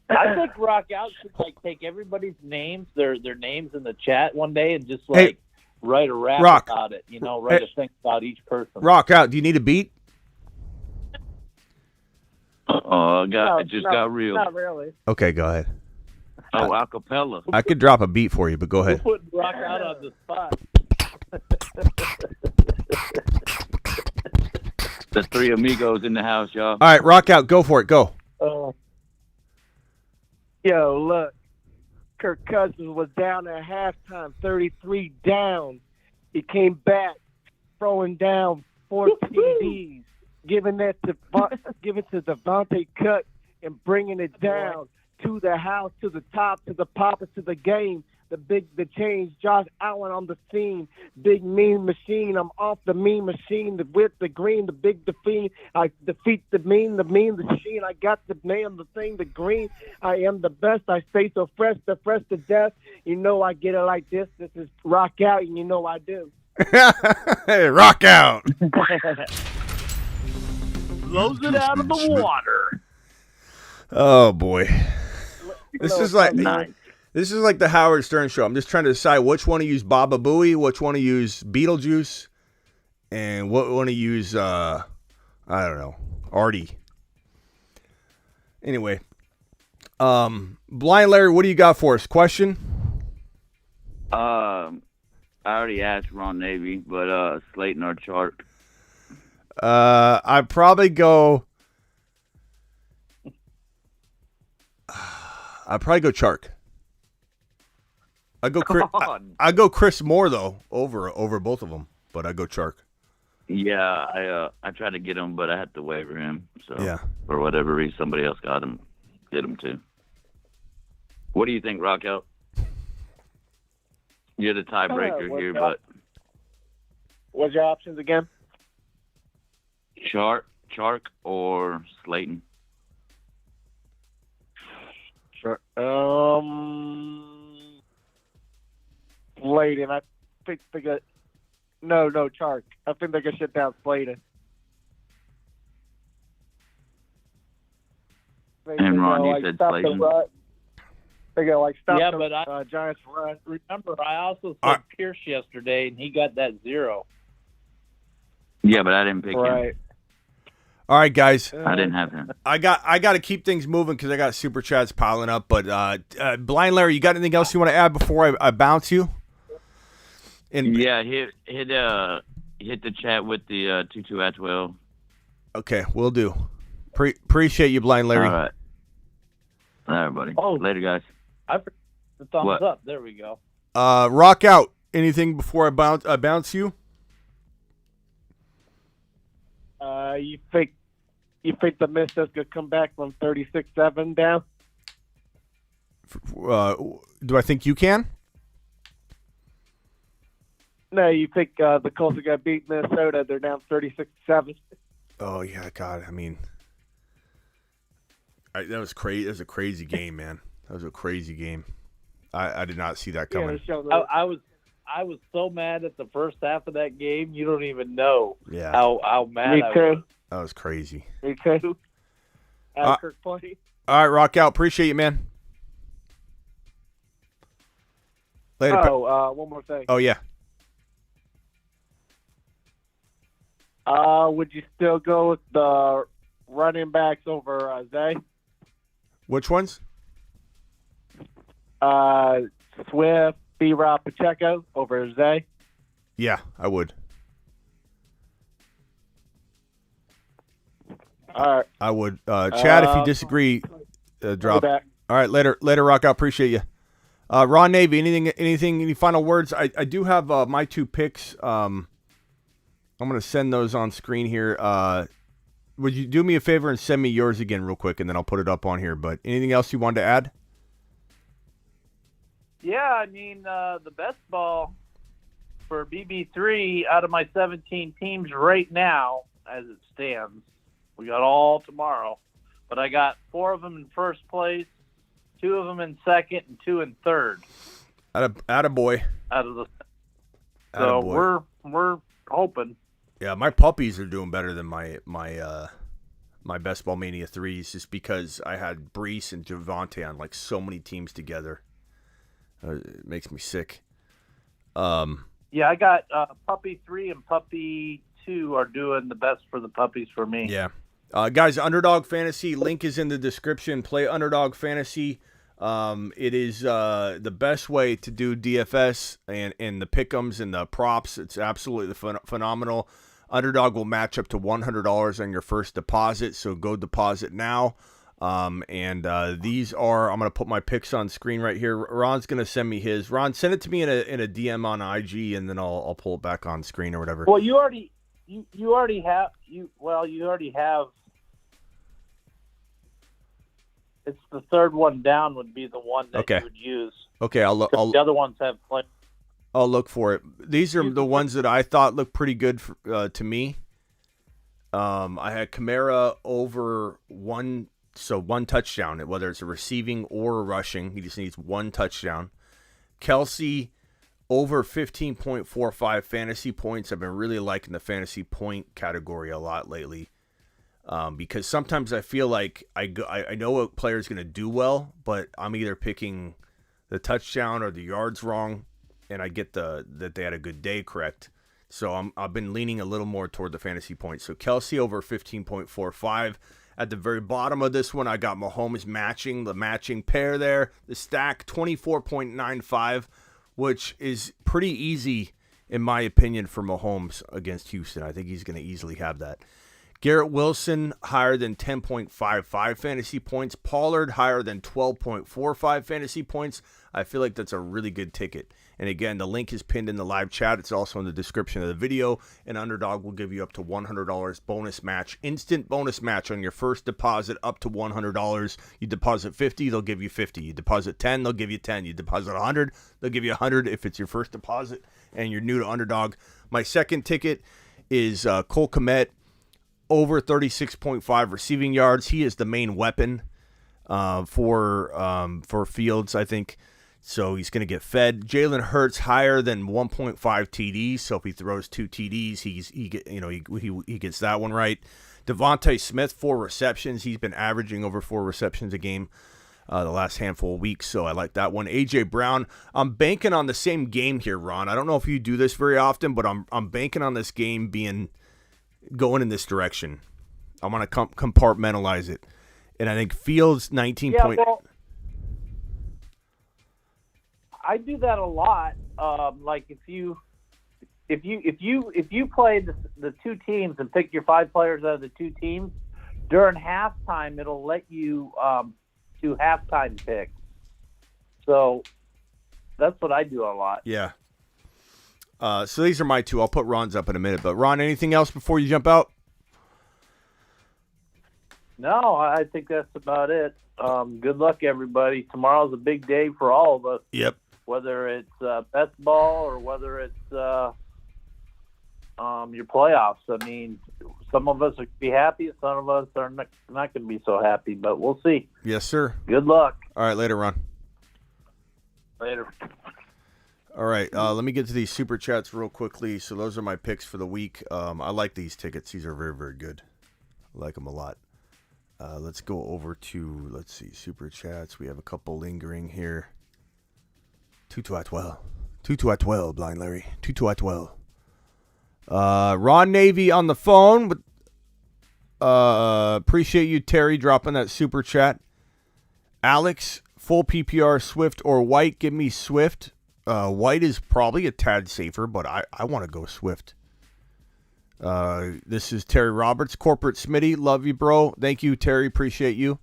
I think Rock Out should take everybody's names, their names in the chat one day, and just write a rap Rock. about it. Write a thing about each person. Rock Out, do you need a beat? It just got real. Not really. Okay, go ahead. Oh, acapella. I could drop a beat for you, but go ahead. Put Rock Out on the spot. The three amigos in the house, y'all. All right, Rock Out, go for it. Go. Yo, look. Kirk Cousins was down at halftime, 33 down. He came back, throwing down 4 TDs, giving it to Devontae Cook and bringing it down to the house, to the top, to the papa, to the game. The change, Josh Allen on the scene, big mean machine. I'm off the mean machine, the whip, the green, the big defeat. I defeat the mean machine. I got the name, the thing, the green. I am the best. I stay so fresh to death. I get it like this. This is Rock Out, and I do. Hey, Rock Out. Blows it out of the water. Oh boy, this is like the Howard Stern show. I'm just trying to decide which one to use Baba Booey, which one to use Beetlejuice, and what one to use. I don't know, Artie. Anyway, Blind Larry, what do you got for us? Question? I already asked Ron Navy, but Slayton or Chark. I'd probably go. Chark. I go Chris Moore though over both of them, but I go Chark. Yeah, I tried to get him, but I had to waiver him. So yeah, for whatever reason, somebody else got him, did him too. What do you think, Rock Out? You're the tiebreaker here, but what's your options again? Chark or Slayton? Sure. Slayton. I think they got no Chark. I think they can shut down Slayton. And Ron, you said Slayton. They go stop yeah, the but Giants run. Remember, I also said Pierce yesterday, and he got that 0. Yeah, but I didn't pick him. All right, guys. I didn't have him. I got to keep things moving because I got super chats piling up. But Blind Larry, you got anything else you want to add before I bounce you? Yeah, hit the chat with the 22 at 12. Okay, will do. Appreciate you, Blind Larry. All right. All right, buddy. Later, guys. I forgot the thumbs up. There we go. Rock Out. Anything before I bounce you? You think the Miss is gonna come back from 36-7 down? Do I think you can? No, you think the Colts are gonna beat Minnesota? They're down 36-7. Oh yeah, God. I mean, that was crazy. That was a crazy game, man. That was a crazy game. I did not see that coming. I I was so mad at the first half of that game. You don't even know Yeah. how mad Me I too. was. That was crazy. Me too. Kirk played. All right, rock out. Appreciate you, man. Later. One more thing. Oh, yeah. Would you still go with the running backs over Zay? Which ones? Swift, B-Rob, Pacheco over Zay? Yeah, I would. All right. I would. Chad, if you disagree, drop. back. All right, later, rock out. Appreciate you. Ron Navy, any final words? I do have my 2 picks. I'm going to send those on screen here. Would you do me a favor and send me yours again real quick, and then I'll put it up on here. But anything else you wanted to add? Yeah, I mean, the best ball for BB3 out of my 17 teams right now, as it stands, we got all tomorrow, but I got 4 of them in first place, 2 of them in second, and 2 in third. Attaboy. Out of the so we're hoping. Yeah, my puppies are doing better than my Best Ball Mania 3s, just because I had Brees and Javonte on like so many teams together. It makes me sick. Yeah, I got Puppy 3 and Puppy 2 are doing the best for the puppies for me. Yeah. Guys, Underdog Fantasy, link is in the description. Play Underdog Fantasy. It is the best way to do DFS and the pick'ems and the props. It's absolutely phenomenal. Underdog will match up to $100 on your first deposit, so go deposit now. These are, I'm going to put my picks on screen right here. Ron's going to send me his. Ron, send it to me in a DM on IG, and then I'll pull it back on screen or whatever. Well, you already have. It's the third one down would be the one that you would use. Okay, the other ones have plenty. I'll look for it. These are the ones that I thought looked pretty good to me. I had Kamara over one touchdown, whether it's a receiving or a rushing. He just needs one touchdown. Kelsey over 15.45 fantasy points. I've been really liking the fantasy point category a lot lately. Because sometimes I feel like I know a player's going to do well, but I'm either picking the touchdown or the yards wrong, and I get that they had a good day correct. So I've been leaning a little more toward the fantasy points. So Kelsey over 15.45. At the very bottom of this one, I got Mahomes matching the matching pair there. The stack 24.95, which is pretty easy in my opinion for Mahomes against Houston. I think he's going to easily have that. Garrett Wilson higher than 10.55 fantasy points. Pollard higher than 12.45 fantasy points. I feel like that's a really good ticket. And again, the link is pinned in the live chat. It's also in the description of the video. And Underdog will give you up to $100 bonus match, instant bonus match on your first deposit up to $100. You deposit $50, they'll give you $50. You deposit $10, they'll give you $10. You deposit $100, they'll give you $100 if it's your first deposit and you're new to Underdog. My second ticket is Cole Kmet. Over 36.5 receiving yards. He is the main weapon for Fields, I think. So he's going to get fed. Jalen Hurts higher than 1.5 TDs. So if he throws 2 TDs, he gets that one right. Devontae Smith 4 receptions. He's been averaging over 4 receptions a game the last handful of weeks. So I like that one. AJ Brown. I'm banking on the same game here, Ron. I don't know if you do this very often, but I'm banking on this game going in this direction. I want to compartmentalize it, and I think Fields 19 point. Well, I do that a lot. Like if you play the 2 teams and pick your 5 players out of the 2 teams during halftime, it'll let you do halftime picks. So that's what I do a lot. Yeah. So these are my 2. I'll put Ron's up in a minute. But Ron, anything else before you jump out? No, I think that's about it. Good luck, everybody. Tomorrow's a big day for all of us. Yep. Whether it's best ball or whether it's your playoffs. I mean, some of us will be happy, some of us are not going to be so happy, but we'll see. Yes, sir. Good luck. All right, later, Ron. Later. All right, let me get to these super chats real quickly. So those are my picks for the week. I like these tickets. These are very, very good. I like them a lot. Let's go over to, let's see, super chats. We have a couple lingering here. 2 at 12. 2 at 12, Blind Larry. 2 at 12. Ron Navy on the phone. But, appreciate you, Terry, dropping that super chat. Alex, full PPR, Swift or White? Give me Swift. White is probably a tad safer, but I want to go Swift. This is Terry Roberts, Corporate Smitty. Love you, bro. Thank you, Terry. Appreciate you.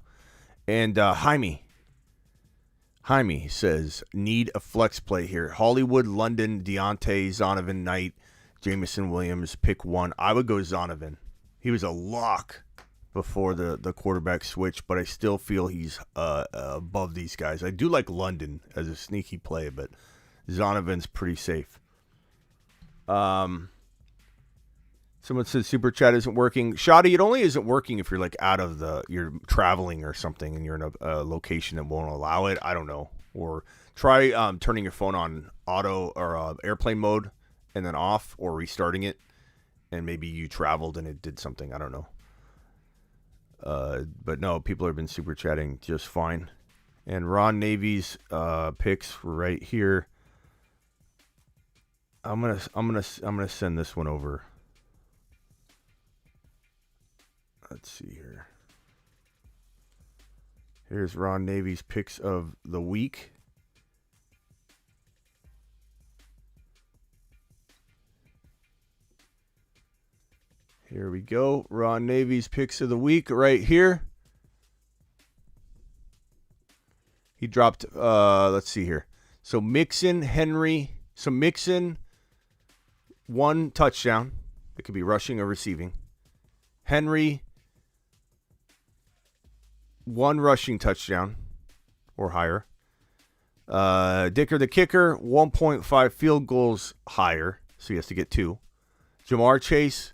And Jaime says, need a flex play here. Hollywood, London, Deontay, Zonovan, Knight, Jameson Williams. Pick one. I would go Zonovan. He was a lock before the quarterback switch, but I still feel he's above these guys. I do like London as a sneaky play, but Zonovan's pretty safe. Someone said super chat isn't working. Shoddy, it only isn't working if you're like you're traveling or something and you're in a location that won't allow it. I don't know. Or try turning your phone on auto or airplane mode and then off, or restarting it, and maybe you traveled and it did something. I don't know. But no, people have been super chatting just fine. And Ron Navy's picks right here. I'm gonna send this one over. Let's see here. Here's Ron Navy's picks of the week. Here we go. Ron Navy's picks of the week right here. He dropped, let's see here. So Mixon, Henry. So Mixon, 1 touchdown. It could be rushing or receiving. Henry, 1 rushing touchdown or higher. Dicker the kicker, 1.5 field goals higher. So he has to get 2. Jamar Chase,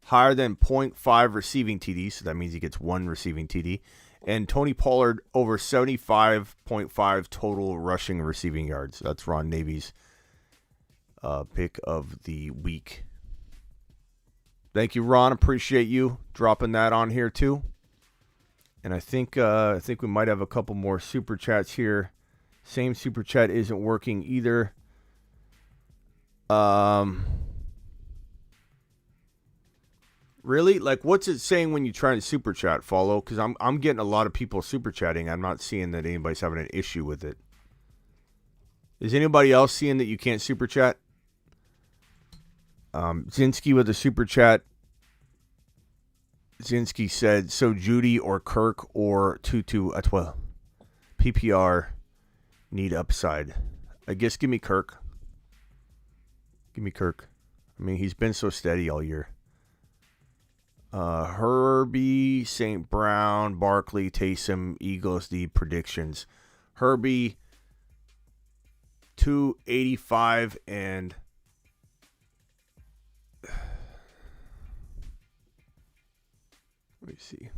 higher than 0.5 receiving TD. So that means he gets 1 receiving TD. And Tony Pollard over 75.5 total rushing and receiving yards. That's Ron Navy's pick of the week. Thank you, Ron. Appreciate you dropping that on here too. And I think we might have a couple more super chats here. Same super chat isn't working either. Really? Like, what's it saying when you try to super chat, follow? Because I'm getting a lot of people super chatting. I'm not seeing that anybody's having an issue with it. Is anybody else seeing that you can't super chat? Zinski with a super chat. Zinski said, so Judy or Kirk or Tutu at 12. PPR need upside. I guess give me Kirk. Give me Kirk. I mean, he's been so steady all year. Herbie, St. Brown, Barkley, Taysom, Eagles, the predictions. Herbie, 285 and... Let me see.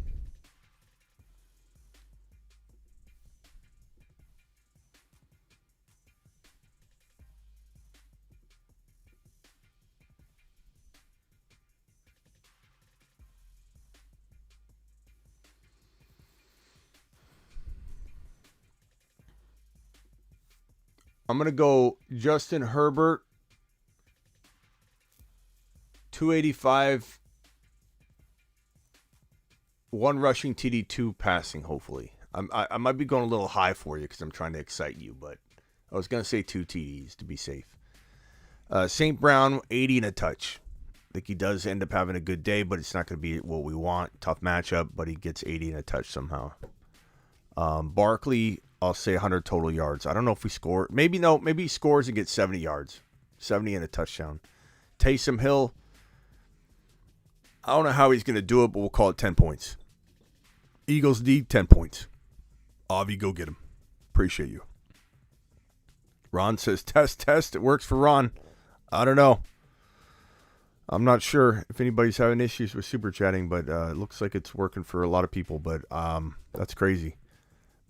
I'm going to go Justin Herbert, 285, 1 rushing TD, 2 passing, hopefully. I might be going a little high for you because I'm trying to excite you, but I was going to say 2 TDs to be safe. St. Brown, 80 and a touch. I think he does end up having a good day, but it's not going to be what we want. Tough matchup, but he gets 80 and a touch somehow. Barkley, I'll say 100 total yards. I don't know if we score. Maybe he scores and gets 70 yards. 70 and a touchdown. Taysom Hill, I don't know how he's going to do it, but we'll call it 10 points. Eagles D, 10 points. Avi, go get him. Appreciate you. Ron says, test. It works for Ron. I don't know. I'm not sure if anybody's having issues with super chatting, but it looks like it's working for a lot of people, but that's crazy.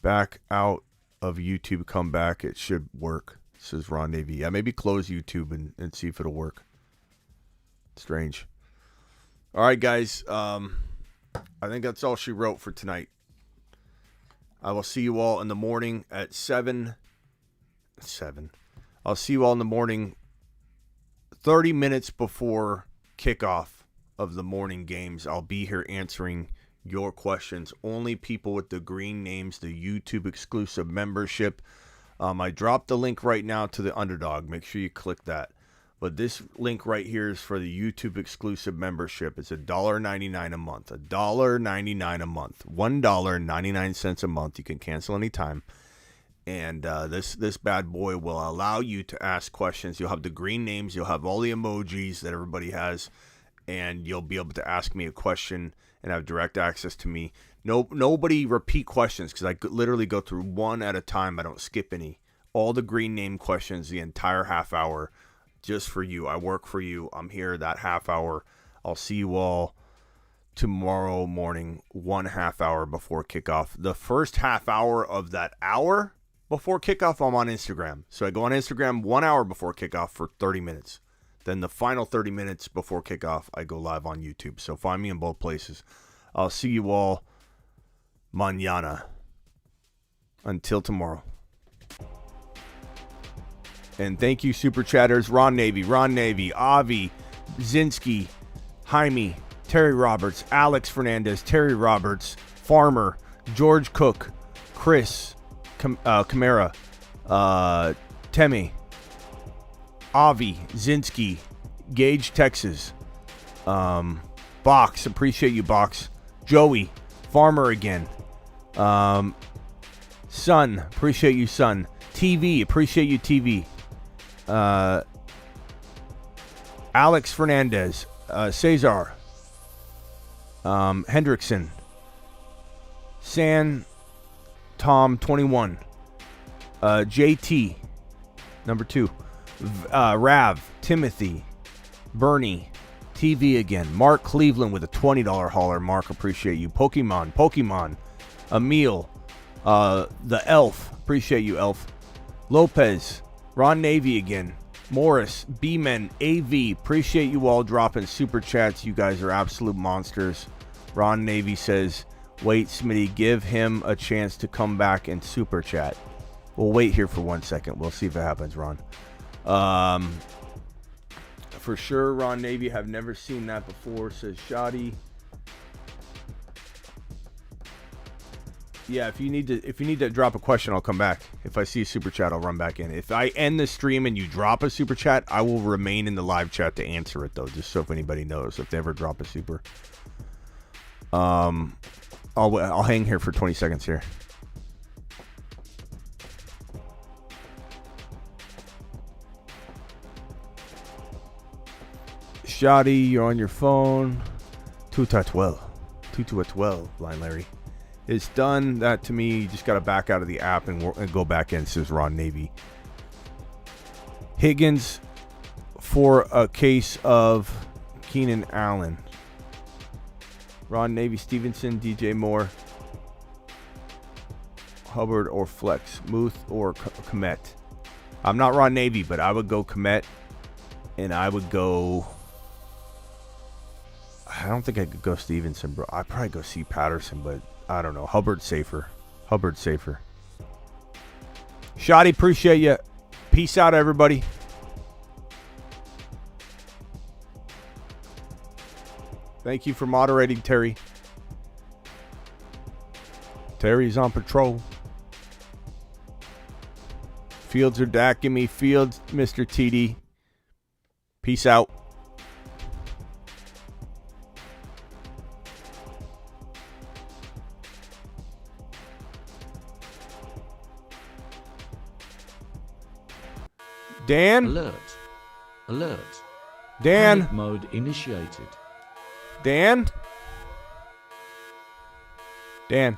Back out of YouTube, come back. It should work. says Ron Navy. Yeah, maybe close YouTube and see if it'll work. Strange. All right, guys. I think that's all she wrote for tonight. I will see you all in the morning at 7. I'll see you all in the morning 30 minutes before kickoff of the morning games. I'll be here answering your questions. Only people with the green names, the YouTube exclusive membership. I dropped the link right now to the Underdog. Make sure you click that. But this link right here is for the YouTube exclusive membership. It's $1.99 a month. $1.99 a month. $1.99 a month. You can cancel anytime. And this bad boy will allow you to ask questions. You'll have the green names. You'll have all the emojis that everybody has. And you'll be able to ask me a question and have direct access to me. Nobody repeat questions because I literally go through one at a time. I don't skip any. All the green name questions, the entire half hour, just for you. I work for you. I'm here that half hour. I'll see you all tomorrow morning, 1.5 hour before kickoff. The first half hour of that hour before kickoff, I'm on Instagram. So I go on Instagram 1 hour before kickoff for 30 minutes. Then the final 30 minutes before kickoff, I go live on YouTube. So find me in both places. I'll see you all mañana. Until tomorrow. And thank you, Super Chatters. Ron Navy, Avi, Zinski, Jaime, Terry Roberts, Alex Fernandez, Terry Roberts, Farmer, George Cook, Chris, Camara, Temi, Avi, Zinski, Gage, Texas, Box, appreciate you, Box, Joey, Farmer again, Son, appreciate you, Son, TV, appreciate you, TV, Alex Fernandez, Cesar, Hendrickson, San, Tom 21, JT, number 2, Rav, Timothy, Bernie, TV again, Mark Cleveland with a $20 hauler. Mark, appreciate you. Pokemon, Emil, the Elf, appreciate you, Elf. Lopez, Ron Navy again, Morris, B-Men, AV, appreciate you all dropping super chats. You guys are absolute monsters. Ron Navy says, wait, Smitty, give him a chance to come back and super chat. We'll wait here for 1 second. We'll see if it happens, Ron. For sure, Ron Navy, have never seen that before, says Shoddy. Yeah, if you need to drop a question, I'll come back. If I see a super chat, I'll run back in. If I end the stream and you drop a super chat, I will remain in the live chat to answer it, though, just so if anybody knows if they ever drop a super. I'll hang here for 20 seconds here. Shoddy, you're on your phone. 2-12. 2-12, Blind Larry. It's done. That to me, you just got to back out of the app and go back in, says Ron Navy. Higgins for a case of Keenan Allen. Ron Navy, Stevenson, DJ Moore, Hubbard or Flex, Muth or Komet. I'm not Ron Navy, but I would go Komet, and I would go. I don't think I could go Stevenson, bro. I'd probably go see Patterson, but I don't know. Hubbard's safer. Shoddy, appreciate you. Peace out, everybody. Thank you for moderating, Terry. Terry's on patrol. Fields are dacking me. Fields, Mr. TD. Peace out. Dan? Alert. Dan? Panic mode initiated. Dan? Dan?